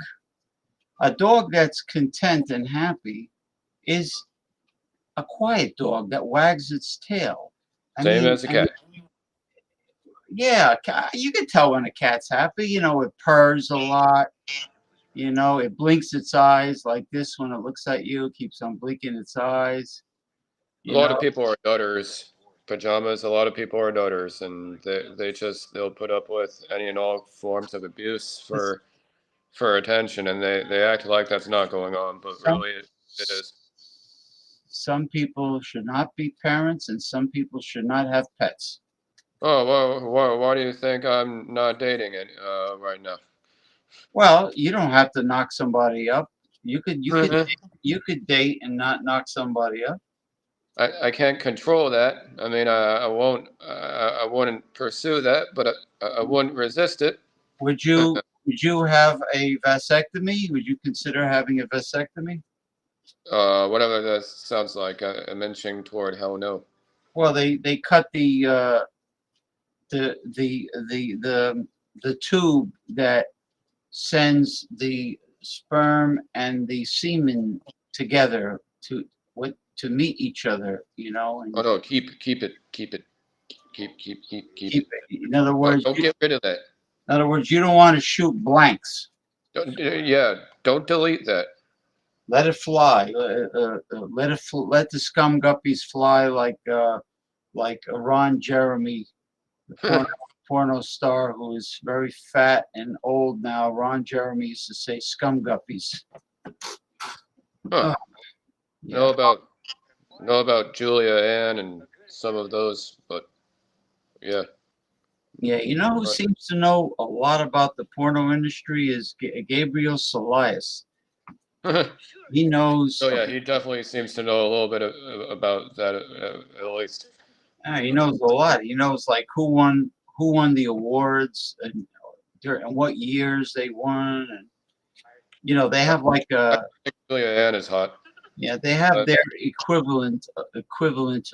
that's content and happy is a quiet dog that wags its tail. Same as a cat. Yeah, you can tell when a cat's happy. It purrs a lot. You know, it blinks its eyes like this when it looks at you. It keeps on blinking its eyes. A You lot know, of people are nutters. Pajamas. A lot of people are nutters, and they'll put up with any and all forms of abuse for attention, and they act like that's not going on, but some really it is. some people should not be parents, and some people should not have pets. Oh, well, why do you think I'm not dating it right now? Well, you don't have to knock somebody up. You could Mhm. you could date and not knock somebody up. I can't control that. I mean, I won't. I wouldn't pursue that, but I wouldn't resist it. Would you have a vasectomy? Would you consider having a vasectomy? Whatever that sounds like. I'm inching toward hell no. Well, they cut the tube that sends the sperm and the semen together to meet each other, you know, Oh and no, keep it, keep it, keep it. keep it. In other words, Don't get rid of that. in other words, you don't want to shoot blanks. Yeah, don't delete that. Let it fly. Let the scum guppies fly like Ron Jeremy, the porno star who is very fat and old now. Ron Jeremy used to say scum guppies. Huh. Yeah. Know about Julia Ann and some of those, but yeah. Yeah, you know who But- seems to know a lot about the porno industry is Gabriel Solias. He knows. Oh yeah, he definitely seems to know a little bit about that at least. He knows a lot. He knows like who won the awards and during what years they won, and you know they have like I think Julia Ann is hot. yeah, they have their equivalent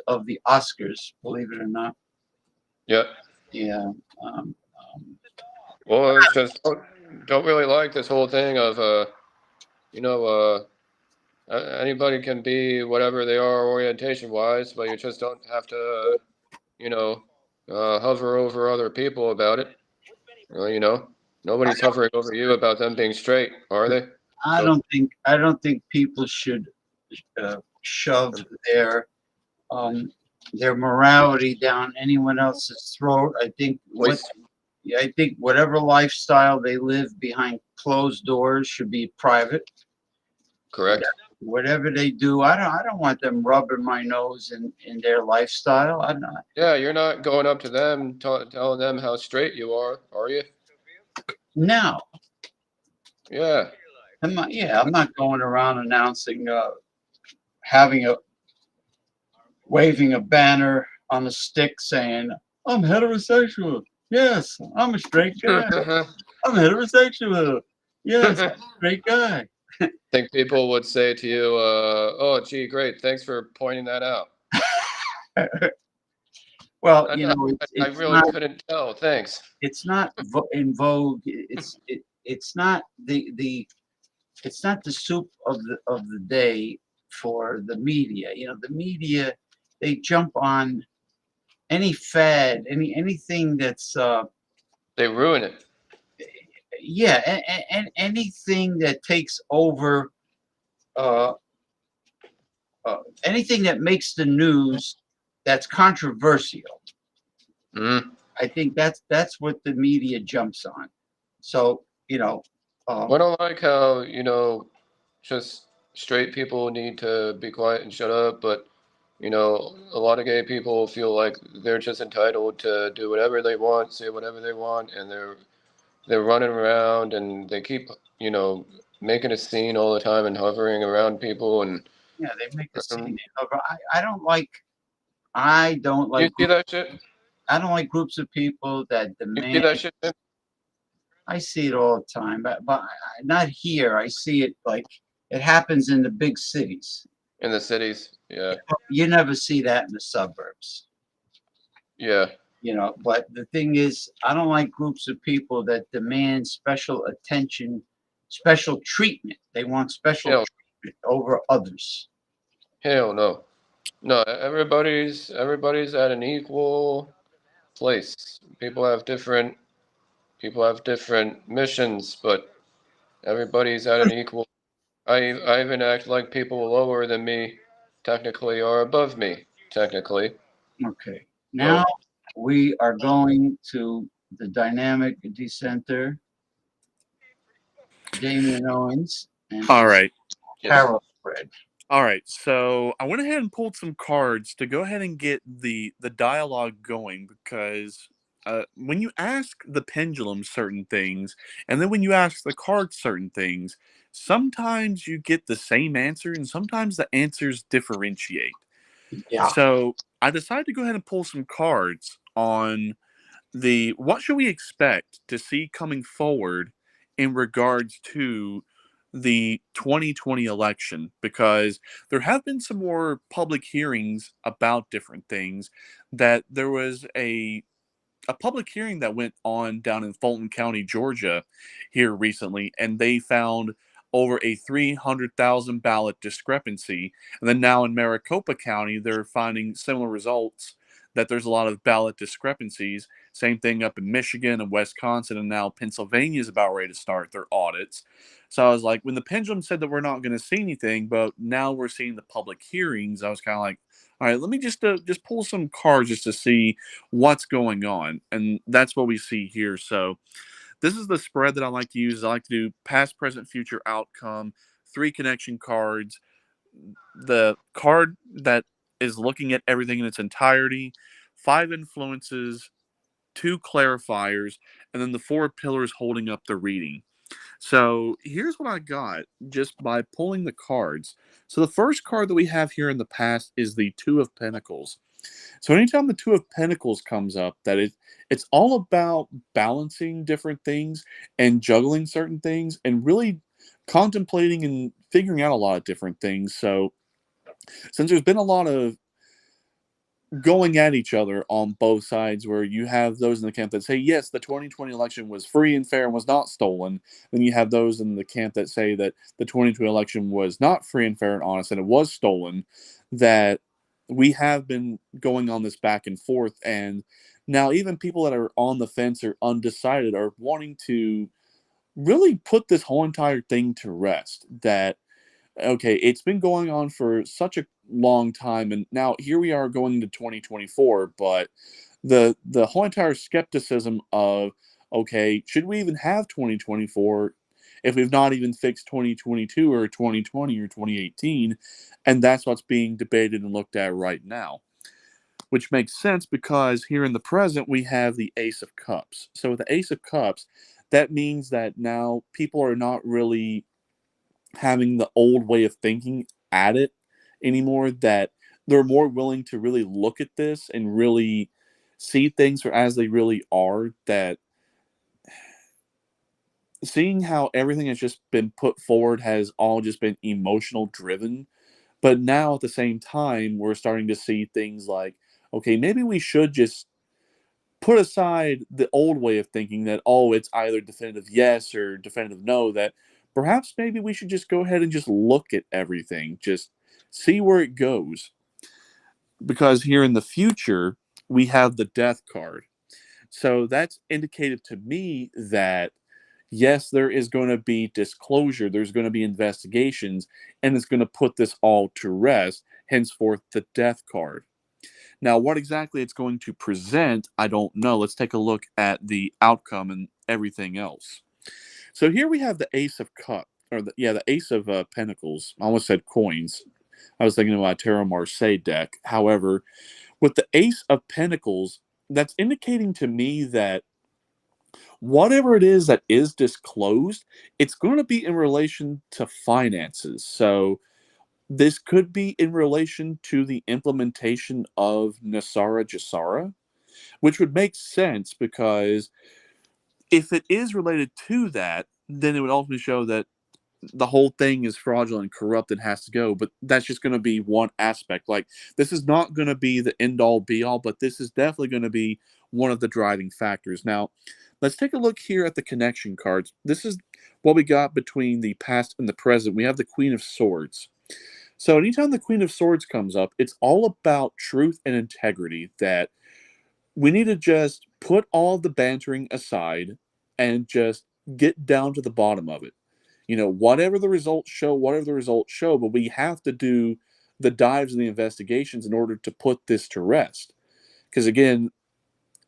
of the Oscars, believe it or not. Yeah. Yeah. Well, it's just don't really like this whole thing of you know anybody can be whatever they are orientation wise, but you just don't have to you know hover over other people about it. You know, nobody's hovering over you about them being straight, are they? I don't think people should shove their morality down anyone else's throat. I think whatever lifestyle they live behind closed doors should be private. Correct. Whatever they do, I don't want them rubbing my nose in their lifestyle. I'm not. Yeah, you're not going up to them telling them how straight you are you? No. Yeah. I'm not going around announcing, waving a banner on a stick saying, I'm heterosexual. Yes, I'm a straight guy. I'm heterosexual. Yes, I'm a straight guy. Think people would say to you, oh, gee, great. Thanks for pointing that out. Well, I you know, know, I really couldn't tell. Thanks. it's not in vogue. It's not it's not the soup of the day for the media. You know, the media, they jump on any fad, anything that's They ruin it. yeah, and anything that takes over, uh, anything that makes the news that's controversial. Mm. I think that's what the media jumps on. So you know, I don't like how, you know, just straight people need to be quiet and shut up, but, you know, a lot of gay people feel like they're just entitled to do whatever they want, say whatever they want, and they're running around and they keep, you know, making a scene all the time and hovering around people and yeah, they make a scene. I don't like. I don't you like. see that shit? I don't like groups of people that You see demand. that shit? I see it all the time, but not here. I see it like it happens in the big cities. In the cities, yeah. You never see that in the suburbs. Yeah. You know, but the thing is, I don't like groups of people that demand special attention, special treatment. They want special treatment over others. Hell no. No, everybody's at an equal place. People have different missions, but Everybody's at an equal. I even act like people lower than me, technically, are above me, technically. Okay. Now we are going to the dynamic dissenter, Damian Owens, and All his right. tarot spread. All right, so I went ahead and pulled some cards to go ahead and get the dialogue going because when you ask the pendulum certain things, and then when you ask the cards certain things, sometimes you get the same answer, and sometimes the answers differentiate. Yeah. So I decided to go ahead and pull some cards on what should we expect to see coming forward in regards to the 2020 election, because there have been some more public hearings about different things. That there was a public hearing that went on down in Fulton County, Georgia, here recently, and they found over a 300,000 ballot discrepancy. And then now in Maricopa County, they're finding similar results, that there's a lot of ballot discrepancies. Same thing up in Michigan and Wisconsin, and now Pennsylvania is about ready to start their audits. So I was like, when the pendulum said that we're not going to see anything, but now we're seeing the public hearings, I was kind of like, all right, let me just pull some cards just to see what's going on, and that's what we see here. So this is the spread that I like to use. I like to do past, present, future, outcome, 3 connection cards, the card that is looking at everything in its entirety, 5 influences, 2 clarifiers, and then the 4 pillars holding up the reading. So here's what I got just by pulling the cards. So the first card that we have here in the past is the 2 of Pentacles. So anytime the 2 of Pentacles comes up, it's all about balancing different things and juggling certain things and really contemplating and figuring out a lot of different things. So since there's been a lot of going at each other on both sides, where you have those in the camp that say, yes, the 2020 election was free and fair and was not stolen. Then you have those in the camp that say that the 2020 election was not free and fair and honest and it was stolen. That we have been going on this back and forth. And now even people that are on the fence or undecided are wanting to really put this whole entire thing to rest. That okay, it's been going on for such a long time, and now here we are going into 2024, but the whole entire skepticism of, okay, should we even have 2024 if we've not even fixed 2022 or 2020 or 2018? And that's what's being debated and looked at right now, which makes sense because here in the present we have the Ace of Cups. So with the Ace of Cups, that means that now people are not really having the old way of thinking at it anymore, that they're more willing to really look at this and really see things for as they really are. That seeing how everything has just been put forward has all just been emotional driven, but now at the same time we're starting to see things like, okay, maybe we should just put aside the old way of thinking that, oh, it's either definitive yes or definitive no. That perhaps maybe we should just go ahead and just look at everything, just see where it goes. Because here in the future, we have the death card. So that's indicative to me that yes, there is going to be disclosure, there's going to be investigations, and it's going to put this all to rest, henceforth the death card. Now, what exactly it's going to present, I don't know. Let's take a look at the outcome and everything else. So here we have the Ace of Cups, or the Ace of Pentacles. I almost said coins. I was thinking about a Tarot Marseille deck. However, with the Ace of Pentacles, that's indicating to me that whatever it is that is disclosed, it's going to be in relation to finances. So this could be in relation to the implementation of Nasara Jasara, which would make sense because if it is related to that, then it would ultimately show that the whole thing is fraudulent and corrupt and has to go. But that's just going to be one aspect. Like, this is not going to be the end all be all, but this is definitely going to be one of the driving factors. Now, let's take a look here at the connection cards. This is what we got between the past and the present. We have the Queen of Swords. So anytime the Queen of Swords comes up, it's all about truth and integrity, that we need to just put all the bantering aside and just get down to the bottom of it. whatever the results show, but we have to do the dives and the investigations in order to put this to rest. Because again,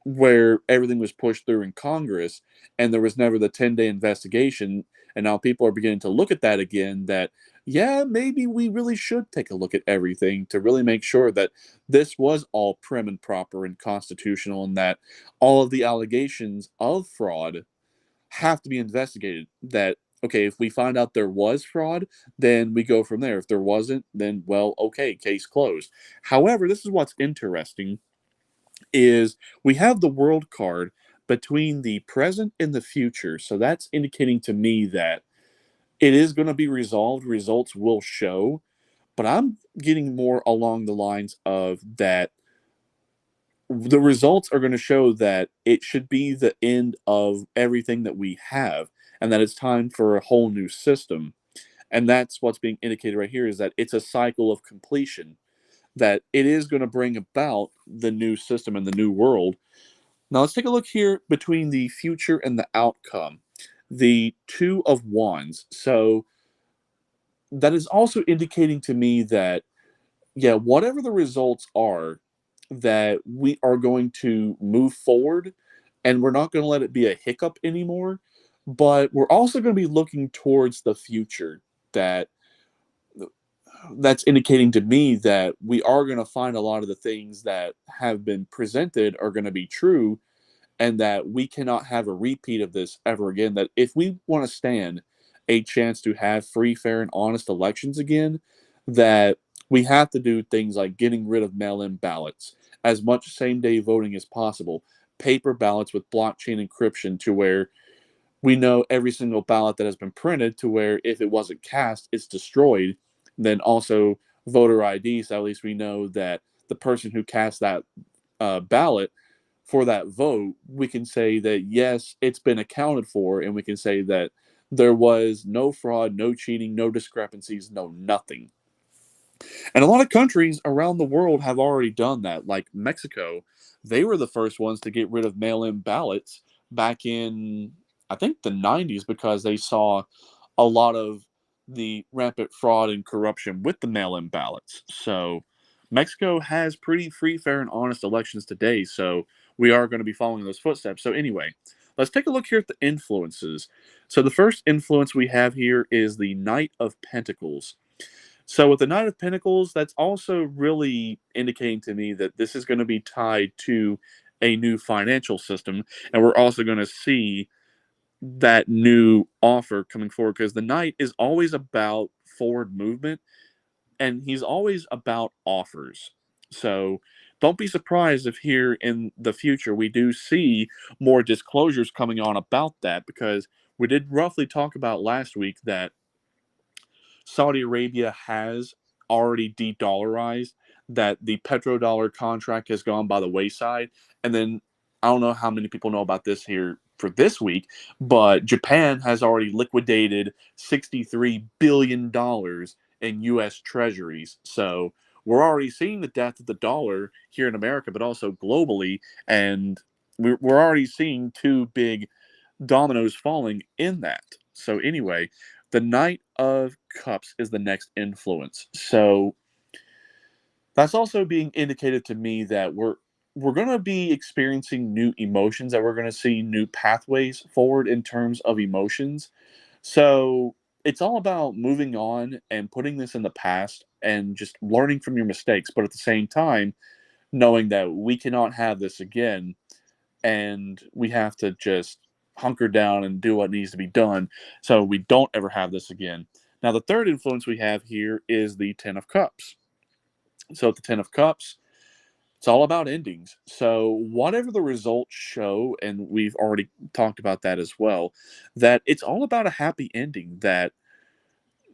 where everything was pushed through in Congress and there was never the 10-day investigation, and now people are beginning to look at that again, that yeah, maybe we really should take a look at everything to really make sure that this was all prim and proper and constitutional, and that all of the allegations of fraud have to be investigated. That okay, if we find out there was fraud, then we go from there. If there wasn't, then well, okay, case closed. However, this is what's interesting is we have the world card between the present and the future. So that's indicating to me that it is going to be resolved. Results will show. But I'm getting more along the lines of that the results are going to show that it should be the end of everything that we have, and that it's time for a whole new system. And that's what's being indicated right here, is that it's a cycle of completion, that it is going to bring about the new system and the new world. Now let's take a look here between the future and the outcome. The Two of Wands. So that is also indicating to me that, yeah, whatever the results are, that we are going to move forward and we're not going to let it be a hiccup anymore. But we're also going to be looking towards the future. That's indicating to me that we are going to find a lot of the things that have been presented are going to be true, and that we cannot have a repeat of this ever again. That if we want to stand a chance to have free, fair, and honest elections again, that we have to do things like getting rid of mail-in ballots, as much same-day voting as possible, paper ballots with blockchain encryption to where we know every single ballot that has been printed, to where if it wasn't cast, it's destroyed. Then also voter ID, so at least we know that the person who cast that ballot for that vote, we can say that yes, it's been accounted for, and we can say that there was no fraud, no cheating, no discrepancies, no nothing. And a lot of countries around the world have already done that. Like Mexico, they were the first ones to get rid of mail-in ballots back in, I think, the 90s, because they saw a lot of the rampant fraud and corruption with the mail-in ballots. So Mexico has pretty free, fair, and honest elections today. So we are going to be following those footsteps. So anyway, let's take a look here at the influences. So the first influence we have here is the Knight of Pentacles. So with the Knight of Pentacles, that's also really indicating to me that this is going to be tied to a new financial system, and we're also going to see that new offer coming forward, because the Knight is always about forward movement, and he's always about offers. So don't be surprised if here in the future we do see more disclosures coming on about that, because we did roughly talk about last week that Saudi Arabia has already de-dollarized, that the petrodollar contract has gone by the wayside. And then I don't know how many people know about this here for this week, but Japan has already liquidated $63 billion in U.S. treasuries. So we're already seeing the death of the dollar here in America, but also globally. And we're already seeing two big dominoes falling in that. So anyway, the Knight of Cups is the next influence. So that's also being indicated to me that we're going to be experiencing new emotions, that we're going to see new pathways forward in terms of emotions. So it's all about moving on and putting this in the past and just learning from your mistakes, but at the same time knowing that we cannot have this again, and we have to just hunker down and do what needs to be done so we don't ever have this again. Now, the third influence we have here is the Ten of Cups. So, at the Ten of Cups, it's all about endings. So, whatever the results show, and we've already talked about that as well, that it's all about a happy ending, that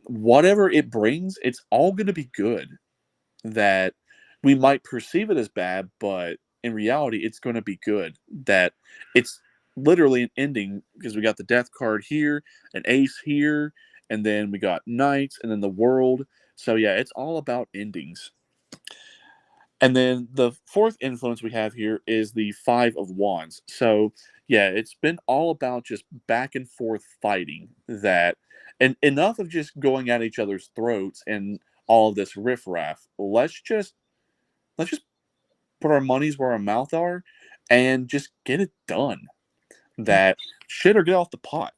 whatever it brings, it's all going to be good. That we might perceive it as bad, but in reality, it's going to be good. That it's literally an ending, because we got the Death card here, an Ace here, and then we got Knights, and then the World. So yeah, it's all about endings. And then the fourth influence we have here is the Five of Wands. So yeah, it's been all about just back and forth fighting that, and enough of just going at each other's throats and all of this riffraff. Let's just put our money's where our mouth are and just get it done. That shit or get off the pot.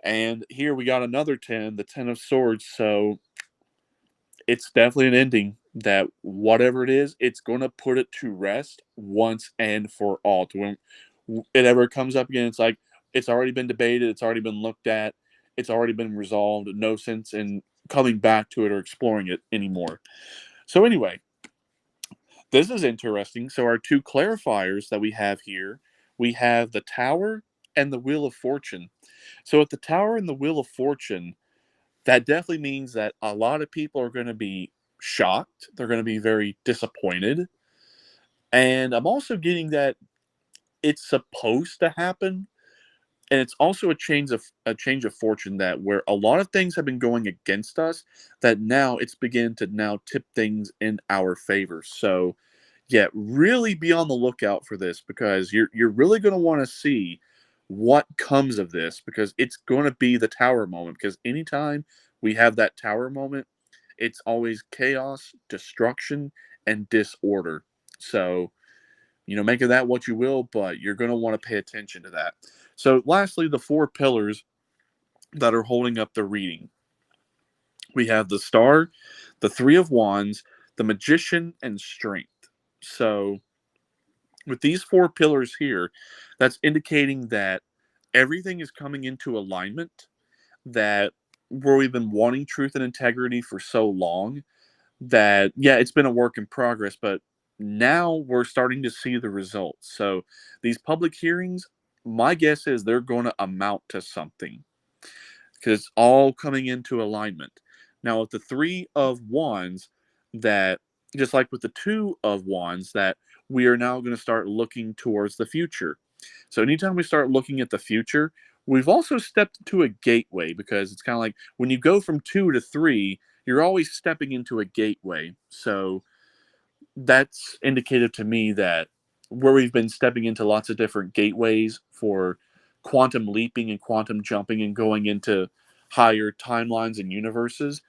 And here we got another 10, the 10 of swords. So it's definitely an ending that whatever it is, it's going to put it to rest once and for all. To when it ever comes up again, it's like it's already been debated, it's already been looked at, it's already been resolved. No sense in coming back to it or exploring it anymore. So anyway, this is interesting. So our two clarifiers that we have here, we have the Tower and the Wheel of Fortune. So with the Tower and the Wheel of Fortune, that definitely means that a lot of people are going to be shocked. They're going to be very disappointed. And I'm also getting that it's supposed to happen. And it's also a change of fortune, that where a lot of things have been going against us, that now it's beginning to now tip things in our favor. So yeah, really be on the lookout for this, because you're really going to want to see what comes of this, because it's going to be the Tower moment. Because anytime we have that Tower moment, it's always chaos, destruction, and disorder. So, make of that what you will, but you're going to want to pay attention to that. So, lastly, the four pillars that are holding up the reading. We have the Star, the Three of Wands, the Magician, and Strength. So, with these four pillars here, that's indicating that everything is coming into alignment, that where we've been wanting truth and integrity for so long, that, yeah, it's been a work in progress, but now we're starting to see the results. So these public hearings, my guess is they're going to amount to something, because it's all coming into alignment. Now, with the Three of Wands, that just like with the Two of Wands, that we are now going to start looking towards the future. So anytime we start looking at the future, we've also stepped into a gateway, because it's kind of like when you go from two to three, you're always stepping into a gateway. So that's indicative to me that where we've been stepping into lots of different gateways for quantum leaping and quantum jumping and going into higher timelines and universes,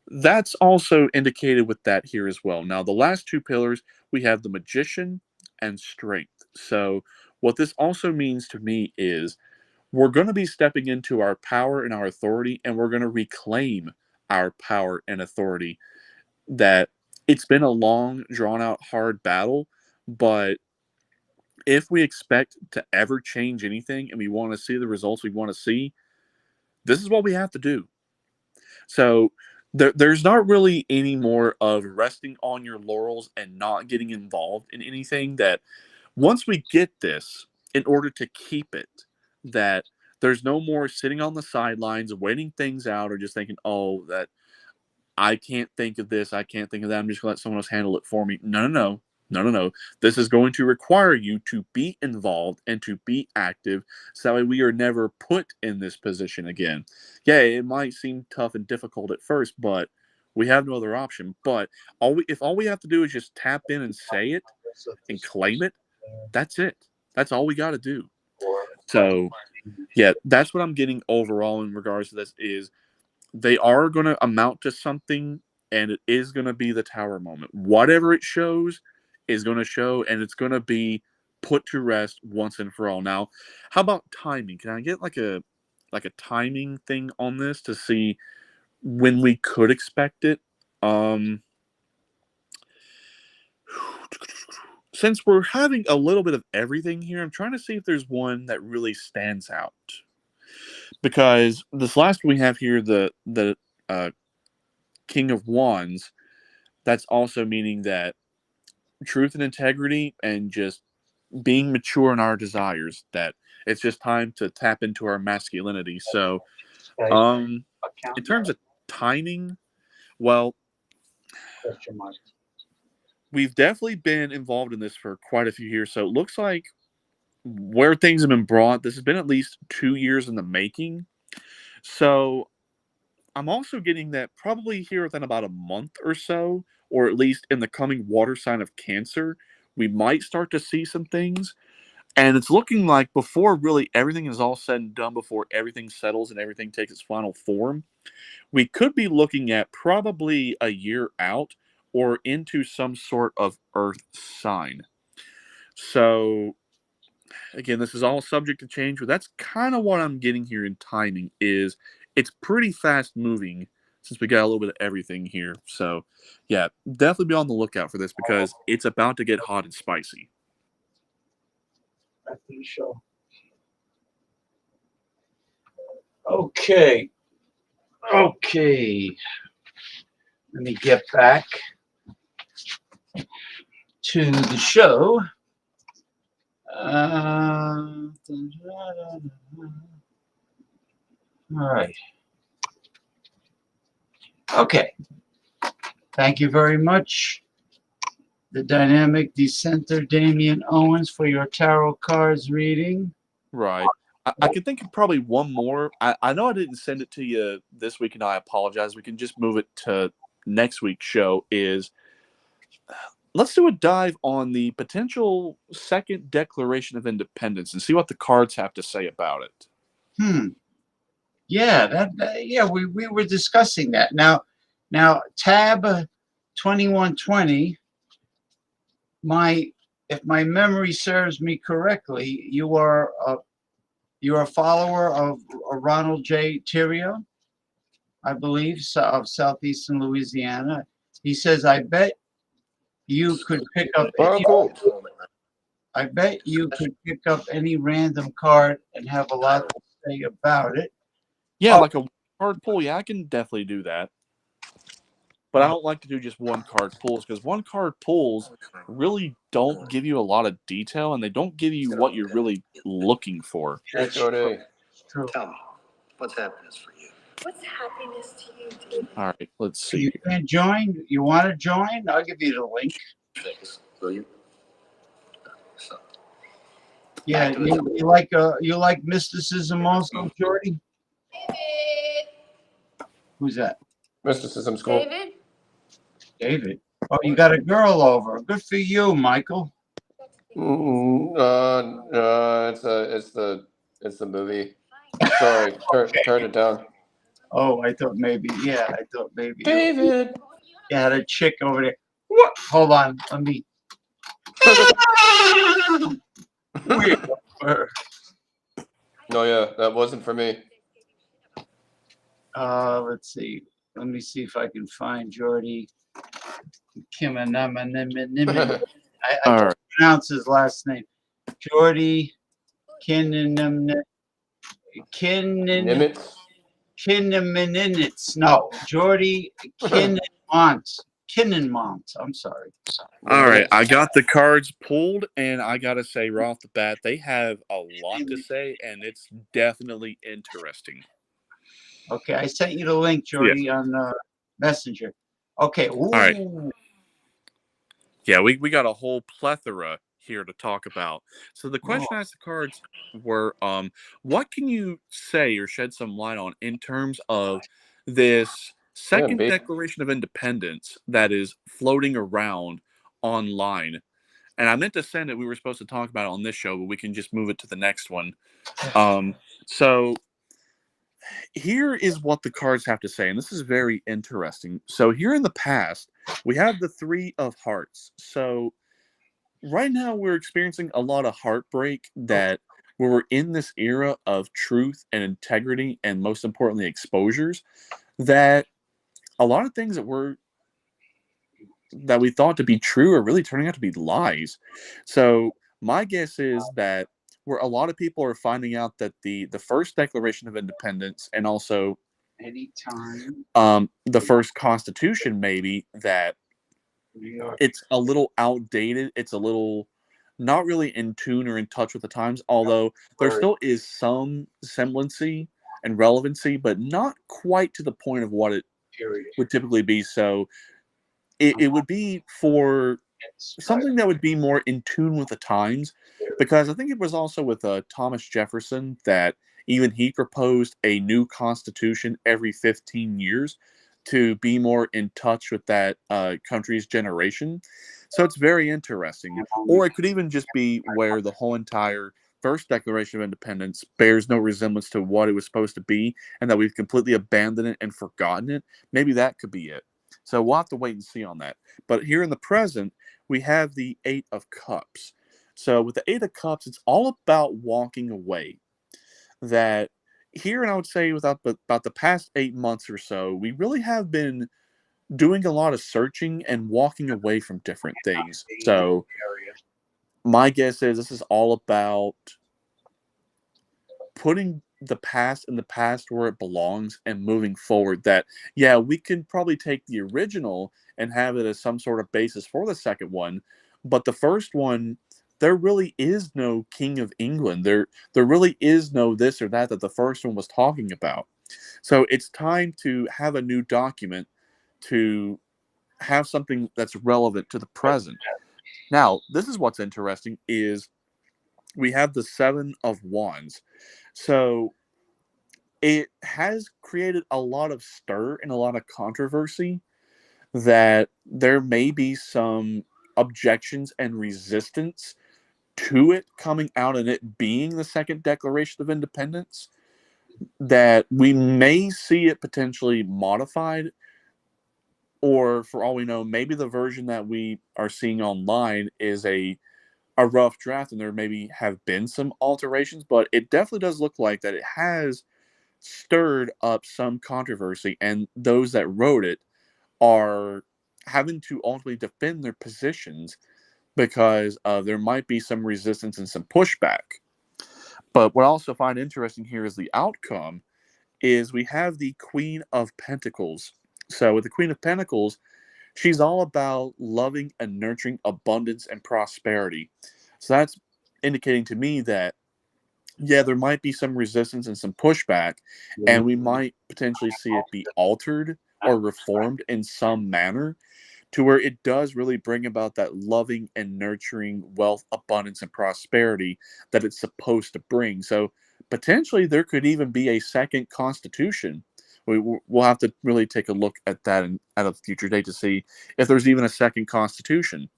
that's also indicated with that here as well. Now, the last two pillars, we have the Magician and Strength. So what this also means to me is we're going to be stepping into our power and our authority, and we're going to reclaim our power and authority. That it's been a long, drawn out, hard battle, but if we expect to ever change anything and we want to see the results we want to see, this is what we have to do. So there's not really any more of resting on your laurels and not getting involved in anything. That once we get this, in order to keep it, that there's no more sitting on the sidelines waiting things out, or just thinking, oh, that I can't think of this, I can't think of that, I'm just going to let someone else handle it for me. No, no, no. No, no, no. This is going to require you to be involved and to be active, so that way we are never put in this position again. Yeah, it might seem tough and difficult at first, but we have no other option. But if all we have to do is just tap in and say it and claim it, that's it. That's all we got to do. So, yeah, that's what I'm getting overall in regards to this is they are going to amount to something, and it is going to be the Tower moment. Whatever it shows is going to show, and it's going to be put to rest once and for all. Now, how about timing? Can I get like a timing thing on this to see when we could expect it? Since we're having a little bit of everything here, I'm trying to see if there's one that really stands out. Because this last one we have here, the King of Wands, that's also meaning that truth and integrity and just being mature in our desires, that it's just time to tap into our masculinity. So in terms of timing, well, we've definitely been involved in this for quite a few years. So it looks like where things have been brought, this has been at least 2 years in the making. So I'm also getting that probably here within about a month or so, or at least in the coming water sign of Cancer, we might start to see some things. And it's looking like before really everything is all said and done, before everything settles and everything takes its final form, we could be looking at probably a year out or into some sort of Earth sign. So, again, this is all subject to change, but that's kind of what I'm getting here in timing. Is it's pretty fast moving since we got a little bit of everything here. So, yeah, definitely be on the lookout for this because it's about to get hot and spicy. After the show. Okay. Okay. Let me get back to the show. All right. Okay. Thank you very much, the dynamic dissenter Damian Owens, for your tarot cards reading. Right. I can think of probably one more. I know I didn't send it to you this week, and I apologize. We can just move it to next week's show. Let's do a dive on the potential second Declaration of Independence and see what the cards have to say about it. Yeah, we were discussing that. Now tab 2120, if my memory serves me correctly, you are a follower of Ronald J. Theriot, I believe, of southeastern Louisiana. He says, I bet you could pick up any random card and have a lot to say about it. Yeah, like a card pull. Yeah, I can definitely do that. But I don't like to do just one card pulls because one card pulls really don't give you a lot of detail and they don't give you what you're really looking for. Hey, Jordy. Tell me, what's happiness for you? What's happiness to you, David? All right, let's see. You can't join? You want to join? I'll give you the link. Thanks, will you? So, Yeah, you like mysticism also, Jordy? Who's that? Mysticism school. David. Oh, you got a girl over. Good for you, Michael. It's the movie. Sorry, turn it down. Oh, I thought maybe. David. You had a chick over there. What? Hold on. Let me. No, yeah, that wasn't for me. Let's see. Let me see if I can find Jordy. I can't pronounce his last name. Jordy Kinnaminitz. No, Jordy Kinnenmont. I'm sorry. All right, I got the cards pulled, and I gotta say right off the bat, they have a lot to say, and it's definitely interesting. Okay, I sent you the link, Jordy, on Messenger. Okay. Ooh. All right. Yeah, we got a whole plethora here to talk about. So the question I asked the cards were, what can you say or shed some light on in terms of this second Declaration of Independence that is floating around online? And I meant to send it. We were supposed to talk about it on this show, but we can just move it to the next one. So here is what the cards have to say, and this is very interesting. So here in the past, we have the Three of Hearts. So right now we're experiencing a lot of heartbreak that where we're in this era of truth and integrity and most importantly exposures, that a lot of things that we thought to be true are really turning out to be lies. So my guess is that where a lot of people are finding out that the first Declaration of Independence and also the first Constitution, maybe, that it's a little outdated. It's a little not really in tune or in touch with the times, although there still is some semblancy and relevancy, but not quite to the point of what it would typically be. So it would be for something that would be more in tune with the times, because I think it was also with Thomas Jefferson that even he proposed a new constitution every 15 years to be more in touch with that country's generation. So it's very interesting. Or it could even just be where the whole entire first Declaration of Independence bears no resemblance to what it was supposed to be, and that we've completely abandoned it and forgotten it. Maybe that could be it. So we'll have to wait and see on that. But here in the present, we have the Eight of Cups. So with the Eight of Cups, it's all about walking away. That here, and I would say about the past 8 months or so, we really have been doing a lot of searching and walking away from different things. So my guess is this is all about putting the past in the past where it belongs and moving forward. That, yeah, we can probably take the original and have it as some sort of basis for the second one, but the first one, there really is no King of England. There really is no this or that the first one was talking about. So it's time to have a new document, to have something that's relevant to the present. Now, this is what's interesting is we have the Seven of Wands. So it has created a lot of stir and a lot of controversy, that there may be some objections and resistance to it coming out and it being the second Declaration of Independence, that we may see it potentially modified, or for all we know, maybe the version that we are seeing online is a rough draft and there maybe have been some alterations, but it definitely does look like that it has stirred up some controversy, and those that wrote it are having to ultimately defend their positions because there might be some resistance and some pushback. But what I also find interesting here is the outcome is we have the Queen of Pentacles. So with the Queen of Pentacles, she's all about loving and nurturing abundance and prosperity. So that's indicating to me that, yeah, there might be some resistance and some pushback, and we might potentially see it be altered or reformed in some manner to where it does really bring about that loving and nurturing wealth, abundance, and prosperity that it's supposed to bring. So potentially there could even be a second constitution. We'll have to really take a look at that at a future date to see if there's even a second constitution.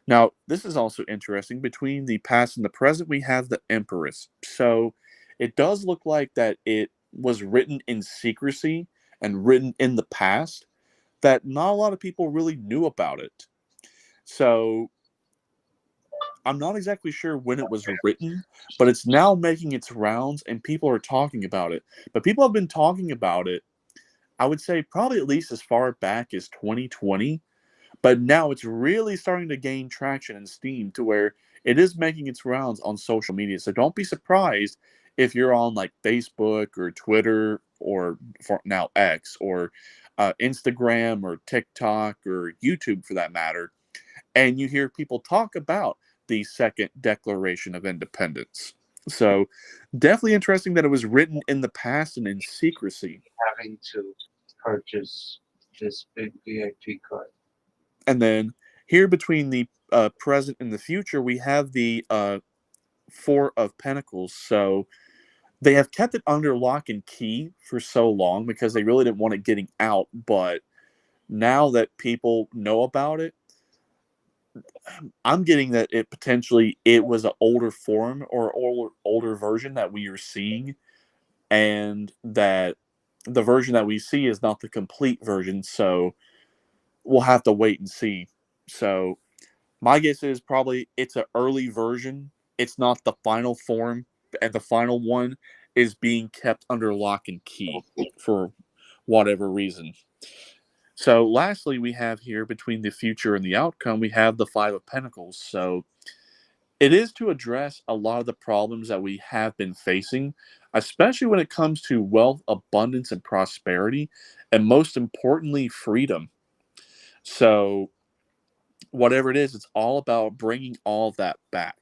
Now, this is also interesting. Between the past and the present, we have the Empress. So it does look like that it was written in secrecy and written in the past, that not a lot of people really knew about it. So I'm not exactly sure when it was written, but it's now making its rounds and people are talking about it. But people have been talking about it, I would say probably at least as far back as 2020. But now it's really starting to gain traction and steam to where it is making its rounds on social media. So don't be surprised if you're on like Facebook or Twitter or for now X or Instagram or TikTok or YouTube for that matter, and you hear people talk about the second Declaration of Independence. So definitely interesting that it was written in the past and in secrecy. Having to purchase this big VIP card. And then here between the present and the future, we have the Four of Pentacles. So they have kept it under lock and key for so long because they really didn't want it getting out. But now that people know about it, I'm getting that it potentially it was an older form or older version that we are seeing, and that the version that we see is not the complete version. So we'll have to wait and see. So my guess is probably it's an early version. It's not the final form, and the final one is being kept under lock and key for whatever reason. So lastly, we have here between the future and the outcome, we have the Five of Pentacles. So it is to address a lot of the problems that we have been facing, especially when it comes to wealth, abundance, and prosperity, and most importantly, freedom. So whatever it is, it's all about bringing all of that back.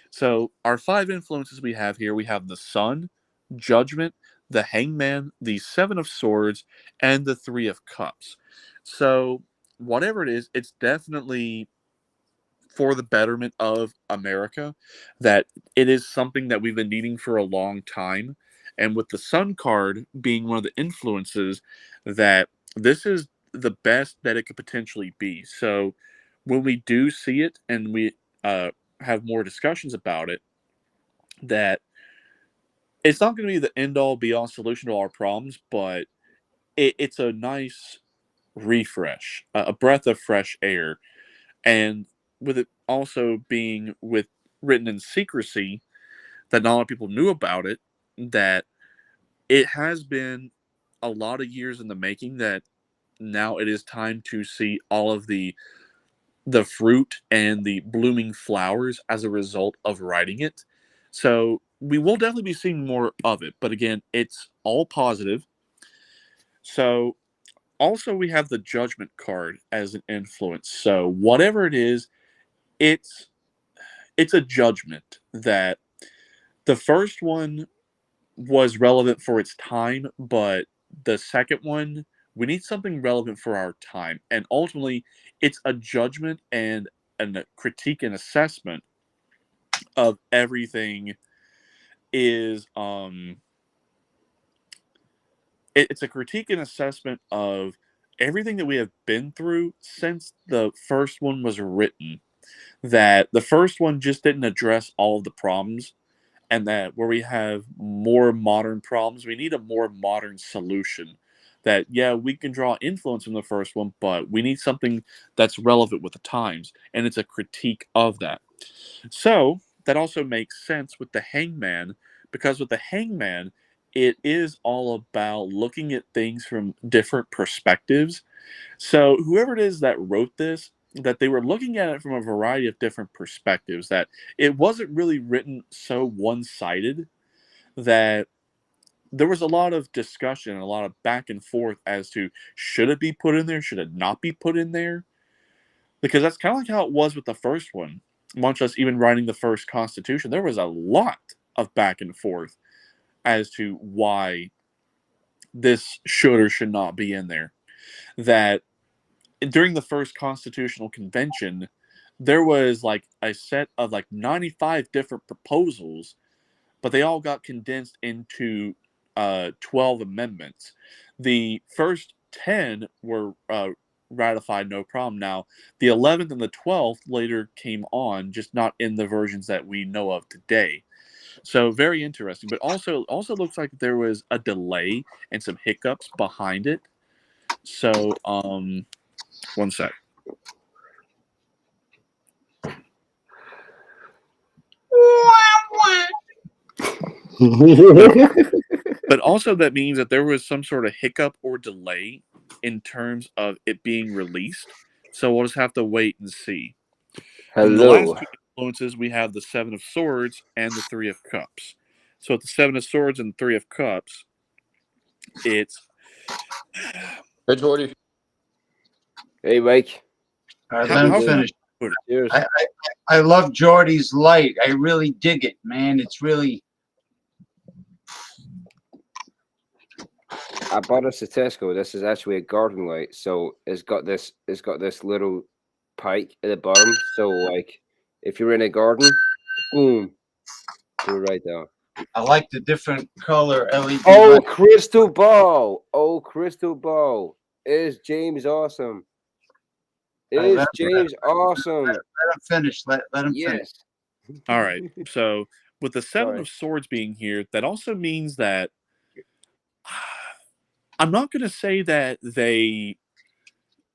So our five influences we have here, we have the Sun, Judgment, the Hangman, the Seven of Swords, and the Three of Cups. So whatever it is, it's definitely for the betterment of America, that it is something that we've been needing for a long time. And with the Sun card being one of the influences, that this is the best that it could potentially be. So when we do see it and we have more discussions about it, that it's not going to be the end all be all solution to our problems, but it's a nice refresh, a breath of fresh air. And with it also being written in secrecy, that not a lot of people knew about it, that it has been a lot of years in the making, that now it is time to see all of the fruit and the blooming flowers as a result of writing it. So we will definitely be seeing more of it. But again, it's all positive. So also we have the judgment card as an influence. So whatever it is, it's a judgment. That the first one was relevant for its time, but the second one, we need something relevant for our time. And ultimately, it's a judgment and a critique and assessment of everything. It's a critique and assessment of everything that we have been through since the first one was written. That the first one just didn't address all of the problems, and that where we have more modern problems, we need a more modern solution. That, yeah, we can draw influence from the first one, but we need something that's relevant with the times, and it's a critique of that. So that also makes sense with the Hangman, because with the Hangman, it is all about looking at things from different perspectives. So whoever it is that wrote this, that they were looking at it from a variety of different perspectives, that it wasn't really written so one-sided, that there was a lot of discussion and a lot of back and forth as to should it be put in there, should it not be put in there, because that's kind of like how it was with the first one. Much less even writing the first Constitution, there was a lot of back and forth as to why this should or should not be in there. That during the first Constitutional Convention, there was like a set of like 95 different proposals, but they all got condensed into 12 amendments. The first 10 were ratified, no problem. Now, the 11th and the 12th later came on, just not in the versions that we know of today. So very interesting, but also looks like there was a delay and some hiccups behind it. So one sec. But also that means that there was some sort of hiccup or delay in terms of it being released. So we'll just have to wait and see. And the last two influences, we have the Seven of Swords and the Three of Cups. So with the Seven of Swords and the Three of Cups, it's... Hey, Jordy. Hey, Mike. Let him finish. I love Jordy's light. I really dig it, man. It's really... I bought this at Tesco. This is actually a garden light, so it's got this little pike at the bottom. So like, if you're in a garden, boom, you're right there. I like the different color LED. Oh, light. crystal ball! Oh, crystal ball! Is James awesome? Is James awesome? Let him finish. Let him finish. All right. So with the Seven of Swords being here, that also means that I'm not going to say that they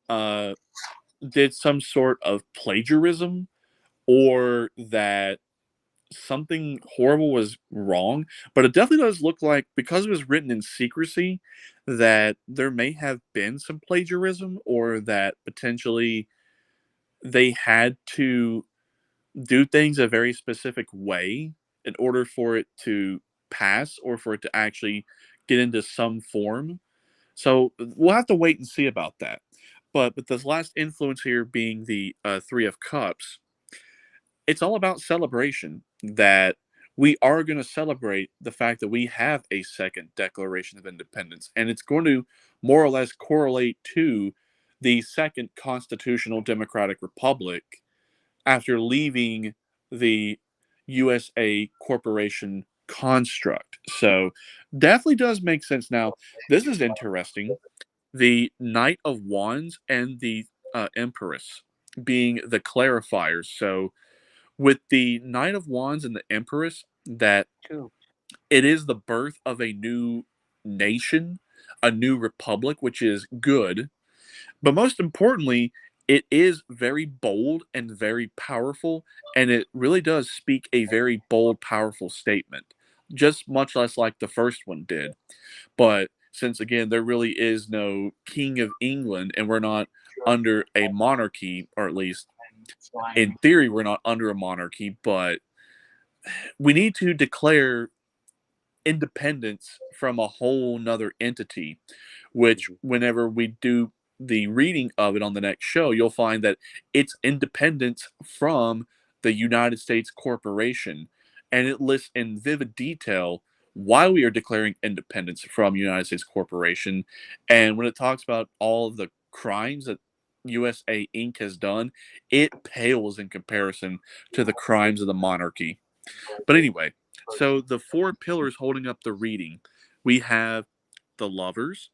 did some sort of plagiarism or that something horrible was wrong, but it definitely does look like, because it was written in secrecy, that there may have been some plagiarism, or that potentially they had to do things a very specific way in order for it to pass or for it to actually get into some form. So we'll have to wait and see about that. But this last influence here being the Three of Cups, it's all about celebration. That we are going to celebrate the fact that we have a second Declaration of Independence, and it's going to more or less correlate to the second constitutional democratic republic after leaving the USA corporation construct. So definitely does make sense. Now, this is interesting. the Knight of Wands and the Empress being the clarifiers. So with the Knight of Wands and the Empress, that it is the birth of a new nation, a new republic, which is good. But most importantly, it is very bold and very powerful, and it really does speak a very bold, powerful statement, just much less like the first one did. But since, again, there really is no King of England, and we're not under a monarchy, or at least in theory, we're not under a monarchy, but we need to declare independence from a whole nother entity, which whenever we do the reading of it on the next show, you'll find that it's independence from the United States corporation. And it lists in vivid detail why we are declaring independence from United States corporation. And when it talks about all of the crimes that USA Inc. has done, it pales in comparison to the crimes of the monarchy. But anyway, so the four pillars holding up the reading, we have the Lovers,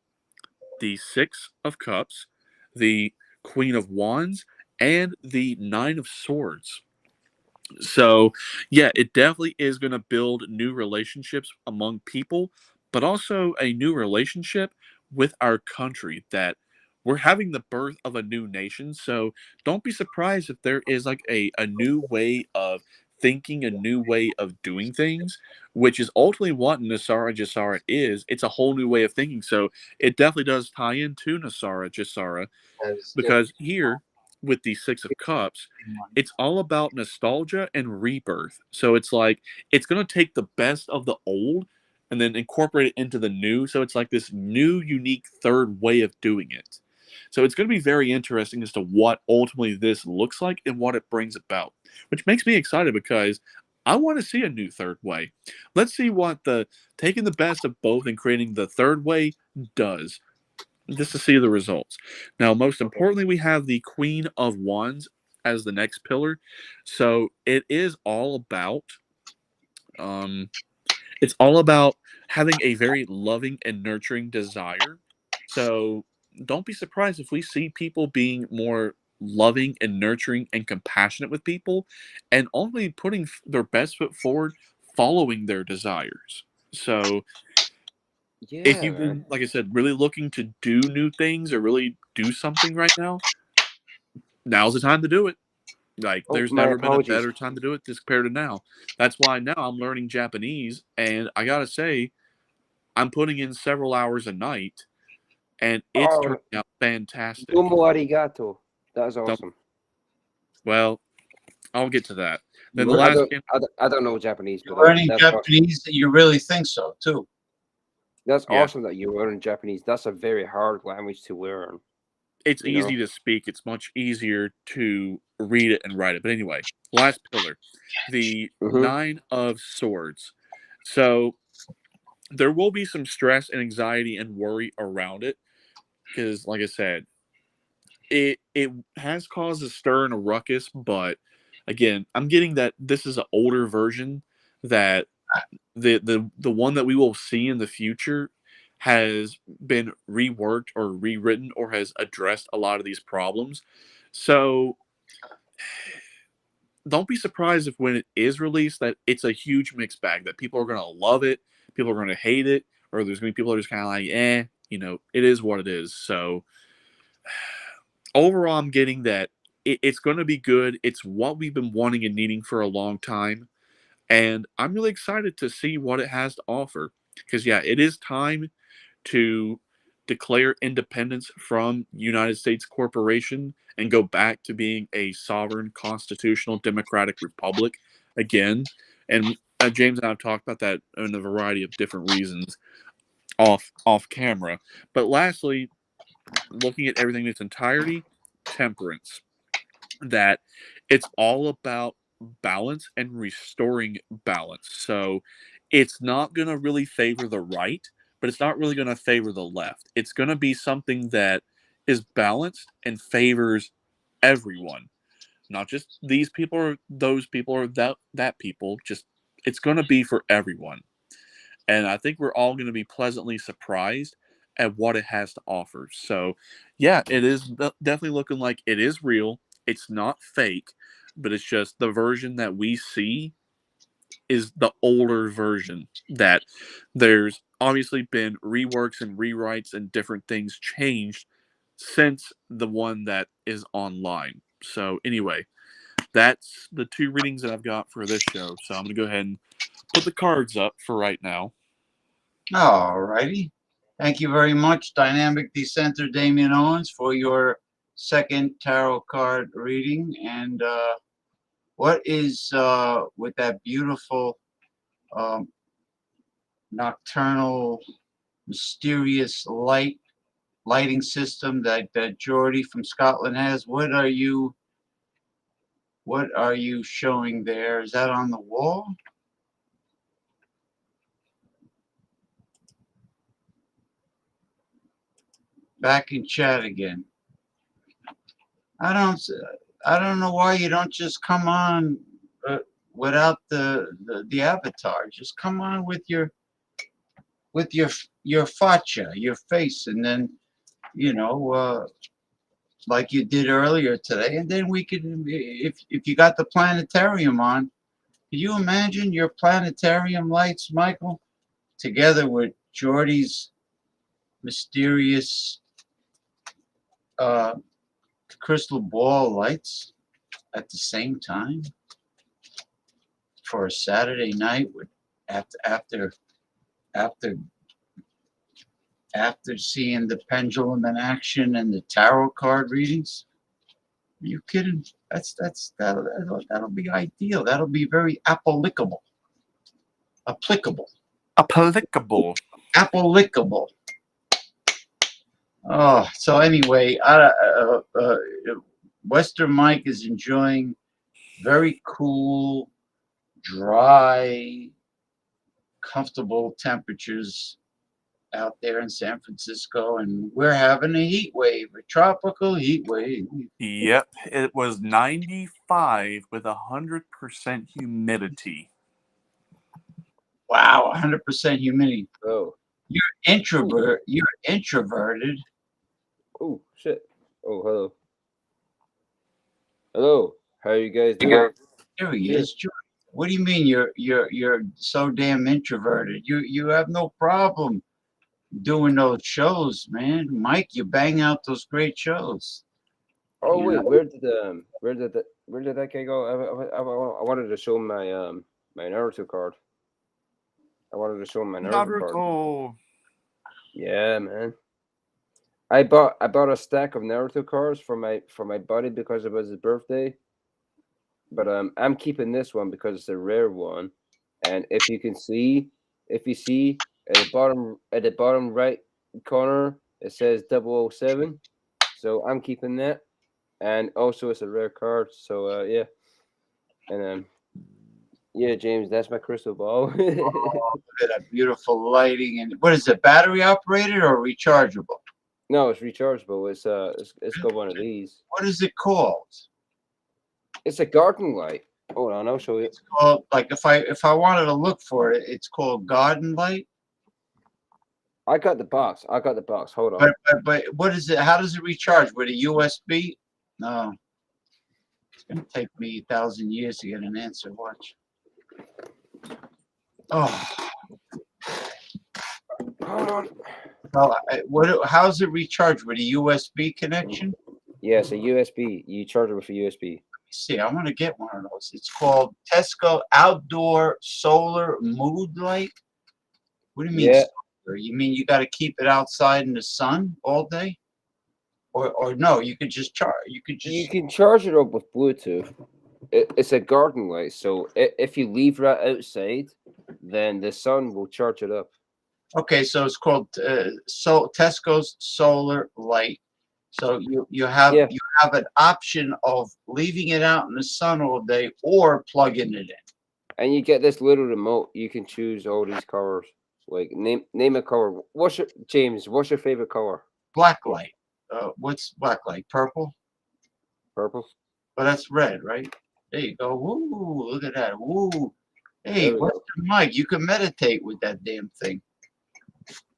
the Six of Cups, the Queen of Wands, and the Nine of Swords. So, yeah, it definitely is going to build new relationships among people, but also a new relationship with our country, that we're having the birth of a new nation. So, don't be surprised if there is like a new way of thinking, a new way of doing things, which is ultimately what Nasara Jasara is. It's a whole new way of thinking. So, it definitely does tie into Nasara Jasara, because here with the Six of Cups, it's all about nostalgia and rebirth. So it's like it's going to take the best of the old and then incorporate it into the new. So it's like this new, unique third way of doing it. So it's going to be very interesting as to what ultimately this looks like and what it brings about, which makes me excited because I want to see a new third way. Let's see what the taking the best of both and creating the third way does, just to see the results. Now, most importantly, we have the Queen of Wands as the next pillar. So it is all about um it's all about having a very loving and nurturing desire. So don't be surprised if we see people being more loving and nurturing and compassionate with people, and only putting their best foot forward, following their desires. So if Yeah, you've man. been, like I said, really looking to do new things or really do something right now, now's the time to do it. Like, Oh, there's my never been a apologies. better time to do it this compared to now. That's why now I'm learning Japanese, and I gotta say, I'm putting in several hours a night, and it's Oh, turning out fantastic. domo arigato. That is Don't- awesome. Well, I'll get to that. Then the You're, I last don't, I don't know Japanese, you're but learning that's awesome. Japanese that you really think so, too. That's Yeah. awesome that you're learning Japanese. That's a very hard language to learn. It's You know? easy to speak. It's much easier to read it and write it. But anyway, last pillar, the Nine of Swords. So there will be some stress and anxiety and worry around it because, like I said, it has caused a stir and a ruckus. But again, I'm getting that this is an older version, that the one that we will see in the future has been reworked or rewritten or has addressed a lot of these problems. So don't be surprised if when it is released that it's a huge mixed bag, that people are going to love it, people are going to hate it, or there's going to be people that are just kind of like, it is what it is. So overall, I'm getting that it's going to be good. It's what we've been wanting and needing for a long time. And I'm really excited to see what it has to offer. Because, yeah, it is time to declare independence from United States corporation and go back to being a sovereign, constitutional, democratic republic again. And James and I have talked about that in a variety of different reasons off camera. But lastly, looking at everything in its entirety, temperance. That it's all about balance and restoring balance. So it's not going to really favor the right, but it's not really going to favor the left. It's going to be something that is balanced and favors everyone, not just these people or those people or that people. Just it's going to be for everyone. And I think we're all going to be pleasantly surprised at what it has to offer. So, yeah, it is definitely looking like it is real. It's not fake, but it's just the version that we see is the older version. That there's obviously been reworks and rewrites and different things changed since the one that is online. So, anyway, that's the 2 readings that I've got for this show. So, I'm going to go ahead and put the cards up for right now. All righty. Thank you very much, Dynamic Decenter Damian Owens, for your second tarot card reading. And what is with that beautiful nocturnal, mysterious lighting system that Geordie from Scotland has? What are you showing there? Is that on the wall? Back in chat again. I don't know why you don't just come on without the avatar. Just come on with your facha, your face, and then like you did earlier today, and then we could, if you got the planetarium on, can you imagine your planetarium lights, Michael, together with Geordie's mysterious crystal ball lights at the same time for a Saturday night with after seeing the pendulum in action and the tarot card readings? Are you kidding? That'll be ideal. That'll be very applicable. Oh, so anyway, Western Mike is enjoying very cool, dry, comfortable temperatures out there in San Francisco, and we're having a heat wave, a tropical heat wave. Yep, it was 95 with 100% humidity. Wow, 100% humidity. Oh. You're introverted. Oh shit. Oh, hello. Hello. How are you guys doing? There he is. What do you mean you're so damn introverted? You have no problem doing those shows, man. Mike, you bang out those great shows. Oh wait, where did that guy go? I wanted to show him my my Naruto card. I wanted to show him my Naruto card. Yeah, man. I bought a stack of Naruto cards for my buddy because it was his birthday. But I'm keeping this one because it's a rare one. And if you see at the bottom right corner, it says 007. So I'm keeping that. And also it's a rare card. So yeah. And yeah, James, that's my crystal ball. Oh, look at that beautiful lighting. And what is it, battery operated or rechargeable? No, it's rechargeable. It's got one of these. What is it called? It's a garden light. Hold on, I'll show you. It's called, like, if I wanted to look for it, it's called garden light. I got the box. Hold on. But what is it? How does it recharge? With a USB? No. It's gonna take me 1,000 years to get an answer. Watch. Oh. Hold on. Well, how's it recharged? With a USB connection? Yeah, it's a USB. You charge it with a USB. See, I want to get one of those. It's called Tesco Outdoor Solar Mood Light. What do you mean? Yeah. Solar? You mean you got to keep it outside in the sun all day? Or no, you could just charge. You can charge it up with Bluetooth. It's a garden light, so if you leave that outside, then the sun will charge it up. Okay, so it's called Tesco's Solar Light. So you have an option of leaving it out in the sun all day or plugging it in. And you get this little remote. You can choose all these colors. Like name a color. What's your favorite color? Black light. What's black light? Purple. Purple. Well, that's red, right? There you go. Woo! Look at that. Woo! Hey, Western Mike, you can meditate with that damn thing.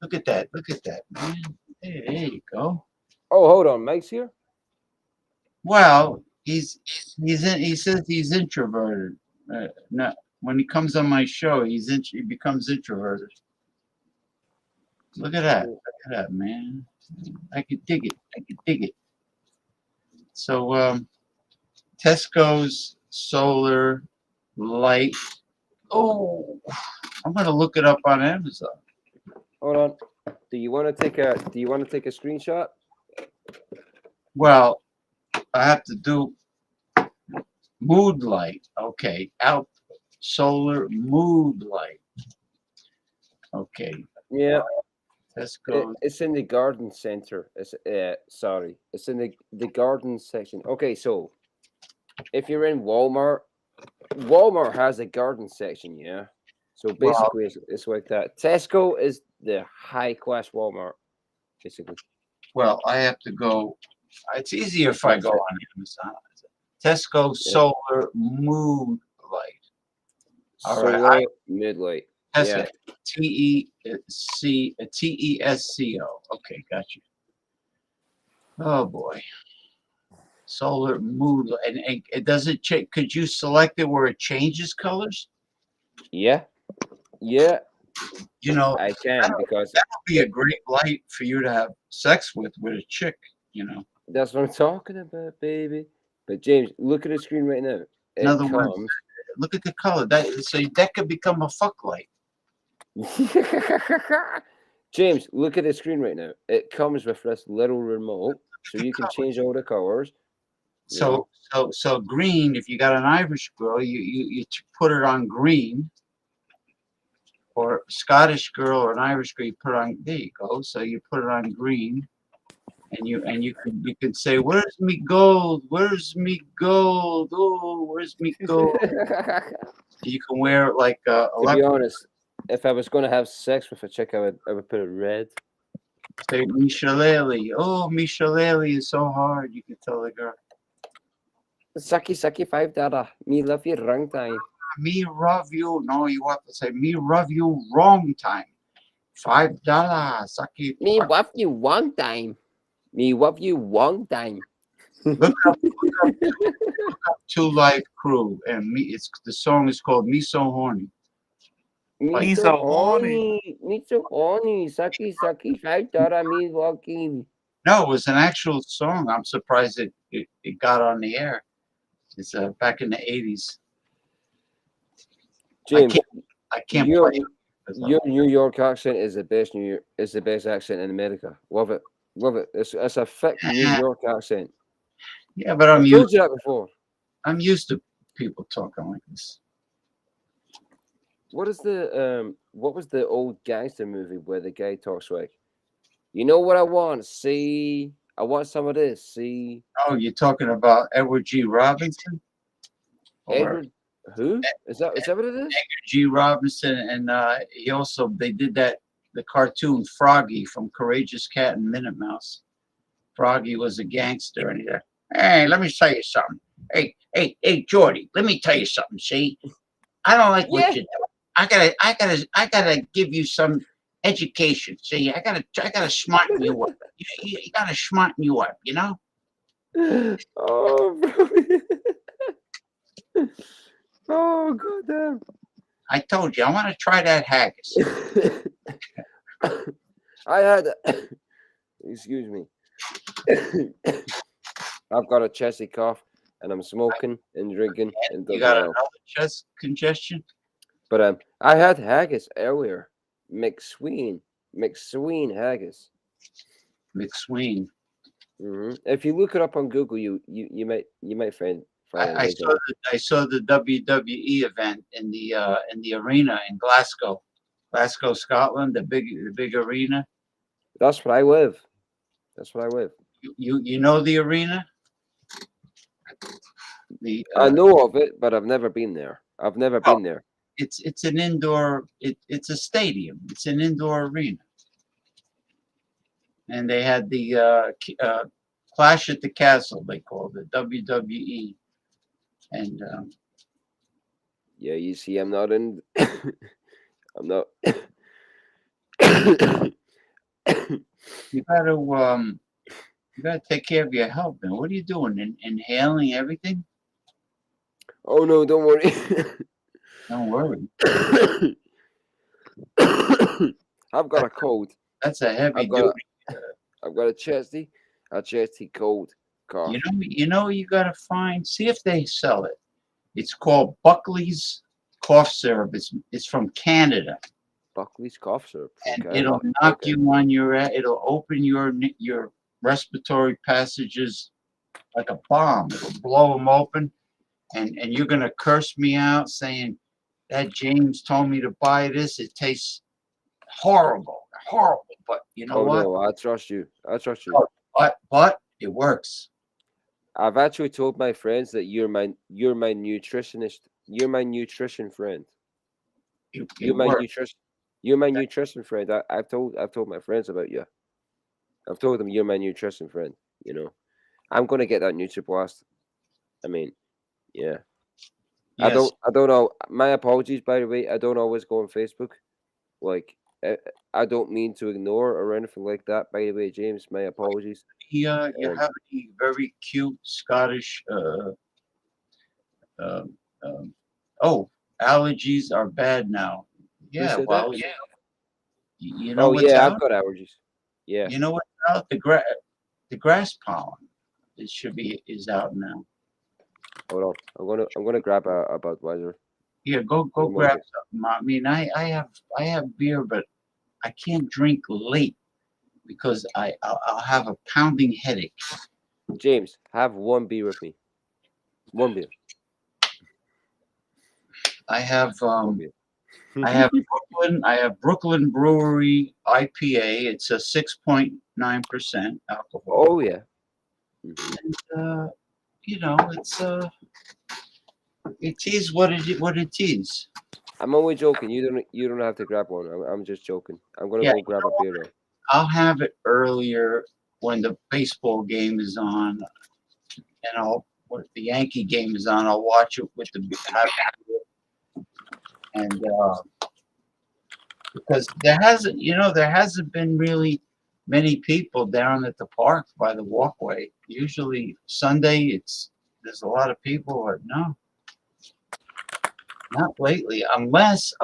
Look at that. Look at that, man. There you go. Oh, hold on. Mike's here? Well, he says he's introverted. No, when he comes on my show, he becomes introverted. Look at that. Look at that, man. I could dig it. I could dig it. So, Tesco's solar light. Oh, I'm gonna look it up on Amazon. Hold on. Do you want to take a screenshot? Well, I have to do mood light. Okay, out solar mood light. Okay. Yeah. Tesco. It's in the garden center. It's sorry. It's in the garden section. Okay, so if you're in Walmart has a garden section, yeah. So basically, it's like that. Tesco is the high class Walmart, basically. Well, I have to go. It's easier if I go on Amazon. Tesco solar mood light. All right. Solar mood light. Tesco. Yeah. Tesco. Okay, got you. Oh boy. Solar mood, and it doesn't change. Could you select it where it changes colors? Yeah. Yeah. You know, I can because that would be a great light for you to have sex with a chick. You know. That's what I'm talking about, baby. But James, look at the screen right now. In other words, look at the color. That could become a fuck light. James, look at the screen right now. It comes with this little remote, so you can change all the colors. So green. If you got an Irish girl, you put it on green. Or Scottish girl or an Irish girl, you put it on. There you go. So you put it on green, and you can say, "Where's me gold? Where's me gold? Oh, where's me gold?" You can wear it like to be honest, if I was going to have sex with a chick, I would put it red. Say Michelele. Oh, Michelele is so hard. You can tell the girl. Sucky $5. Me love you wrong time. Me love you. No, you have to say me love you wrong time. $5. Sucky. Me love you one time. Me love you one time. Look up Two Life Crew, and the song is called "Me So Horny." Me so horny. Me so horny. Sucky $5. Me walking. No, it was an actual song. I'm surprised it got on the air. It's back in the 80s. James, I can't your, play it. Your New York accent is the best accent in America. Love it. Love it. It's a thick New York accent. Yeah, but I've told you that before. I'm used to people talking like this. What was the old gangster movie where the guy talks like, you know what I want? See, I want some of this. See. Oh, you're talking about Edward G. Robinson? Edward, who? Is that what it is? Edward G. Robinson, and they did the cartoon Froggy from Courageous Cat and Minute Mouse. Froggy was a gangster, and he's like, "Hey, let me tell you something. Hey, Jordy, let me tell you something. See, I don't like what you do. I gotta give you some education. See, I gotta smarten you up. You gotta smarten you up. You know." Oh, bro. Oh, goddamn. I told you, I want to try that haggis. I had, excuse me. I've got a chesty cough, and I'm smoking and drinking. And you got another chest congestion? But I had haggis earlier. McSween haggis. McSween. If you look it up on Google, you might find. I saw the WWE event in the arena in Glasgow, Scotland, the big arena. That's where I live. You know the arena? I know of it, but I've never been there. Been there. It's an indoor. It's a stadium. It's an indoor arena, and they had the Clash at the Castle. They called it WWE. And yeah, you see, I'm not in. I'm not. You gotta take care of your health, man. What are you doing? Inhaling everything? Oh no, don't worry. Don't worry. I've got a cold. That's a heavy I've got duty. I've got a chesty cold cough. You know, you gotta find. See if they sell it. It's called Buckley's cough syrup. It's from Canada. Buckley's cough syrup. And Okay. it'll knock you on your. It'll open your respiratory passages like a bomb. It'll blow them open, and you're gonna curse me out saying that James told me to buy this. It tastes horrible. But you know what? No, I trust you. I trust you. But it works. I've actually told my friends that you're my nutritionist. You're my nutrition friend. You're my nutrition friend. I've told my friends about you. I've told them you're my nutrition friend. You know, I'm gonna get that NutriBlast. I mean, yeah. Yes. I don't know. My apologies, by the way. I don't always go on Facebook. Like, I don't mean to ignore or anything like that. By the way, James, my apologies. You have a very cute Scottish. Allergies are bad now. Yeah, said well, that? yeah. You know what's yeah, out? I've got allergies. Yeah. You know what's out? The grass pollen. It is out now. Hold on. I'm gonna grab a Budweiser. Yeah, go grab something. I mean, I have beer, but I can't drink late because I'll have a pounding headache. James, have one beer with me. One beer. I have Brooklyn. I have Brooklyn Brewery IPA. It's a 6.9% alcohol. Oh yeah. And, you know, it is what it is. I'm only joking. You don't have to grab one. I'm just joking. I'm gonna go grab a beer though. I'll have it earlier when the baseball game is on, and when the Yankee game is on, I'll watch it with the and because there hasn't been really many people down at the park by the walkway. Usually Sunday there's a lot of people, but no. Not lately, unless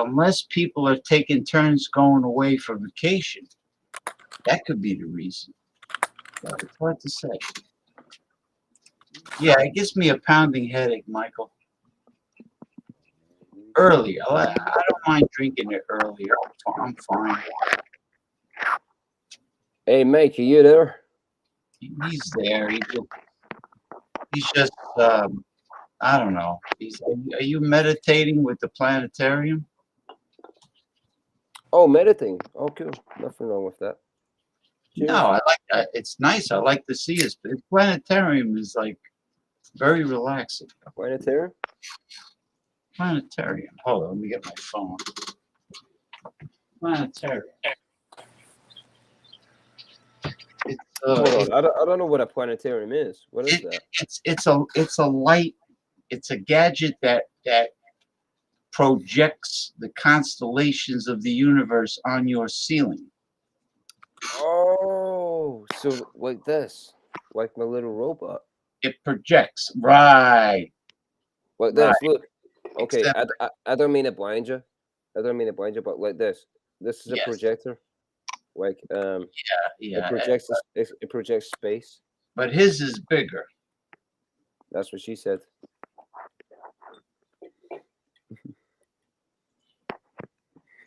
people are taking turns going away for vacation. That could be the reason. But it's hard to say. Yeah, it gives me a pounding headache, Michael. Early. I don't mind drinking it earlier. I'm fine. Hey, Mike, are you there? He's there. He's just I don't know. Are you meditating with the planetarium? Oh, meditating. Oh, cool. Nothing wrong with that. Cheers. No, I like it's nice. I like to see it. But the planetarium is like very relaxing. Planetarium? Planetarium. Hold on, let me get my phone. Planetarium. Hold on. I don't know what a planetarium is. What is that? It's a light. It's a gadget that projects the constellations of the universe on your ceiling. Oh, so like this, like my little robot. It projects, right? Like this. Look. Okay, I don't mean to blind you. But like this. This is a projector. Like yeah. It projects space. But his is bigger. That's what she said.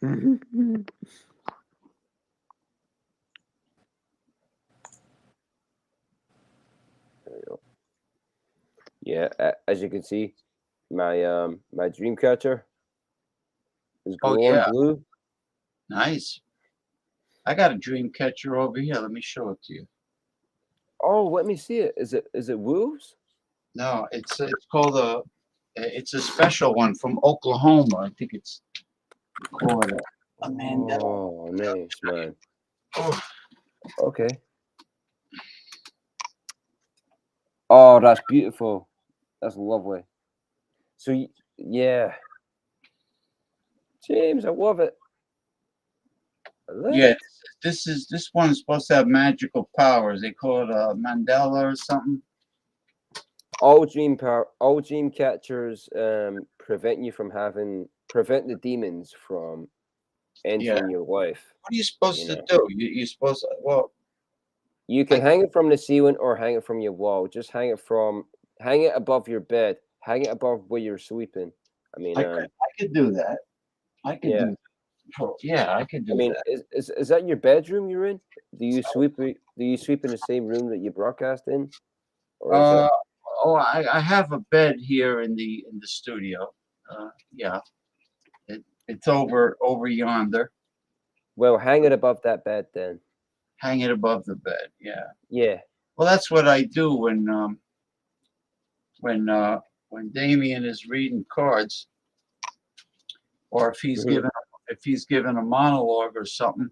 There you go. Yeah, as you can see, my my dream catcher is glowing blue. Nice. I got a dream catcher over here. Let me show it to you. Oh, let me see it. Is it wolves? No, it's called it's a special one from Oklahoma. I think it's called a Mandela. Oh, nice, man. Oh. Okay. Oh, that's beautiful. That's lovely. So, yeah. James, I love it. Yeah, this one is supposed to have magical powers. They call it Mandela or something. All dream catchers prevent the demons from entering your life. What are you supposed to do? You're supposed to, well, you can hang it from the ceiling or hang it from your wall. Just hang it above your bed. Hang it above where you're sleeping. I mean, I could do that. I could do that. Yeah, I could do that. Is that your bedroom you're in? Do you sleep in the same room that you broadcast in? Or is that... I have a bed here in the studio. Yeah, it's over yonder. Well, hang it above that bed then. Hang it above the bed. Yeah. Yeah. Well, that's what I do when Damien is reading cards, or if he's given a monologue or something,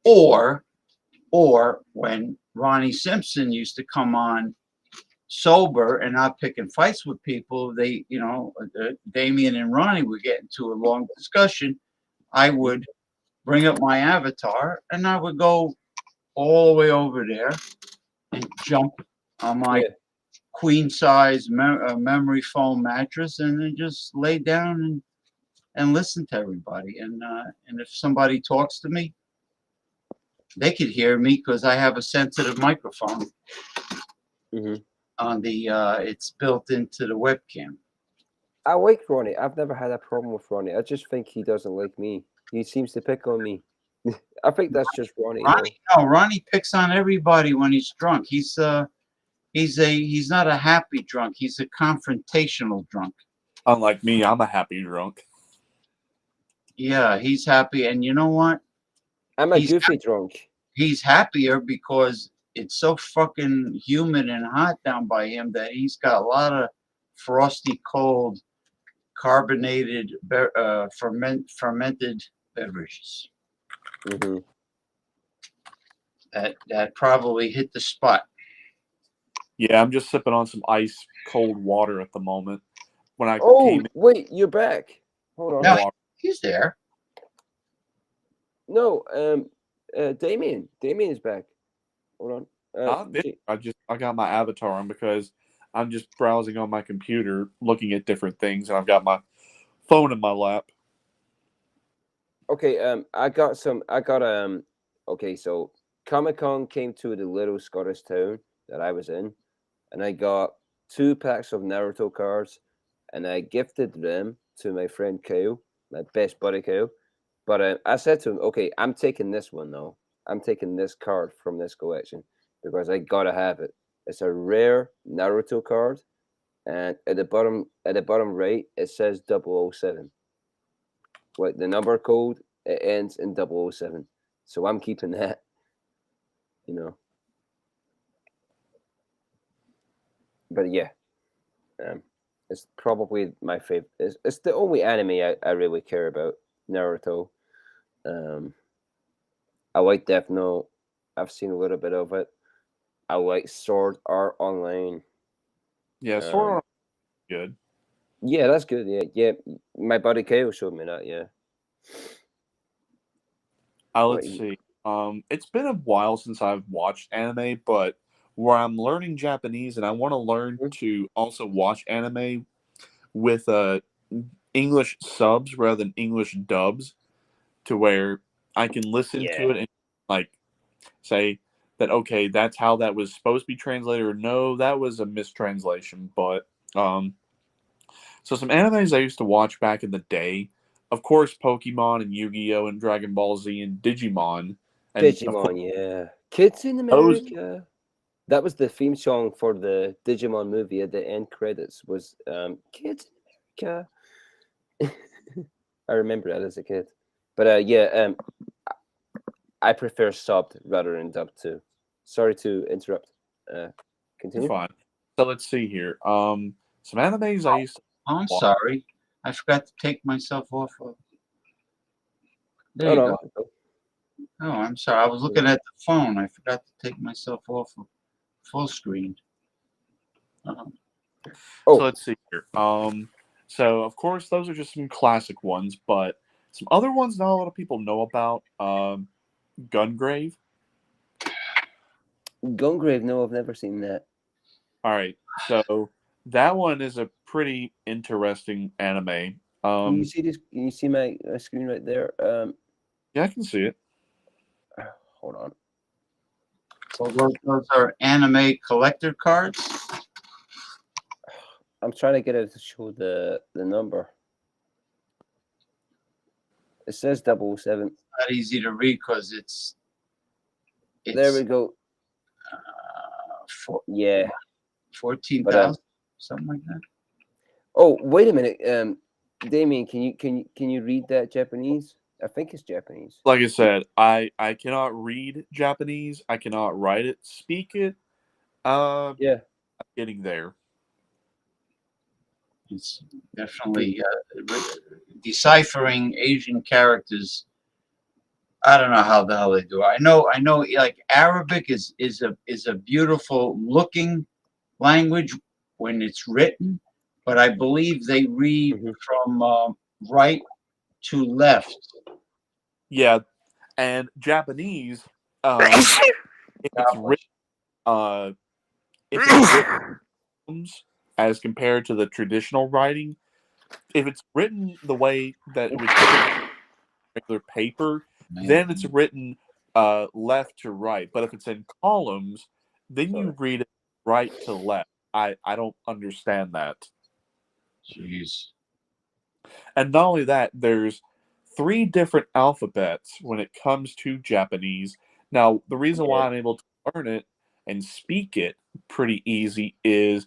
or when Ronnie Simpson used to come on sober and not picking fights with people, Damien and Ronnie would get into a long discussion. I would bring up my avatar and I would go all the way over there and jump on my queen size memory foam mattress and then just lay down and listen to everybody. And if somebody talks to me, they could hear me because I have a sensitive microphone. On the it's built into the webcam. I like Ronnie. I've never had a problem with Ronnie. I just think he doesn't like me. He seems to pick on me. I think that's just Ronnie. Ronnie picks on everybody when he's drunk. He's not a happy drunk. He's a confrontational drunk. Unlike me, I'm a happy drunk. Yeah, he's happy, and you know what? I'm a goofy drunk. He's happier because it's so fucking humid and hot down by him that he's got a lot of frosty, cold, carbonated, fermented beverages. That probably hit the spot. Yeah, I'm just sipping on some ice cold water at the moment. When I wait, you're back. Hold on. No, he's there. No, Damien is back. Hold on. I got my avatar on because I'm just browsing on my computer, looking at different things, and I've got my phone in my lap. Okay, okay, so Comic-Con came to the little Scottish town that I was in, and I got 2 packs of Naruto cards, and I gifted them to my friend Kyle, my best buddy Kyle. But I said to him, okay, I'm taking this one though. I'm taking this card from this collection because I gotta have it. It's a rare Naruto card, and at the bottom right it says 007. Like the number code, it ends in 007. So I'm keeping that. But yeah, it's probably my favorite. It's the only anime I really care about. Naruto. I like Death Note. I've seen a little bit of it. I like Sword Art Online. Yeah, Sword Art good. Yeah, that's good. Yeah. My buddy Kale showed me that. Yeah. Let's see. It's been a while since I've watched anime, but where I'm learning Japanese and I want to learn to also watch anime with English subs rather than English dubs, to where I can listen to it and like say that okay, that's how that was supposed to be translated, or no, that was a mistranslation. But so some animes I used to watch back in the day, of course, Pokemon and Yu-Gi-Oh! And Dragon Ball Z and Digimon. And Digimon, yeah. Kids in America. That was the theme song for the Digimon movie at the end credits was Kids in America. I remember that as a kid. But I prefer subbed rather than dubbed too. Sorry to interrupt. Continue. Fine. So let's see here. Some animes I used to I'm sorry. I forgot to take myself off of. There you go. Oh, I'm sorry. I was looking at the phone. I forgot to take myself off of full screen. So let's see here. So of course those are just some classic ones, but Some other ones not a lot of people know about. Gungrave. Gungrave? No, I've never seen that. All right, so that one is a pretty interesting anime. Can you see this? Can you see my screen right there? Yeah, I can see it. Hold on. So those are anime collector cards. I'm trying to get it to show the number. It says 007. Not easy to read because it's there we go. Yeah, 14,000, something like that. Oh, wait a minute, Damien, can you read that Japanese? I think it's Japanese. Like I said, I cannot read Japanese. I cannot write it, speak it. Yeah, I'm getting there. It's definitely deciphering Asian characters. I don't know how the hell they do it. I know. Like Arabic is a beautiful looking language when it's written, but I believe they read from right to left. Yeah, and Japanese, it's written, as compared to the traditional writing. If it's written the way that it was regular paper, then it's written left to right. But if it's in columns, then you read it right to left. I don't understand that. Jeez. And not only that, there's 3 different alphabets when it comes to Japanese. Now, the reason why I'm able to learn it and speak it pretty easy is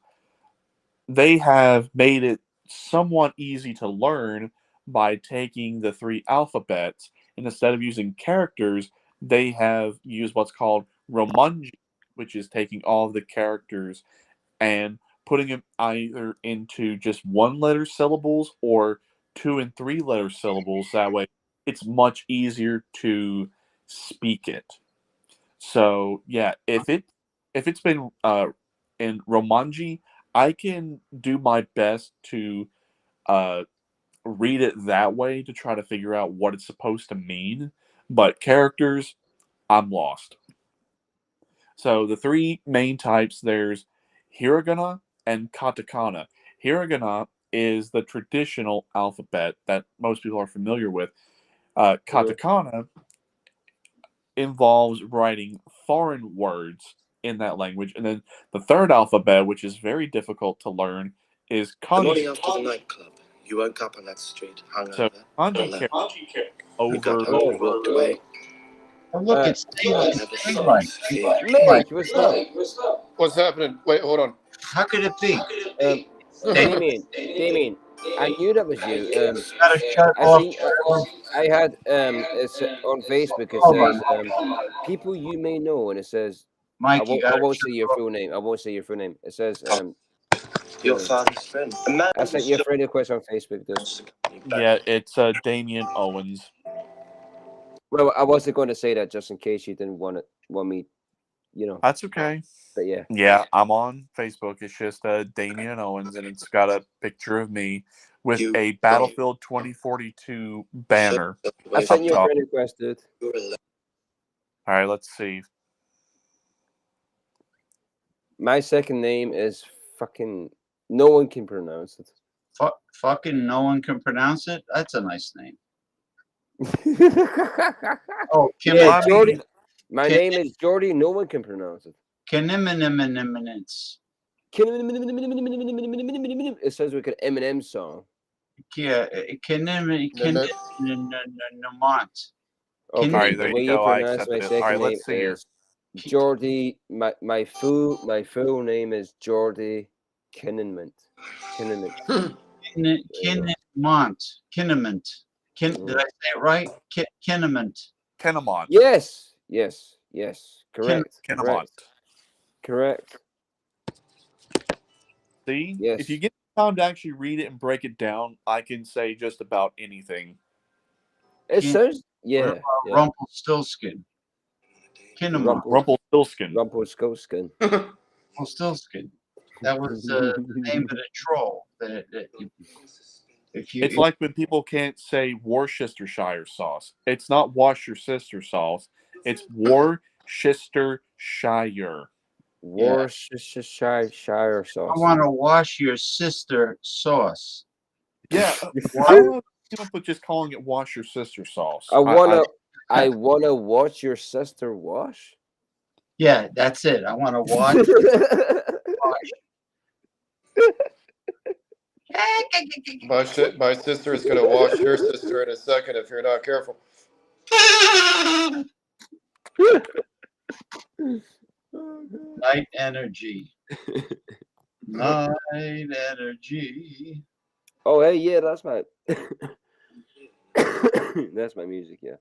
they have made it somewhat easy to learn by taking the 3 alphabets, and instead of using characters, they have used what's called romanji, which is taking all of the characters and putting them either into just 1-letter syllables or 2- and 3-letter syllables. That way, it's much easier to speak it. So yeah, if it's been in romanji, I can do my best to read it that way to try to figure out what it's supposed to mean. But characters, I'm lost. So the 3 main types, there's hiragana and katakana. Hiragana is the traditional alphabet that most people are familiar with. Katakana involves writing foreign words in that language. And then the 3rd alphabet, which is very difficult to learn, is The morning kanji. after the nightclub, you woke up on that street, So hungover, kanji left. over. You got home and walked away. Oh, look, it's daylight. Mike, what's up? What's happening? Wait, hold on. How could it be? Damien, I knew that was you. Gotta shut off. I had it's on Facebook. It says people you may know, and it says Mike, I won't say your full name. I won't say your full name. It says Your father's friend. I sent you a friend request on Facebook. Yeah, it's Damien Owens. Well, I wasn't going to say that just in case you didn't want me, That's okay. But yeah. Yeah, I'm on Facebook. It's just Damien Owens, and it's got a picture of me with a Battlefield 2042 banner. I sent you a friend request, dude. All right, let's see. My second name is fucking. No one can pronounce it. Fucking no one can pronounce it? That's a nice name. Oh, yeah, Jordy. My name is Jordy. No one can pronounce it. Eminence. It says we could Eminem song. Yeah, Okay, the way you pronounce my second name is Jordy. My full name is Jordy Kinnemont. Kinnemont. Did I say it right? Kinnemont. Yes. Correct. Kinnemont. Correct. See? Yes. If you get time to actually read it and break it down, I can say just about anything. It says, yeah. Rumpelstiltskin. Rumpelstiltskin. Rumpelstiltskin. Rumpelstiltskin. That was the name of the troll. It's like when people can't say Worcestershire sauce. It's not Worcestershire sauce. It's Worcestershire. Worcestershire sauce. I want to wash your sister sauce. Yeah, I don't know if you came up with just calling it wash your sister sauce. I wanna watch your sister wash. Yeah, that's it. I want to wash. My sister is gonna wash your sister in a second if you're not careful. Night energy. Night energy. Oh, hey, yeah, that's my that's my music, yeah.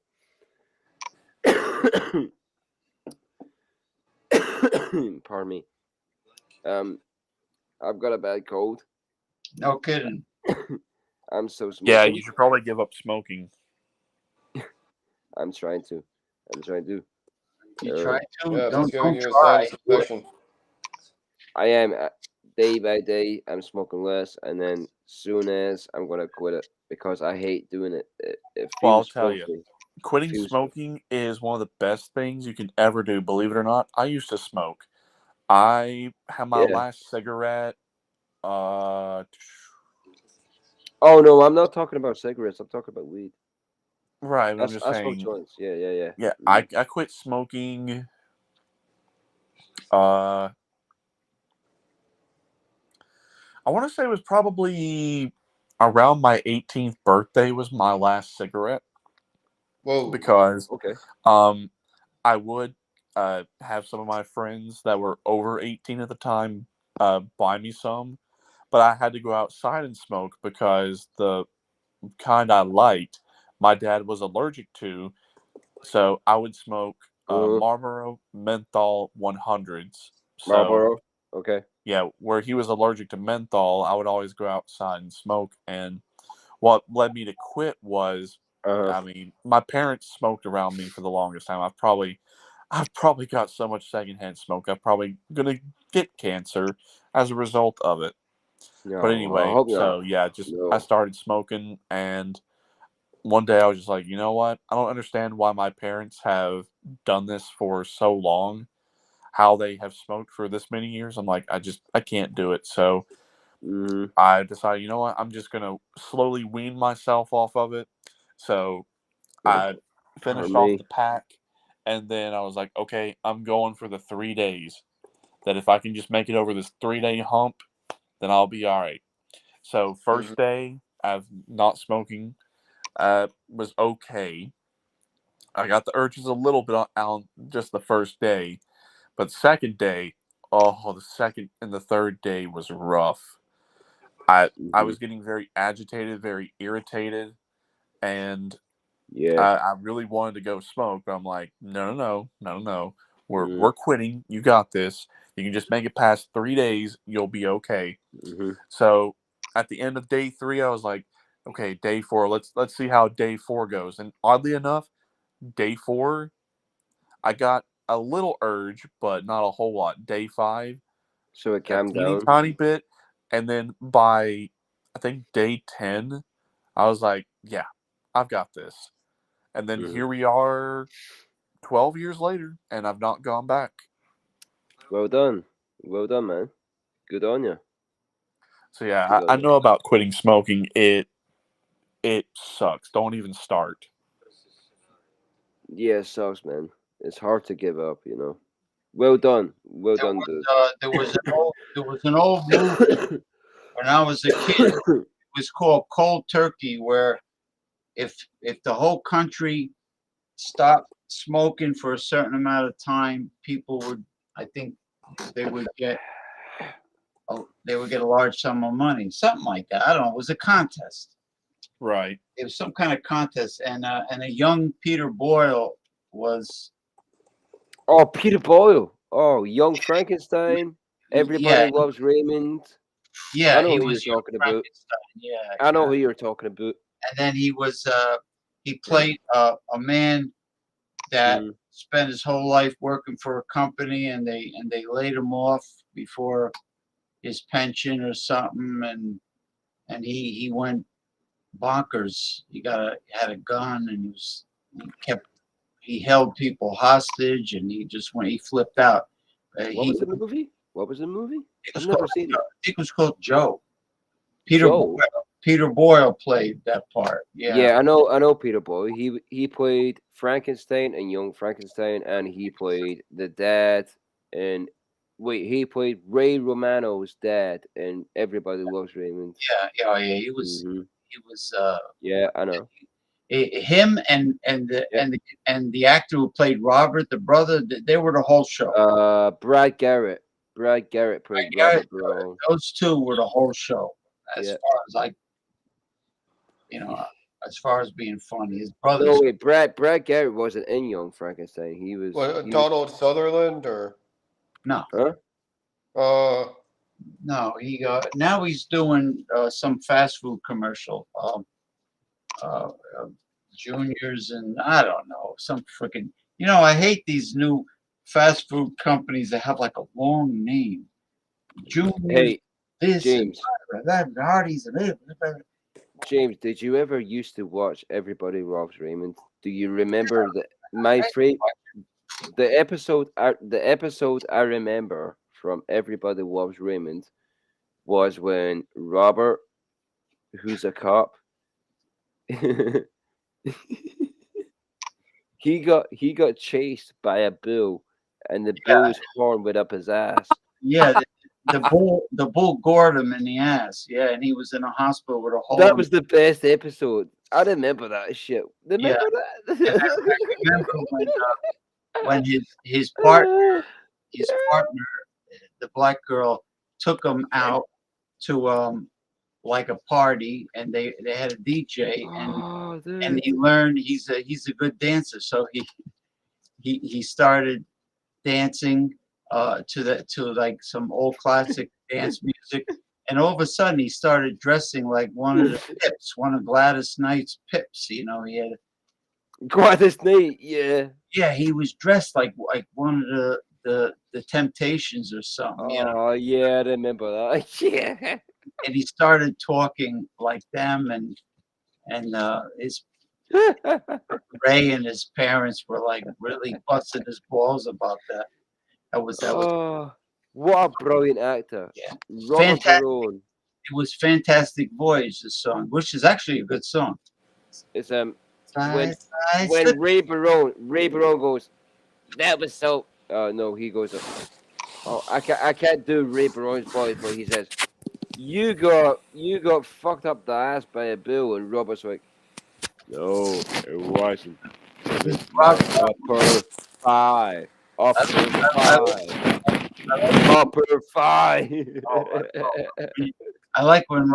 Pardon me. I've got a bad cold. No kidding. I'm so smoking. Yeah, you should probably give up smoking. I'm trying to. You try to? Yeah, Don't try. I am day by day. I'm smoking less, and then soon as I'm gonna quit it because I hate doing it. It Well, I'll feels tell you, filthy. quitting smoking is one of the best things you can ever do. Believe it or not, I used to smoke. I had my last cigarette. Oh no, I'm not talking about cigarettes. I'm talking about weed. Right, I'm just I smoke saying. joints. Yeah. Yeah, I quit smoking. I want to say it was probably around my 18th birthday was my last cigarette. Whoa. Because okay. I would have some of my friends that were over 18 at the time buy me some, but I had to go outside and smoke because the kind I liked, my dad was allergic to. So I would smoke Marlboro Menthol 100s. So, Marlboro. Okay. yeah, where he was allergic to menthol, I would always go outside and smoke. And what led me to quit was, I mean, my parents smoked around me for the longest time. I've probably got so much secondhand smoke. I'm probably gonna get cancer as a result of it. No, But I anyway, hope so not. yeah, I started smoking, and one day I was just like, you know what? I don't understand why my parents have done this for so long. How they have smoked for this many years. I'm like, I can't do it. So I decided, you know what? I'm just gonna slowly wean myself off of it. So I finished off the pack, and then I was like, okay, I'm going for the 3 days. That if I can just make it over this 3-day hump, then I'll be all right. So first day of not smoking was okay. I got the urges a little bit on just the first day, but second day, the second and the third day was rough. I was getting very agitated, very irritated, and I really wanted to go smoke, but I'm like, no. We're quitting. You got this. You can just make it past 3 days. You'll be okay. So at the end of day 3, I was like, okay, day 4. Let's see how day 4 goes. And oddly enough, day 4, I got a little urge, but not a whole lot. Day 5, so it calmed down tiny bit, and then by I think day 10, I was like, yeah, I've got this. And then here we are 12 years later, and I've not gone back. Well done, man. Good on you. So yeah, I know about quitting smoking. It sucks. Don't even start. Yeah, it sucks, man. It's hard to give up, you know. Well done, dude. There was an old movie when I was a kid. It was called Cold Turkey, where if the whole country stopped smoking for a certain amount of time, people would, I think, they would get a large sum of money, something like that. I don't know. It was a contest. Right. It was some kind of contest, and a young Peter Boyle was. Oh, Peter Boyle. Oh, Young Frankenstein. Everybody loves Raymond. Yeah, I know he who was you're talking about. Yeah, I know who you're talking about. And then he played a man that spent his whole life working for a company, and they laid him off before his pension or something, and he went bonkers. Had a gun, and he held people hostage, and he flipped out. What was the movie? What was the movie? I've I never seen it. think it was called Joe. Joe? Peter Boyle played that part. Yeah, I know Peter Boyle. He played Frankenstein and Young Frankenstein, and he played the dad. And wait, he played Ray Romano's dad, and Everybody Loves Raymond. Yeah. He was. He was. Yeah, I know. Him and the actor who played Robert, the brother, they were the whole show. Brad Garrett. Brad Garrett played Robert Brown. Those two were the whole show. As far as as far as being funny, his brothers. No, wait, Brad Garrett wasn't in Young Frankenstein. He was. Donald Sutherland or no. Huh? No, now he's doing some fast food commercial. Juniors and I don't know, some freaking. I hate these new fast food companies that have like a long name. Juniors. Hey, this James. And that, Hardee's and James, did you ever used to watch Everybody Loves Raymond? Do you remember my favorite? The episode I remember from Everybody Loves Raymond was when Robert, who's a cop, he got chased by a bull, and the bull's horn went up his ass. Yeah, the bull gored him in the ass. Yeah, and he was in a hospital with a hole. That was the best episode. I remember that shit. Remember that? I remember when his partner, the black girl, took him out to like a party, and they had a DJ, and he learned he's a good dancer, so he started dancing to like some old classic dance music, and all of a sudden he started dressing like one of the Pips, one of Gladys Knight's Pips. He had Gladys Knight, yeah. Yeah, he was dressed like one of the Temptations or something. Oh yeah, I remember that. Yeah. And he started talking like them, and his Ray and his parents were like really busting his balls about that. That was. What a brilliant actor! Yeah, fantastic. It was Fantastic Voyage, the song, which is actually a good song. It's when Ray Barone goes, that was so. No, he goes. Oh, I can't do Ray Barone's voice, but he says, "You got fucked up the ass by a bull," and Robert's like, "No, it wasn't. It was upper five. Upper five." I like when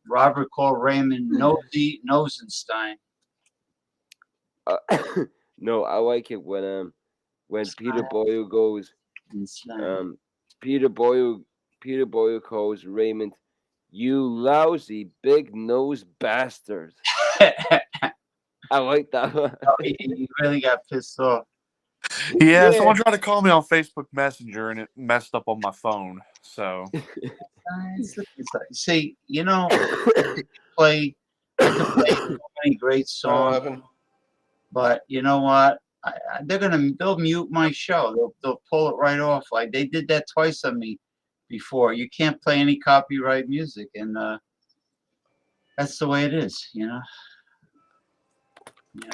Robert called Raymond Nosy Nosenstein. No, I like it when Peter Boyle goes. Peter Boyle calls Raymond, "You lousy big nose bastard." I like that one. He really got pissed off. Yeah, someone tried to call me on Facebook Messenger and it messed up on my phone. So see, play so many great songs, but you know what? They'll mute my show. They'll pull it right off. Like they did that twice on me before. You can't play any copyright music, and that's the way it is.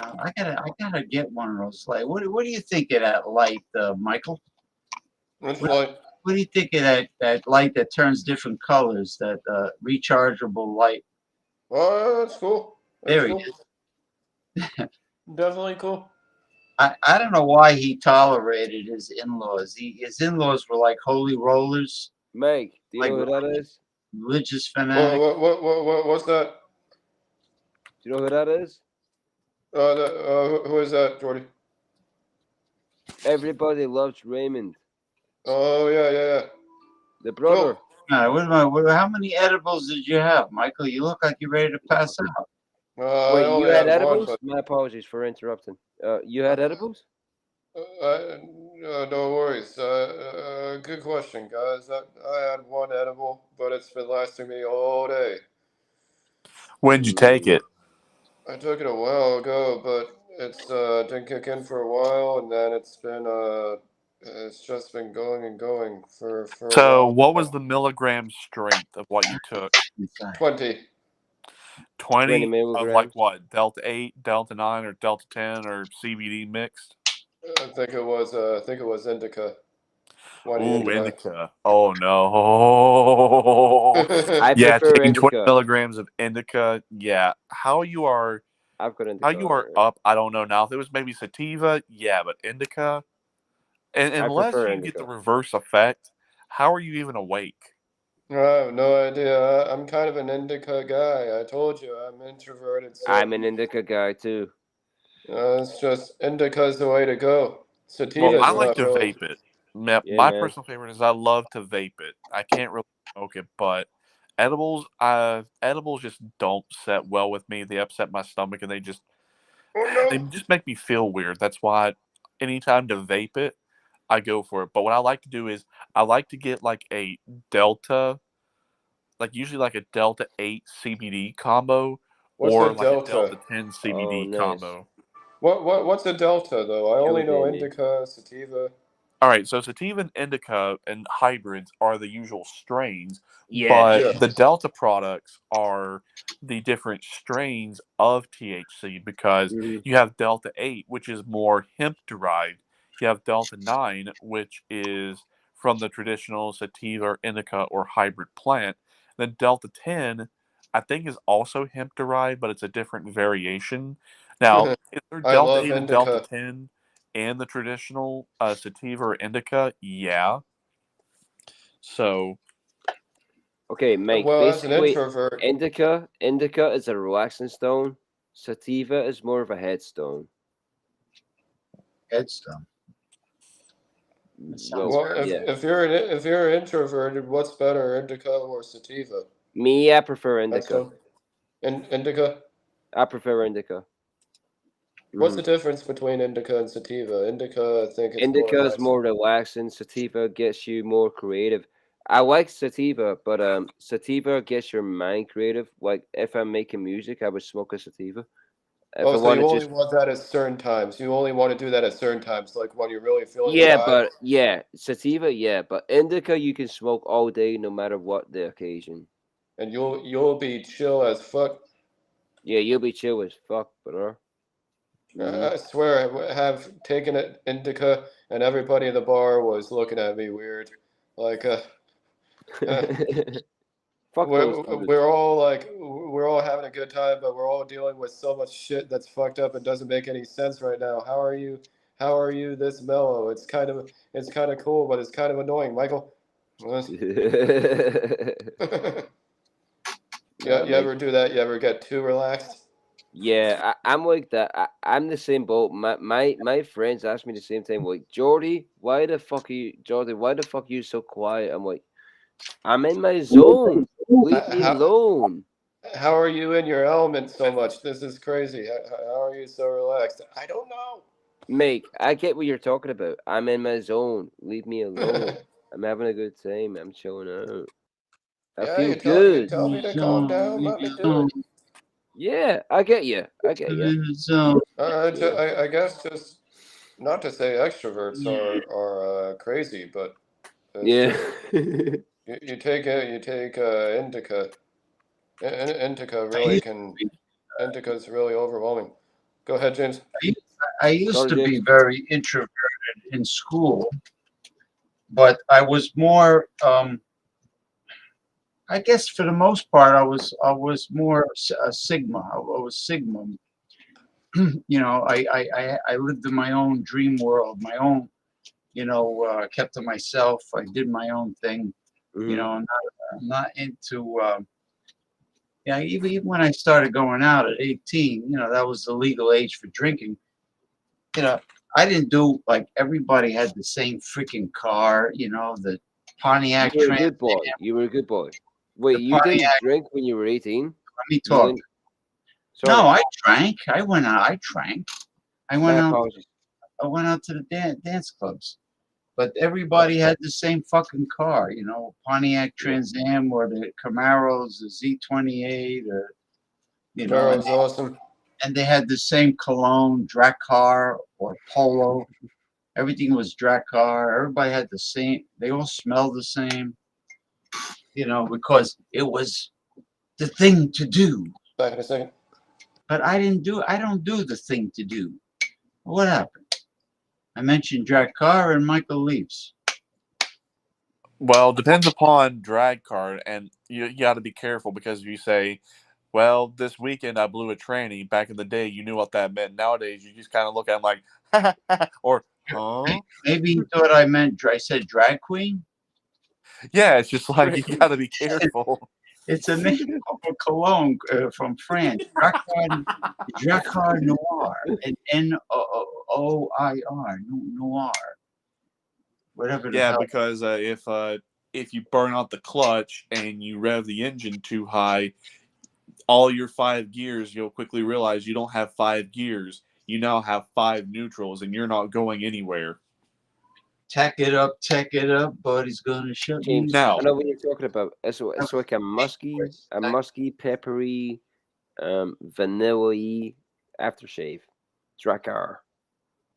I gotta get one of those. Like, what do you think of that light, Michael? Which light? What do you think of that light that turns different colors? That rechargeable light. Oh, that's cool. There he is. Definitely cool. I don't know why he tolerated his in-laws. His in-laws were like holy rollers. Mike, do you know who that is? Religious fanatic. What's that? Do you know who that is? Who is that, Jordy? Everybody Loves Raymond. Oh yeah. The brother. How many edibles did you have, Michael? You look like you're ready to pass out. Wait, you had edibles? My apologies for interrupting. You had edibles? No worries. Good question, guys. I had one edible, but it's been lasting me all day. When'd you take it? I took it a while ago, but it's didn't kick in for a while, and then it's just been going and going for a So, while. what was the milligram strength of what you took? 20. 20 of milligrams. like what? Delta 8, Delta 9, or Delta 10, or CBD mixed? I think it was indica. 20 Ooh, indica. indica. Oh no. I Yeah, prefer taking 20 indica. milligrams of indica. Yeah. How you are I've got indica. how you are up, I don't know. Now if it was maybe sativa, yeah, but indica, and I unless prefer you get the indica. reverse effect, how are you even awake? I have no idea. I'm kind of an indica guy. I told you I'm introverted, so I'm an indica guy too. it's just indica's the way to go. Well, Sativa's I like not to really. vape it. Yeah, My man. personal favorite is I love to vape it. I can't really smoke it, but edibles just don't set well with me. They upset my stomach and they just make me feel weird. That's why anytime to vape it, I go for it. But what I like to do is I like to get like a Delta, like usually like a Delta 8 CBD combo What's a or like a Delta delta? 10 Oh, CBD nice. combo. What's a delta though? I Show only it, know Danny. indica, sativa. All right, so sativa and indica and hybrids are the usual strains, Yeah. but Yeah. the Delta products are the different strains of THC because Mhm. you have Delta 8, which is more hemp derived. You have Delta 9, which is from the traditional sativa or indica or hybrid plant. Then Delta 10, I think, is also hemp derived, but it's a different variation. Now, is there I Delta love 8 and Delta indica. 10? And the traditional sativa or indica, yeah. So, Okay, Mike. Well, as an Basically, introvert, indica is a relaxing stone. Sativa is more of a headstone. Headstone. Well, well, yeah. if you're introverted, what's better, indica or sativa? Me, I prefer indica. Headstone. Indica. I prefer indica. What's Mhm. the difference between indica and sativa? Indica, I think, is more Indica is relaxing. more relaxing. Sativa gets you more creative. I like sativa, but sativa gets your mind creative. Like if I'm making music, I would smoke a sativa. If I Oh, so want you to only just want that at certain times. You only want to do that at certain times, like when you're really feeling the yeah, vibe. but yeah, sativa, yeah, but indica you can smoke all day, no matter what the occasion. And you'll be chill as fuck. Yeah, you'll be chill as fuck, bro. I swear, I have taken it indica, and everybody in the bar was looking at me weird, like Fuck those dudes. we're all having a good time, but we're all dealing with so much shit that's fucked up and doesn't make any sense right now. How are you? How are you this mellow? It's kind of cool, but it's kind of annoying, Michael. Yeah, you Mike. ever do that? You ever get too relaxed? Yeah, I'm like that. I'm the same boat. My friends ask me the same thing. Like, Jordy, why the fuck are you, Jordy? Why the fuck are you so quiet? I'm like, I'm in my zone. Leave me alone. How are you in your element so much? This is crazy. How are you so relaxed? I don't know. Mate, I get what you're talking about. I'm in my zone. Leave me alone. I'm having a good time. I'm chilling out. I Yeah, feel you good. tell me to calm down. Let me do it. Yeah, I get you. I get you. I guess just not to say extroverts are crazy, but it's Yeah. just you take indica. Indica really can. Indica is really overwhelming. Go ahead, James. I used to be very introverted in school, but I was more. I guess for the most part, I was more a Sigma. I was Sigma. I lived in my own dream world, my own. Kept to myself. I did my own thing. I'm not into. Yeah, even when I started going out at 18, that was the legal age for drinking. I didn't do like everybody had the same freaking car, the Pontiac You were a Trans good boy. Am. You were a good boy. Wait, The you didn't Pontiac. drink when you were 18? Let me You talk. didn't? No, Sorry. I drank. I went out. I drank. I went My out. apologies. I went out to the dance clubs. but everybody had the same fucking car, you know, Pontiac Trans Am or the Camaros, the Z28, or you know, Camaro's awesome. and they had the same cologne, Dracar or Polo. Everything was Dracar. Everybody had the same. They all smelled the same, you know, because it was the thing to do. Back in a second. But I didn't do. I don't do the thing to do. What happened? I mentioned Dracar and Michael Leaps. Well, depends upon drag card, and you got to be careful because if you say, "Well, this weekend I blew a tranny," back in the day, you knew what that meant. Nowadays, you just kind of look at them like, or, huh? Maybe you thought I meant. I said drag queen. Yeah, it's just like you got to be careful. It's a name of a cologne from France. Dracar Noir, and Noir, Noir, whatever the Yeah, hell. because if you burn out the clutch and you rev the engine too high, all your 5 gears, you'll quickly realize you don't have 5 gears. You now have 5 neutrals, and you're not going anywhere. Tack it up, buddy's gonna shut me James, Now, I know what you're talking about. It's like a musky, peppery, vanilla-y aftershave. Drakkar.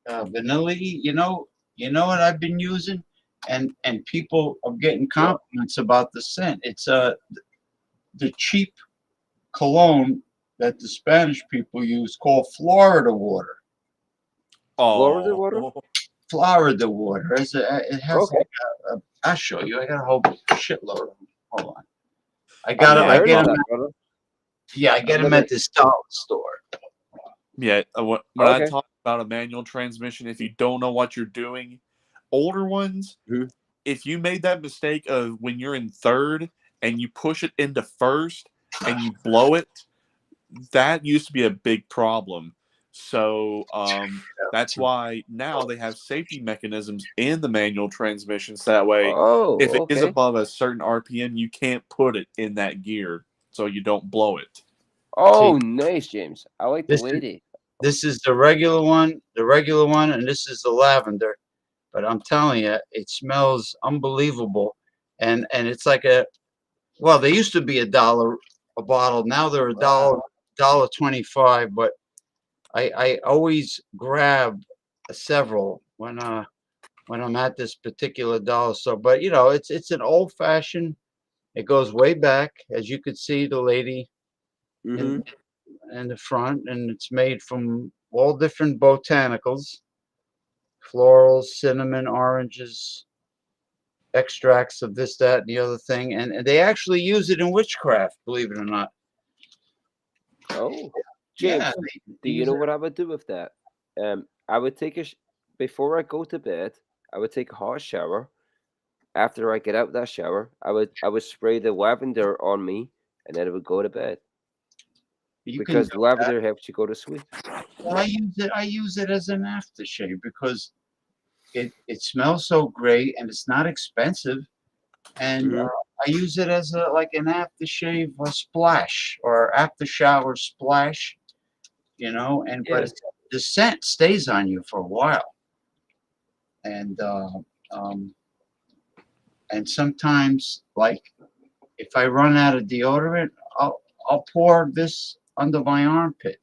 vanilla. You know what I've been using, and people are getting compliments about the scent. It's the cheap cologne that the Spanish people use called Florida water. Florida water? Florida water. It has Okay. like I'll show you. I got a whole shitload of them. Hold on. I never get heard of them. that, brother. Yeah, I get them at this dollar store. yeah, when I talk about a manual transmission, if you don't know what you're doing, older ones, if you made that mistake of when you're in third and you push it into first and you blow it, that used to be a big problem. So that's why now they have safety mechanisms in the manual transmissions. That way, if it is above a certain RPM, you can't put it in that gear so you don't blow it. Oh, nice, James. I like the lady. This is the regular one, and this is the lavender. But I'm telling you, it smells unbelievable, and it's like well, they used to be $1 a bottle. Now they're $1.25. But I always grab several when I'm at this particular dollar store. But you know, it's an old fashioned. It goes way back, as you could see the lady in the front, and it's made from all different botanicals, florals, cinnamon, oranges, extracts of this, that, and the other thing, and they actually use it in witchcraft, believe it or not. Oh, James, do you know what I would do with that? I would take before I go to bed. I would take a hot shower. After I get out of that shower, I would spray the lavender on me, and then I would go to bed. Because lavender helps you go to sleep. Well, I use it as an aftershave because it smells so great and it's not expensive, and I use it as like an aftershave splash or after shower splash, you know. And but the scent stays on you for a while, and sometimes, like, if I run out of deodorant, I'll pour this under my armpit.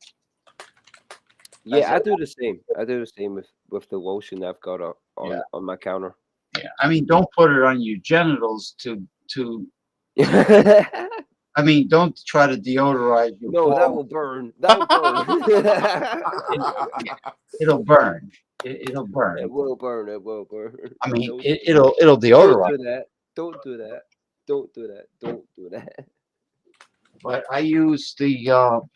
Yeah, I do the same. I do the same with the lotion I've got on my counter. Yeah, I mean, don't put it on your genitals to. I mean, don't try to deodorize your. No, that will burn. That will burn. It'll burn. It'll burn. It will burn. It will burn. I mean, it'll deodorize. Don't do that. Don't do that. Don't do that. But I use the old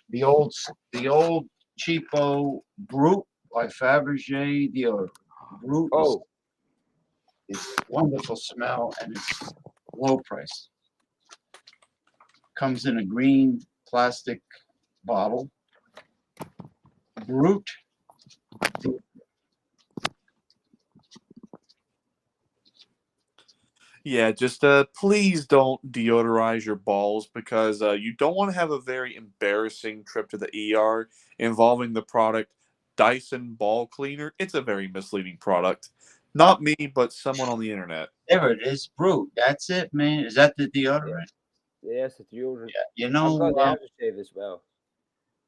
cheapo Brute by Fabergé deodorant. Brute is wonderful smell, and it's low price. Comes in a green plastic bottle. Brute. Yeah, just please don't deodorize your balls because you don't want to have a very embarrassing trip to the ER involving the product Dyson Ball Cleaner. It's a very misleading product. Not me, but someone on the internet. There it is, Brute. That's it, man. Is that the deodorant? Yes, it's deodorant. You know, I've got the aftershave as well.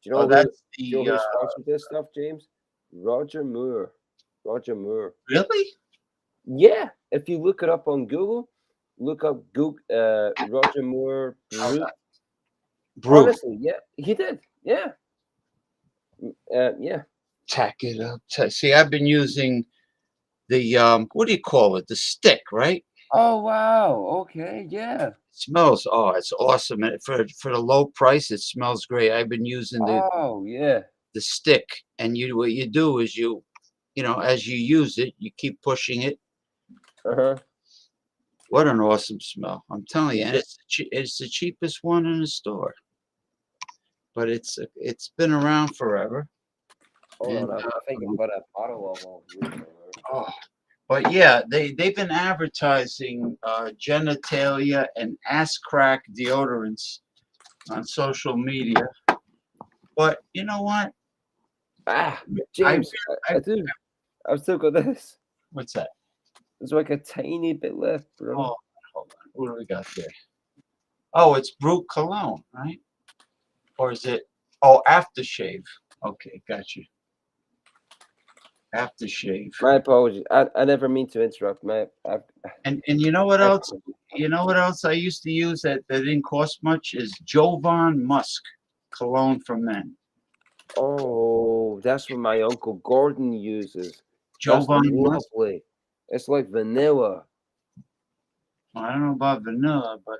Do you know oh, who? that's Do you know the. who sponsored this stuff, James? Roger Moore. Roger Moore. Really? Yeah. If you look it up on Google, look up Google Roger Moore Brute. Honestly, yeah, he did. Yeah. Yeah. Tack it up. See, I've been using the what do you call it? The stick, right? Oh wow. Okay. Yeah. It smells. Oh, it's awesome. And for the low price, it smells great. I've been using the stick, and what you do is you know, as you use it, you keep pushing it. What an awesome smell! I'm telling you, and it's the cheapest one in the store. But it's been around forever. Hold on, I think I've got a bottle of them. Oh, but yeah, they've been advertising genitalia and ass crack deodorants on social media. But you know what? James, I do. I've still got this. What's that? There's like a tiny bit left, bro. Oh, hold on. What do we got there? Oh, it's Brute Cologne, right? Or is it? Oh, aftershave. Okay, got you. Aftershave. My apologies. I never mean to interrupt. And you know what else? You know what else I used to use that didn't cost much is Jovan Musk cologne for men. Oh, that's what my uncle Gordon uses. Jovan Musk. Lovely. It's like vanilla. Well, I don't know about vanilla, but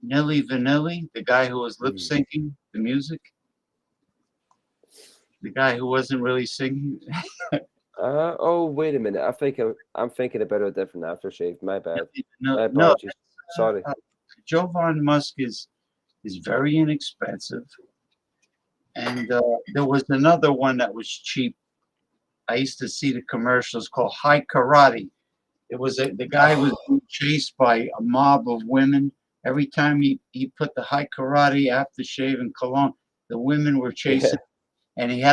Nelly Vanilli, the guy who was lip syncing the music, the guy who wasn't really singing. Oh, wait a minute. I think I'm thinking about a different aftershave. My bad. My apologies. Sorry. Jovan Musk is very inexpensive, and there was another one that was cheap. I used to see the commercials called High Karate. It was the guy was being chased by a mob of women. Every time he put the High Karate aftershave and cologne, the women were chasing, and he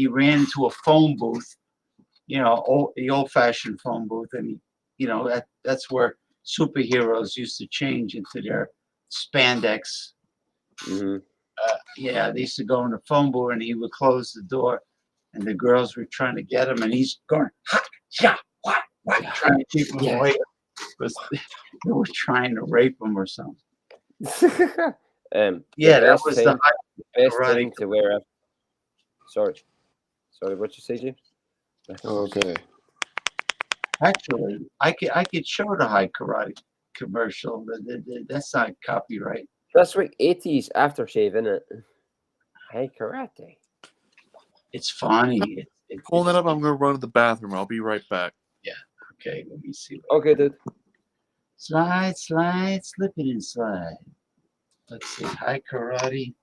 ran into a phone booth, you know, the old-fashioned phone booth, and that's where superheroes used to change into their spandex. Yeah, they used to go in the phone booth, and he would close the door, and the girls were trying to get him, and he's going, ha, yeah, what, trying to keep him away, because they were trying to rape him or something. Yeah, that was the best thing to wear. Sorry, what you say, James? Okay. Actually, I could show the High Karate commercial. That's not copyright. That's like 80s aftershave, isn't it? High Karate. It's funny. Pulling that up, I'm going to run to the bathroom. I'll be right back. Yeah. Okay, let me see. Okay, dude. Slide, slide, slip it and slide. Let's see. High Karate.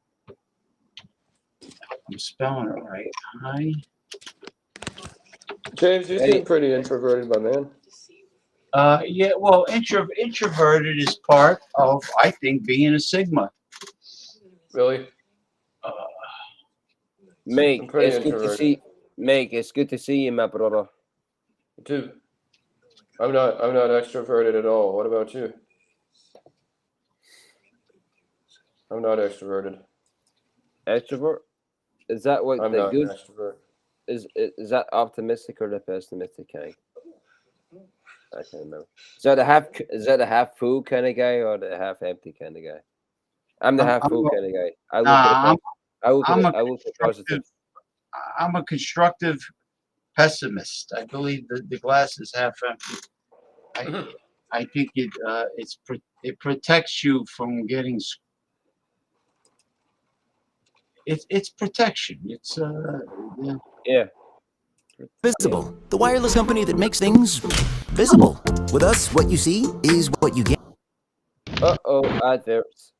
I'm spelling it right. High. James, you seem pretty introverted, my man. Yeah, well, introverted is part of, I think, being a Sigma. Really? Meg, it's good to see. Meg, it's good to see you, my brother. Too. I'm not extroverted at all. What about you? I'm not extroverted. Extrovert? Is that what I'm the not good? Extrovert. Is that optimistic or the pessimistic kind? I can't remember. Is that a half full kind of guy or the half empty kind of guy? I'm the half full kind of guy. I'm a constructive pessimist. I believe the glass is half empty. I think it protects you from getting. It's protection. It's yeah. Visible, the wireless company that makes things visible. With us, what you see is what you get. Adverts.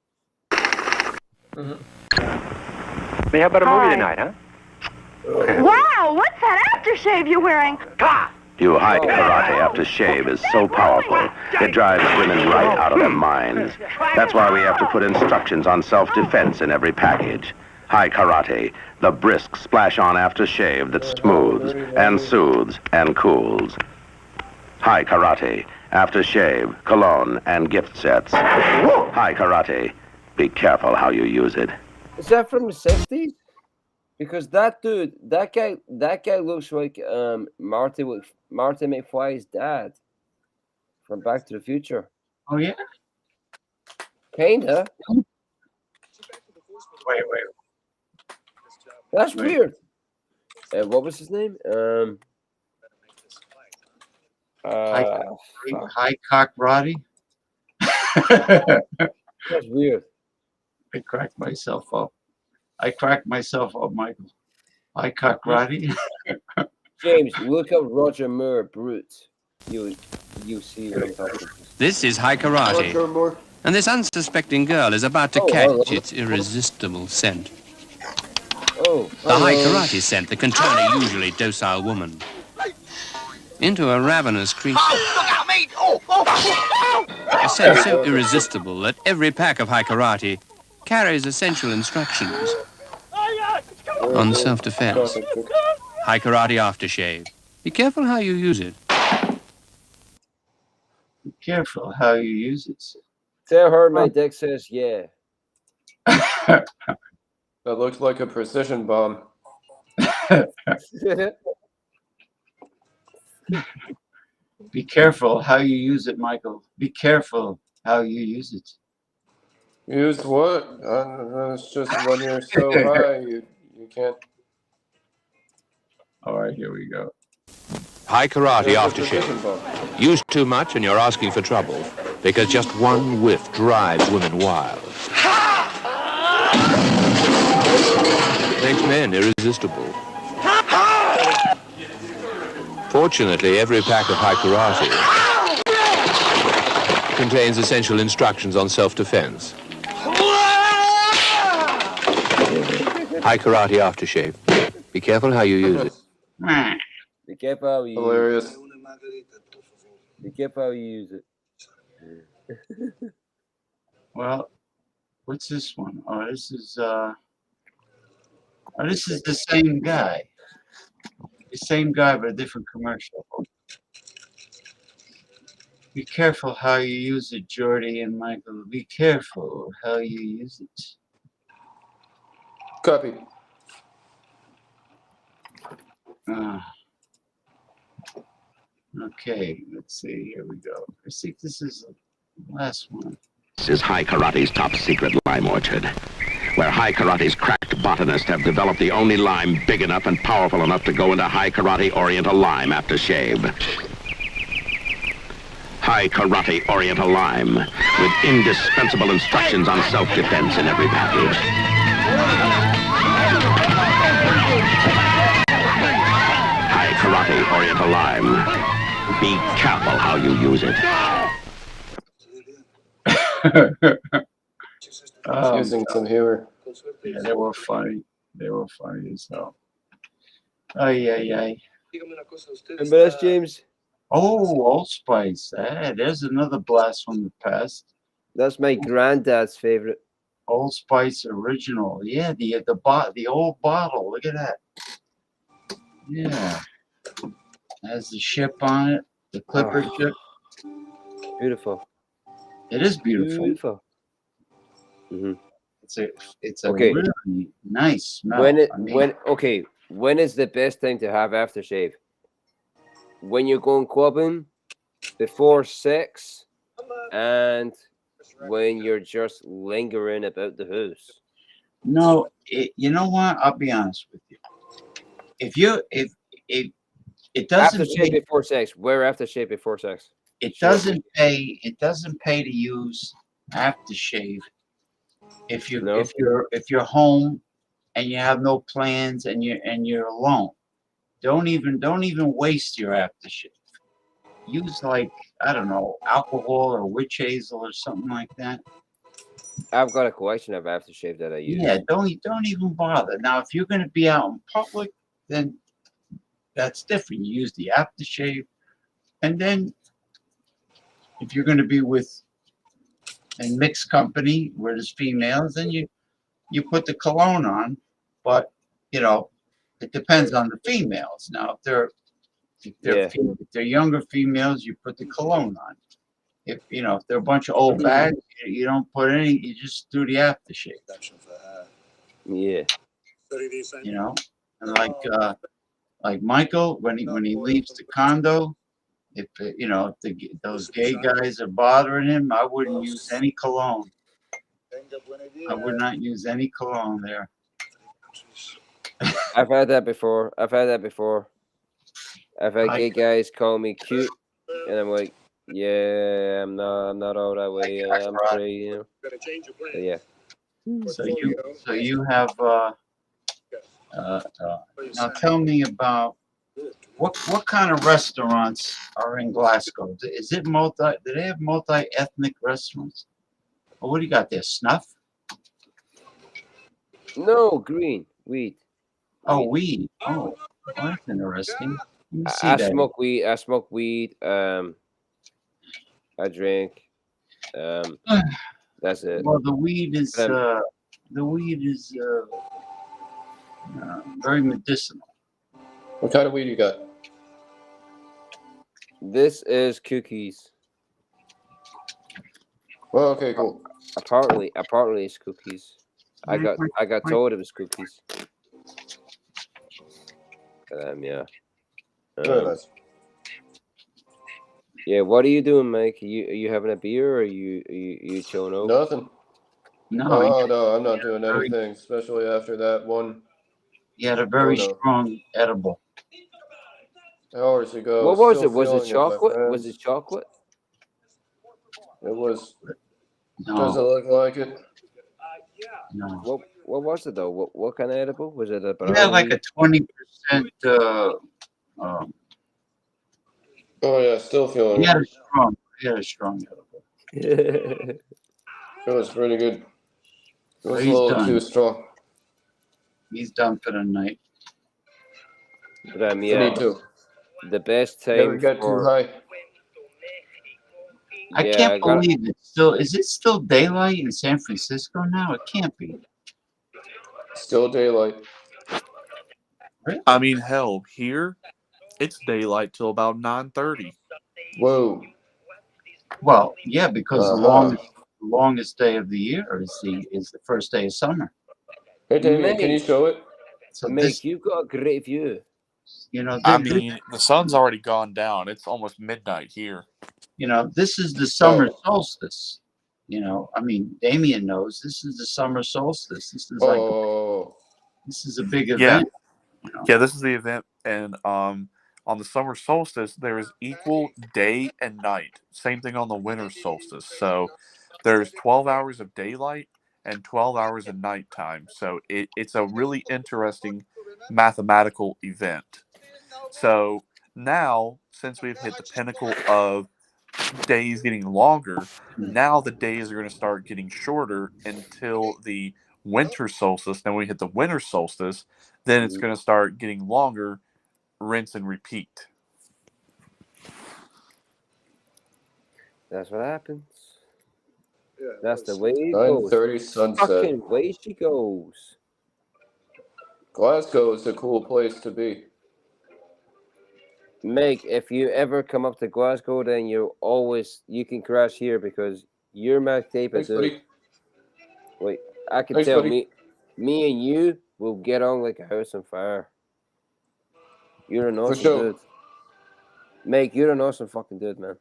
Hey, how about a movie tonight, huh? Wow, what's that aftershave you're wearing? Your High Karate aftershave is so powerful, it drives women right out of their minds. That's why we have to put instructions on self-defense in every package. High Karate, the brisk splash-on aftershave that smooths and soothes and cools. High Karate, aftershave, cologne, and gift sets. High Karate, be careful how you use it. Is that from the 60s? Because that dude, that guy looks like Marty McFly's dad from Back to the Future. Oh yeah. Kinda. Wait. That's weird. What was his name? High cock Roddy. That's weird. I cracked myself up. Michael. High cock Roddy. James, look up Roger Moore, Brute. You see what I'm talking about. This is High Karate. And this unsuspecting girl is about to catch its irresistible scent. Oh. The High Karate scent that can turn a usually docile woman into a ravenous creature. A scent so irresistible that every pack of High Karate carries essential instructions on self-defense. High Karate aftershave. Be careful how you use it. Be careful how you use it. Tell her my dick says yeah. That looks like a precision bomb. Be careful how you use it, Michael. Be careful how you use it. Use what? It's just when you're so high, you can't. All right, here we go. High Karate aftershave. Use too much and you're asking for trouble, because just one whiff drives women wild. Makes men irresistible. Fortunately, every pack of High Karate contains essential instructions on self-defense. High Karate aftershave. Be careful how you use it. Be careful how you Hilarious. use it. Be careful how you use it. Well, what's this one? Oh, this is the same guy. The same guy, but a different commercial. Be careful how you use it, Jordy and Michael. Be careful how you use it. Copy. Okay, let's see. Here we go. I think this is the last one. This is High Karate's top secret lime orchard, where High Karate's cracked botanists have developed the only lime big enough and powerful enough to go into High Karate Oriental Lime aftershave. High Karate Oriental Lime, with indispensable instructions on self-defense in every package. High Karate Oriental Lime. Be careful how you use it. Using some humor. Yeah, they were funny. They were funny as hell. Ay. Remember this, James? Oh, Old Spice. There's another blast from the past. That's my granddad's favorite. Old Spice original. Yeah, the old bottle. Look at that. Yeah. Has the ship on it. The Clipper ship. Beautiful. It is beautiful. Beautiful. Mm-hmm. It's a really nice smell. When is the best time to have aftershave? When you're going clubbing, before sex, and when you're just lingering about the house. No, you know what? I'll be honest with you. If it doesn't aftershave before sex, wear aftershave before sex. It doesn't pay to use aftershave if you're home and you have no plans and you're alone. Don't even waste your aftershave. Use, like, I don't know, alcohol or witch hazel or something like that. I've got a collection of aftershave that I use. Yeah, don't even bother. Now, if you're going to be out in public, then that's different. You use the aftershave, and then if you're going to be with in mixed company where there's females, then you you put the cologne on, but you know, it depends on the females. Now, if they're younger females, you put the cologne on. If they're a bunch of old bags, you don't put any. You just do the aftershave. Yeah. You know, and like Michael, when he leaves the condo, if those gay guys are bothering him, I wouldn't use any cologne. I would not use any cologne there. I've had that before. I've had gay guys call me cute, and I'm like, yeah, I'm not all that way. I'm free, you know. But yeah. So you have now tell me about what kind of restaurants are in Glasgow? Is it do they have multi-ethnic restaurants? Or what do you got there? Snuff? No, green weed. Oh, weed. Oh, that's interesting. Let me see I that. smoke weed. I smoke weed. I drink. That's it. Well, the weed is very medicinal. What kind of weed you got? This is cookies. Well, okay, cool. Apparently it's cookies. I got told it was cookies. Yeah. Very nice. Yeah, what are you doing, Mike? Are you having a beer, or are you chilling out? Nothing. No. Oh no, I'm not doing anything, especially after that one. You had a very strong edible. Hours ago. What was Still it? Was it feeling chocolate? my Was it chocolate? It was. No. Doesn't look like it. No. What was it though? What kind of edible? Was it a You had like a 20%. Oh yeah, still feeling He it. had a strong edible. It was pretty good. It was a He's little done. too strong. He's done for the night. But Me too. The best time Never got too high. I can't believe it. Is it still daylight in San Francisco now? It can't be. Still daylight. Really? I mean, hell, here it's daylight till about 9:30. Whoa. Well, yeah, because the longest day of the year is the first day of summer. Hey, Damien, can you show it? So Mate, you've got a great view. I mean, the sun's already gone down. It's almost midnight here. This is the summer solstice. I mean, Damien knows this is the summer solstice. This is this is a big event. Yeah, this is the event, and on the summer solstice there is equal day and night. Same thing on the winter solstice. So there's 12 hours of daylight and 12 hours of nighttime. So it's a really interesting mathematical event. So now, since we've hit the pinnacle of days getting longer, now the days are going to start getting shorter until the winter solstice. Then we hit the winter solstice, then it's going to start getting longer, rinse and repeat. That's what happens. That's the way it goes. 9:30 sunset. Fucking way she goes. Glasgow is a cool place to be. Meg, if you ever come up to Glasgow, then you can crash here because your Mac tape is out. Wait, I can tell me and you will get on like a house on fire. You're an awesome dude. Meg, you're an awesome fucking dude, man.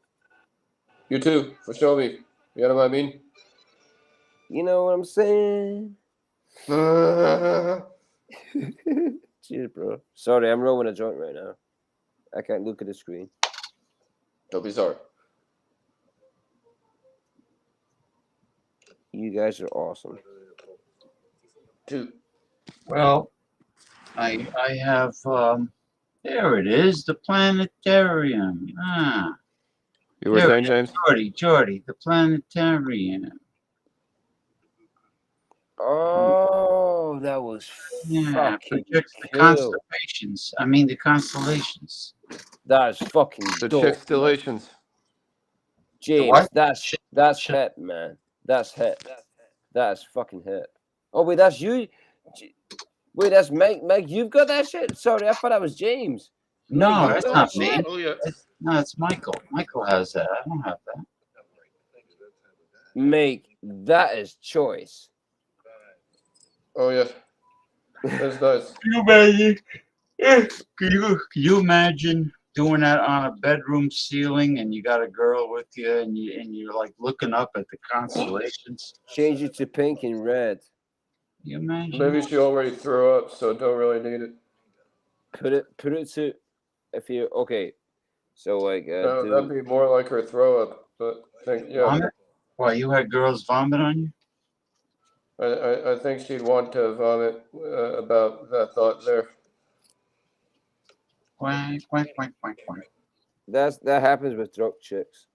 You too, for sure, me. You know what I mean? You know what I'm saying? Cheers, bro. Sorry, I'm rolling a joint right now. I can't look at the screen. Don't be sorry. You guys are awesome. Dude. Well, I have there it is, the planetarium. You were saying, James? Jordy, the planetarium. Oh, that was fucking projects the cool. constellations. I mean the constellations. That's fucking the dope. Chick-stellations. James, that's hip, man. That's hip. That's fucking hip. Oh wait, that's you. Wait, that's Meg. Meg, you've got that shit. Sorry, I thought that was James. Meg, No, you've that's got not that me. shit? Oh yeah. No, it's Michael. Michael has that. I don't have that. Meg, that is choice. Oh yeah. That's nice. Can you imagine? Can you imagine doing that on a bedroom ceiling and you got a girl with you and you're like looking up at the constellations? Change it to pink and red. You imagine? Maybe she already threw up, so don't really need it. Put it to if you okay. So like That'd be more like her throw up, but yeah. Vomit? Why, you had girls vomit on you? I think she'd want to vomit about that thought there. Quack, quack, quack, quack, quack. That happens with drunk chicks.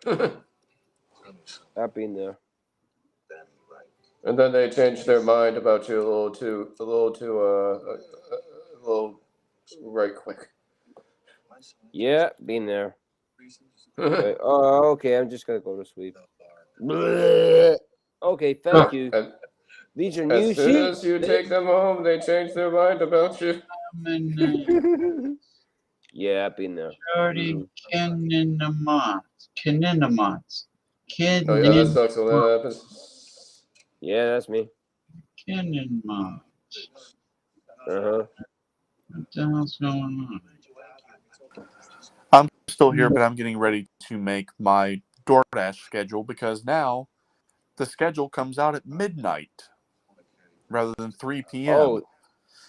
I've been there. And then they change their mind about you a little right quick. Yeah, been there. Right. Oh, okay. I'm just gonna go to sleep. Bleh. Okay, thank you. These are new As soon sheets. as you take them home, they change their mind about you. Yeah, I've been there. Dirty Kininamons. Oh yeah, that sucks when that happens. Yeah, that's me. Kininamons. Uh-huh. What the hell's going on? I'm still here, but I'm getting ready to make my DoorDash schedule because now the schedule comes out at midnight rather than 3 p.m. Oh,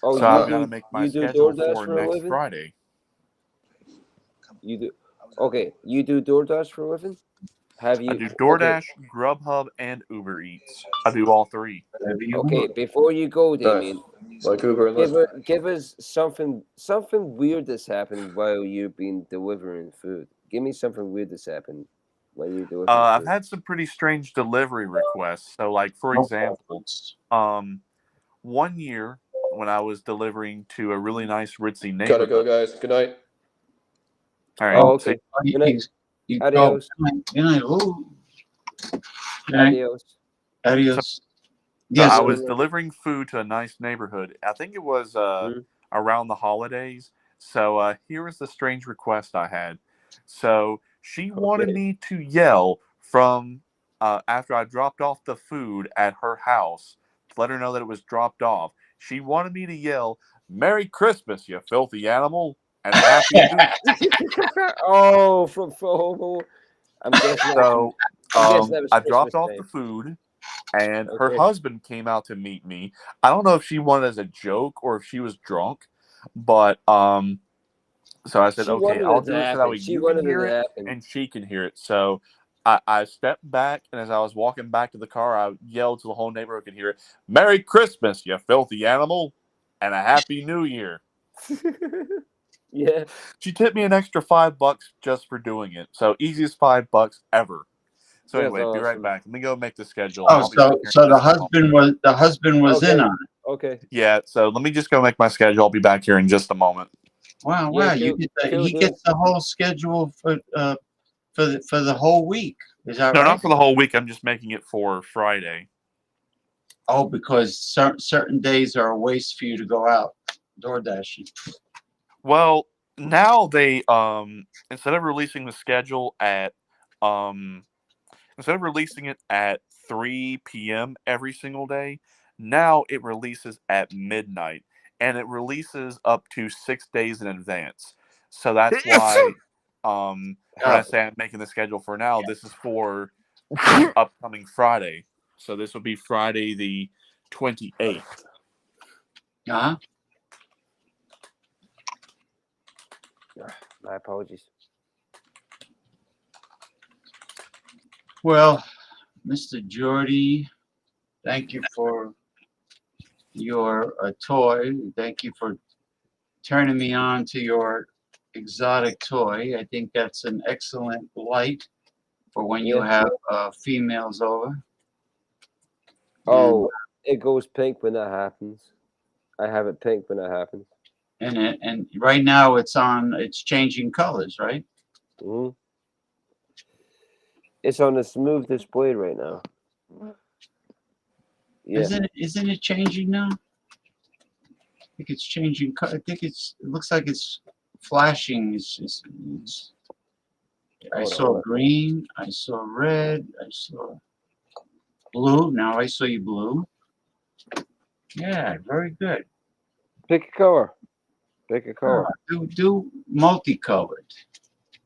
so I've got to make my schedule DoorDash for for a next living? Friday. You do. Okay, you do DoorDash for a living? Have you? I do DoorDash, Grubhub, and Uber Eats. I do all three. Okay, before you go, Damien, like Uber and Lyft. give us something weird that's happened while you've been delivering food. Give me something weird that's happened when you delivering I've food. had some pretty strange delivery requests. So, like for example, 1 year when I was delivering to a really nice ritzy neighborhood. Gotta go, guys. Good night. All right. Oh, okay. Good night. Adios. Adios. Adios. So Yes. I was delivering food to a nice neighborhood. I think it was around the holidays. So here was the strange request I had. So she wanted me to yell from after I dropped off the food at her house to let her know that it was dropped off. She wanted me to yell, "Merry Christmas, you filthy animal, and a Happy New Year." Oh, from I'm guessing. So that was I dropped Christmas off Day. the food, and her Okay. husband came out to meet me. I don't know if she wanted it as a joke or if she was drunk, but so I said, She okay, wanted I'll it to do it so that happen. way She you can wanted it hear to it happen. and she can hear it. So I stepped back, and as I was walking back to the car, I yelled so the whole neighborhood could hear it, "Merry Christmas, you filthy animal, and a Happy New Year." Yeah. She tipped me an extra $5 just for doing it. So easiest $5 ever. So That's anyway, be right awesome. back. Let me go make the schedule. Oh, I'll be back here so in the just a moment. husband was in on it. Okay. Yeah, so let me just go make my schedule. I'll be back here in just a moment. Wow, Yeah, you cool, get cool, he gets the whole schedule for the whole week. Is that No, right? not for the whole week. I'm just making it for Friday. Oh, because certain days are a waste for you to go out door dashing. Well, now they instead of releasing the schedule at instead of releasing it at 3 p.m. every single day, now it releases at midnight, and it releases up to 6 days in advance. So that's why when I say I'm making the schedule for now, this is for the upcoming Friday. So this will be Friday the 28th. Uh-huh. My apologies. Well, Mr. Jordy, thank you for your toy. Thank you for turning me on to your exotic toy. I think that's an excellent light for when you have females over. Oh, it goes pink when that happens. I have it pink when that happens. And right now it's changing colors, right? Mm-hmm. It's on a smooth display right now. Yeah. Isn't it changing now? I think it's changing. I think it looks like it's flashing. I Hold saw on. green. I saw red. I saw blue. Now I saw you blue. Yeah, very good. Pick a color. Pick a color. Do multicolored,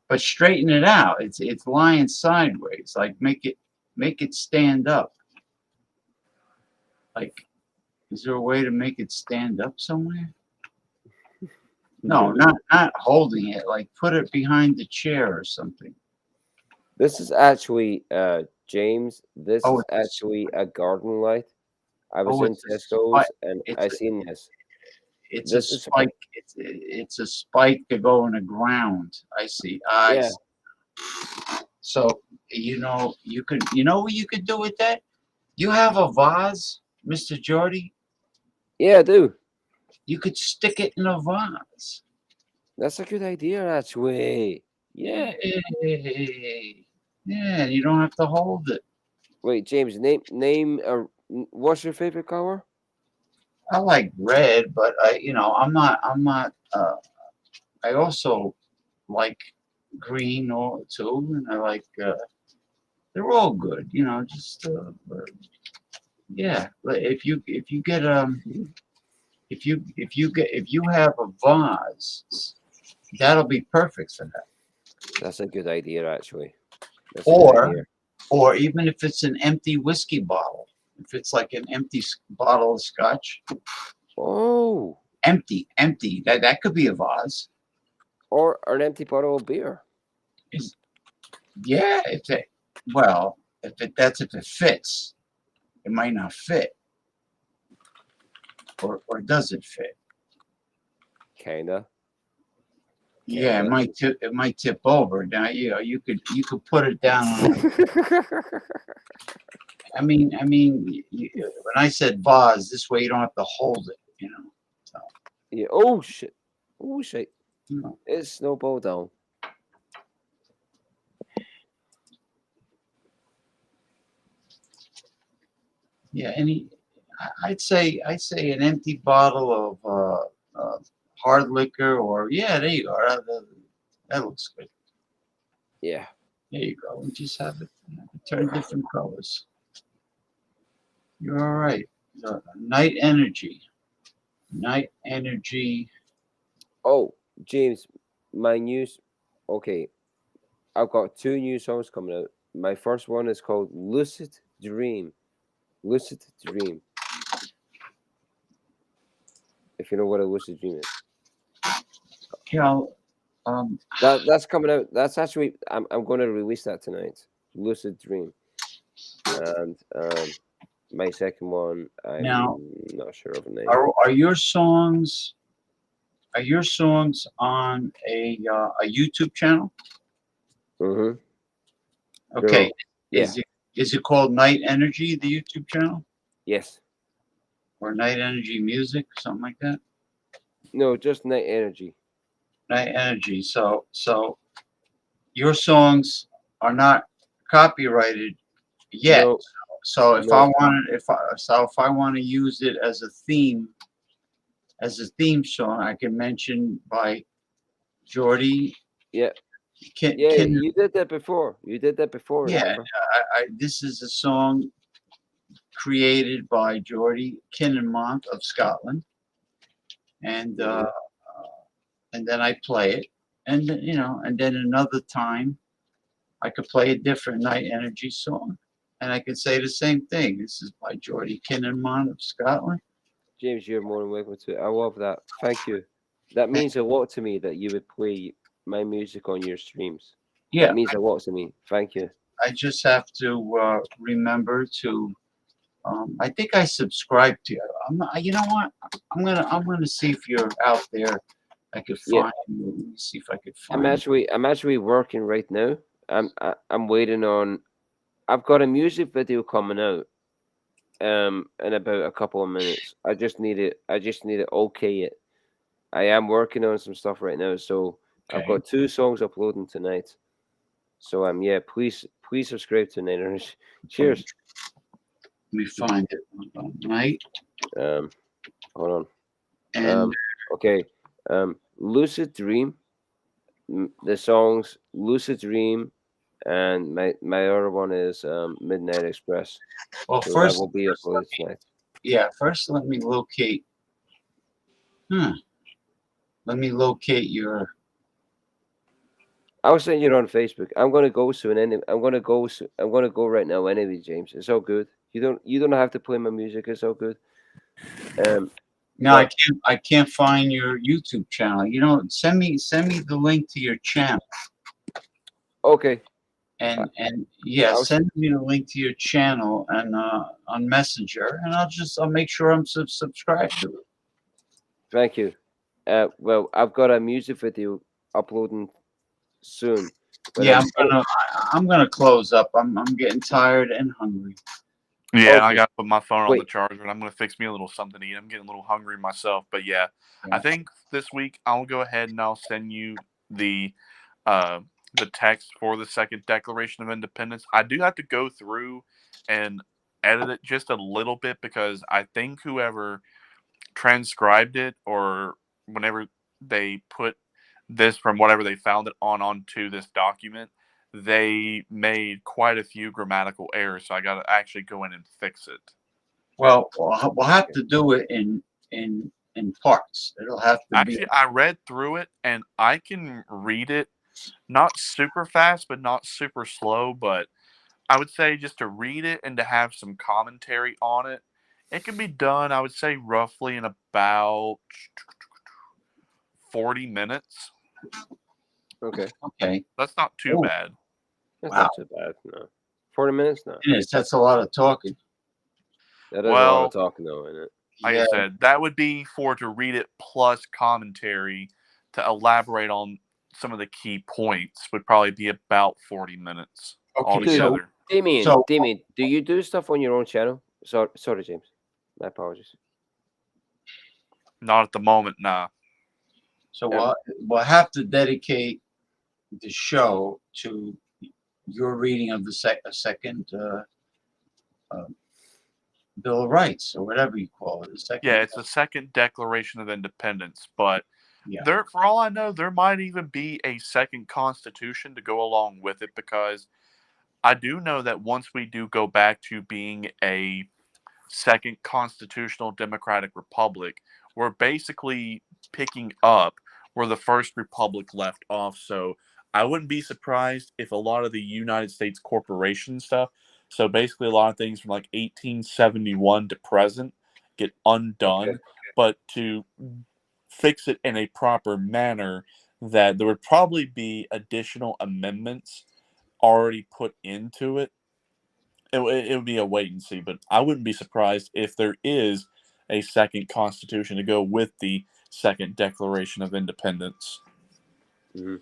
but straighten it out. It's lying sideways. Like make it stand up. Like, is there a way to make it stand up somewhere? No, not holding it. Like put it behind the chair or something. This is actually James. This Oh, is actually a garden light. I was Oh, in it's a Tesco's spike. and It's I a- seen this. It's This a is spike. It's a spike to go in the ground. I see. I yeah. see. So you know what you could do with that? You have a vase, Mr. Jordy. Yeah, I do. You could stick it in a vase. That's a good idea, actually. Yeah. Yeah, you don't have to hold it. Wait, James, name what's your favorite color? I like red, but I'm not. I also like green or too, and I like. They're all good, Just yeah. But if you get if you have a vase, that'll be perfect for that. That's a good idea, actually. That's a good idea. Or even if it's an empty whiskey bottle, if it's like an empty bottle of scotch. Oh. Empty. That could be a vase. Or an empty bottle of beer. Yeah, if it fits. It might not fit. Or does it fit? Kinda. Yeah, it might tip over. Now you could put it down. I mean, when I said vase, this way you don't have to hold it. So. Yeah. Oh shit. Oh shit. No. It's snowballed down. Yeah, I'd say an empty bottle of hard liquor, or there you go. That looks good. Yeah. There you go. We just have it turn different colors. You're all right. Night energy. Night energy. Oh, James, my news. Okay, I've got 2 new songs coming out. My first one is called Lucid Dream. Lucid Dream. If you know what a lucid dream is. Yeah. That's coming out. That's actually I'm going to release that tonight. Lucid Dream. And my second one, I'm not sure of the name. Are your songs on a YouTube channel? Mm-hmm. Okay. Yeah. Is it called Night Energy, the YouTube channel? Yes. Or Night Energy Music, something like that? No, just Night Energy. Night Energy. So your songs are not copyrighted yet. No. So if I want to use it as a theme song, I can mention by Jordy. Yeah. You did that before. Yeah, Remember? this is a song created by Jordy Kinnenmont of Scotland, and then I play it, and then another time I could play a different Night Energy song, and I could say the same thing. This is by Jordy Kinnenmont of Scotland. James, you're more than welcome to. I love that. Thank you. That means a lot to me that you would play my music on your streams. Yeah, that means a lot to me. Thank you. I just have to remember to. I think I subscribe to you. You know what? I'm gonna see if you're out there. I could find you. Let me see if I could find. I'm actually working right now. I'm waiting on. I've got a music video coming out. In about a couple of minutes. I just need it. Okay it. I am working on some stuff right now, so I've got 2 songs uploading tonight. So please subscribe to Niners. Cheers. me find it. Right. Hold on. And Okay. Lucid Dream. The songs Lucid Dream, and my other one is Midnight Express. well, So that first, will be uploaded tonight. yeah. First, let me locate. Let me locate your. I'll send you on Facebook. I'm gonna go soon. I'm gonna go. I'm gonna go right now. Anyway, James, it's all good. You don't have to play my music. It's all good. No, I can't find your YouTube channel. You know, send me the link to your channel. Okay. And yeah, I'll send me the link to your channel and on Messenger, and I'll make sure I'm subscribed to it. Thank you. Well, I've got a music video uploading soon. But Yeah, I'm gonna close up. I'm getting tired and hungry. Yeah, Okay. I got to put my phone on the Wait. charger, and I'm going to fix me a little something to eat. I'm getting a little hungry myself. But yeah, I think this week I'll go ahead and I'll send you the text for the second Declaration of Independence. I do have to go through and edit it just a little bit because I think whoever transcribed it or whenever they put this from whatever they found it onto this document, they made quite a few grammatical errors. So I got to actually go in and fix it. Well, we'll have to do it in parts. It'll have to be. Actually, I read through it and I can read it not super fast, but not super slow. But I would say just to read it and to have some commentary on it, it can be done, I would say, roughly in about 40 minutes. Okay. Okay. That's not too bad. That's Wow. not too bad. No. 40 minutes. No. It is. That's a lot of talking. That is a lot of talking, though, isn't it? Like I said, that would be to read it plus commentary to elaborate on some of the key points would probably be about 40 minutes altogether. Damien, do you do stuff on your own channel? Sorry, James. My apologies. Not at the moment, nah. So we'll have to dedicate the show to your reading of the second Bill of Rights, or whatever you call it. Yeah, it's the second Declaration of Independence, but Yeah. there, for all I know, there might even be a second Constitution to go along with it, because I do know that once we do go back to being a second constitutional democratic republic, we're basically picking up where the first republic left off. So I wouldn't be surprised if a lot of the United States corporation stuff, so basically a lot of things from like 1871 to present, get undone, but to fix it in a proper manner, that there would probably be additional amendments already put into it. It would be a wait and see, but I wouldn't be surprised if there is a second constitution to go with the second Declaration of Independence. Mm-hmm.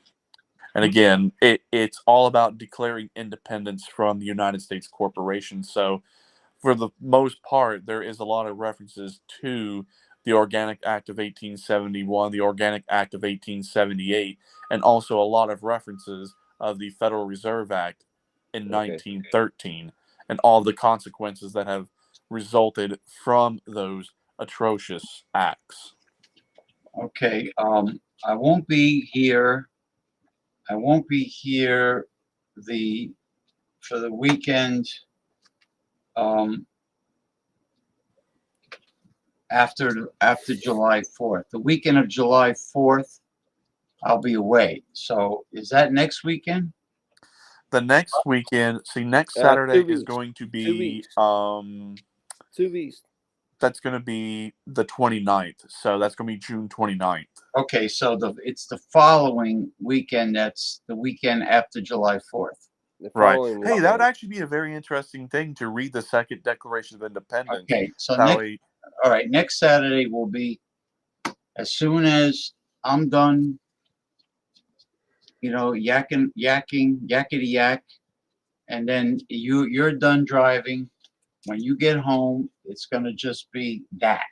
And again, it's all about declaring independence from the United States corporation. So for the most part, there is a lot of references to the Organic Act of 1871, the Organic Act of 1878, and also a lot of references of the Federal Reserve Act in 1913 and all the consequences that have resulted from those atrocious acts. Okay. I won't be here. I won't be here for the weekend. After July 4th. The weekend of July 4th, I'll be away. So is that next weekend? The next weekend, next Saturday is going to be 2 weeks. That's going to be the 29th. So that's going to be June 29th. Okay, so it's the following weekend. That's the weekend after July 4th. Right. Hey, that would actually be a very interesting thing to read the second Declaration of Independence. Okay, so all right, next Saturday will be as soon as I'm done, yakking, yakety yak, and then you're done driving. When you get home, it's gonna just be that.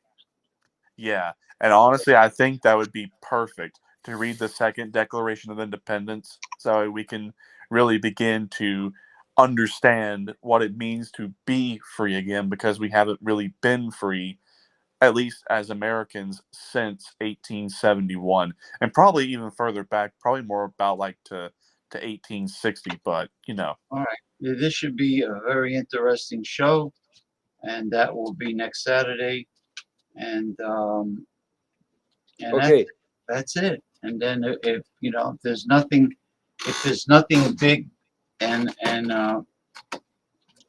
Yeah, and honestly, I think that would be perfect to read the second Declaration of Independence, so we can really begin to understand what it means to be free again, because we haven't really been free, at least as Americans, since 1871, and probably even further back, probably more about like to 1860. But All right, this should be a very interesting show, and that will be next Saturday. And Okay. that's it. And then if if there's nothing big and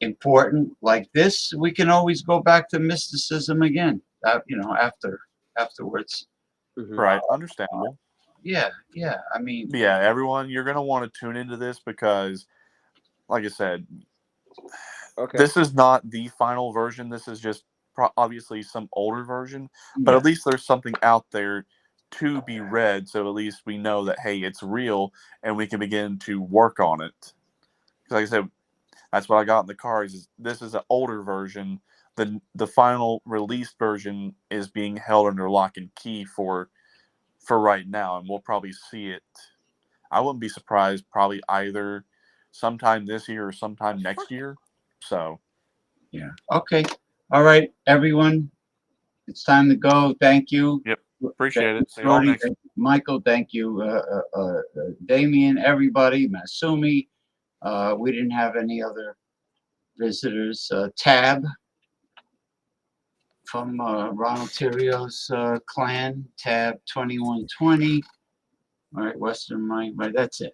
important like this, we can always go back to mysticism again. Afterwards. right, understandable. Yeah. I mean, But yeah, everyone, you're gonna want to tune into this because, like I said, this is not the final version. This is just obviously some older version, but Yeah. at least there's something out there to be read. So at least we know that, hey, it's real, and we can begin to work on it. Because like I said, that's what I got in the car. This is an older version. The final released version is being held under lock and key for right now, and we'll probably see it. I wouldn't be surprised, probably either sometime this year or sometime next year. So, yeah. Okay. All right, everyone. It's time to go. Thank you. yep. Appreciate Thank you, it. See you all Shorty. next. Thank you, Michael. Thank you, Damien. Everybody. Masumi. We didn't have any other visitors. Tab from Ronald Terrio's clan. Tab 2120. All right, Western Mike. Right. That's it.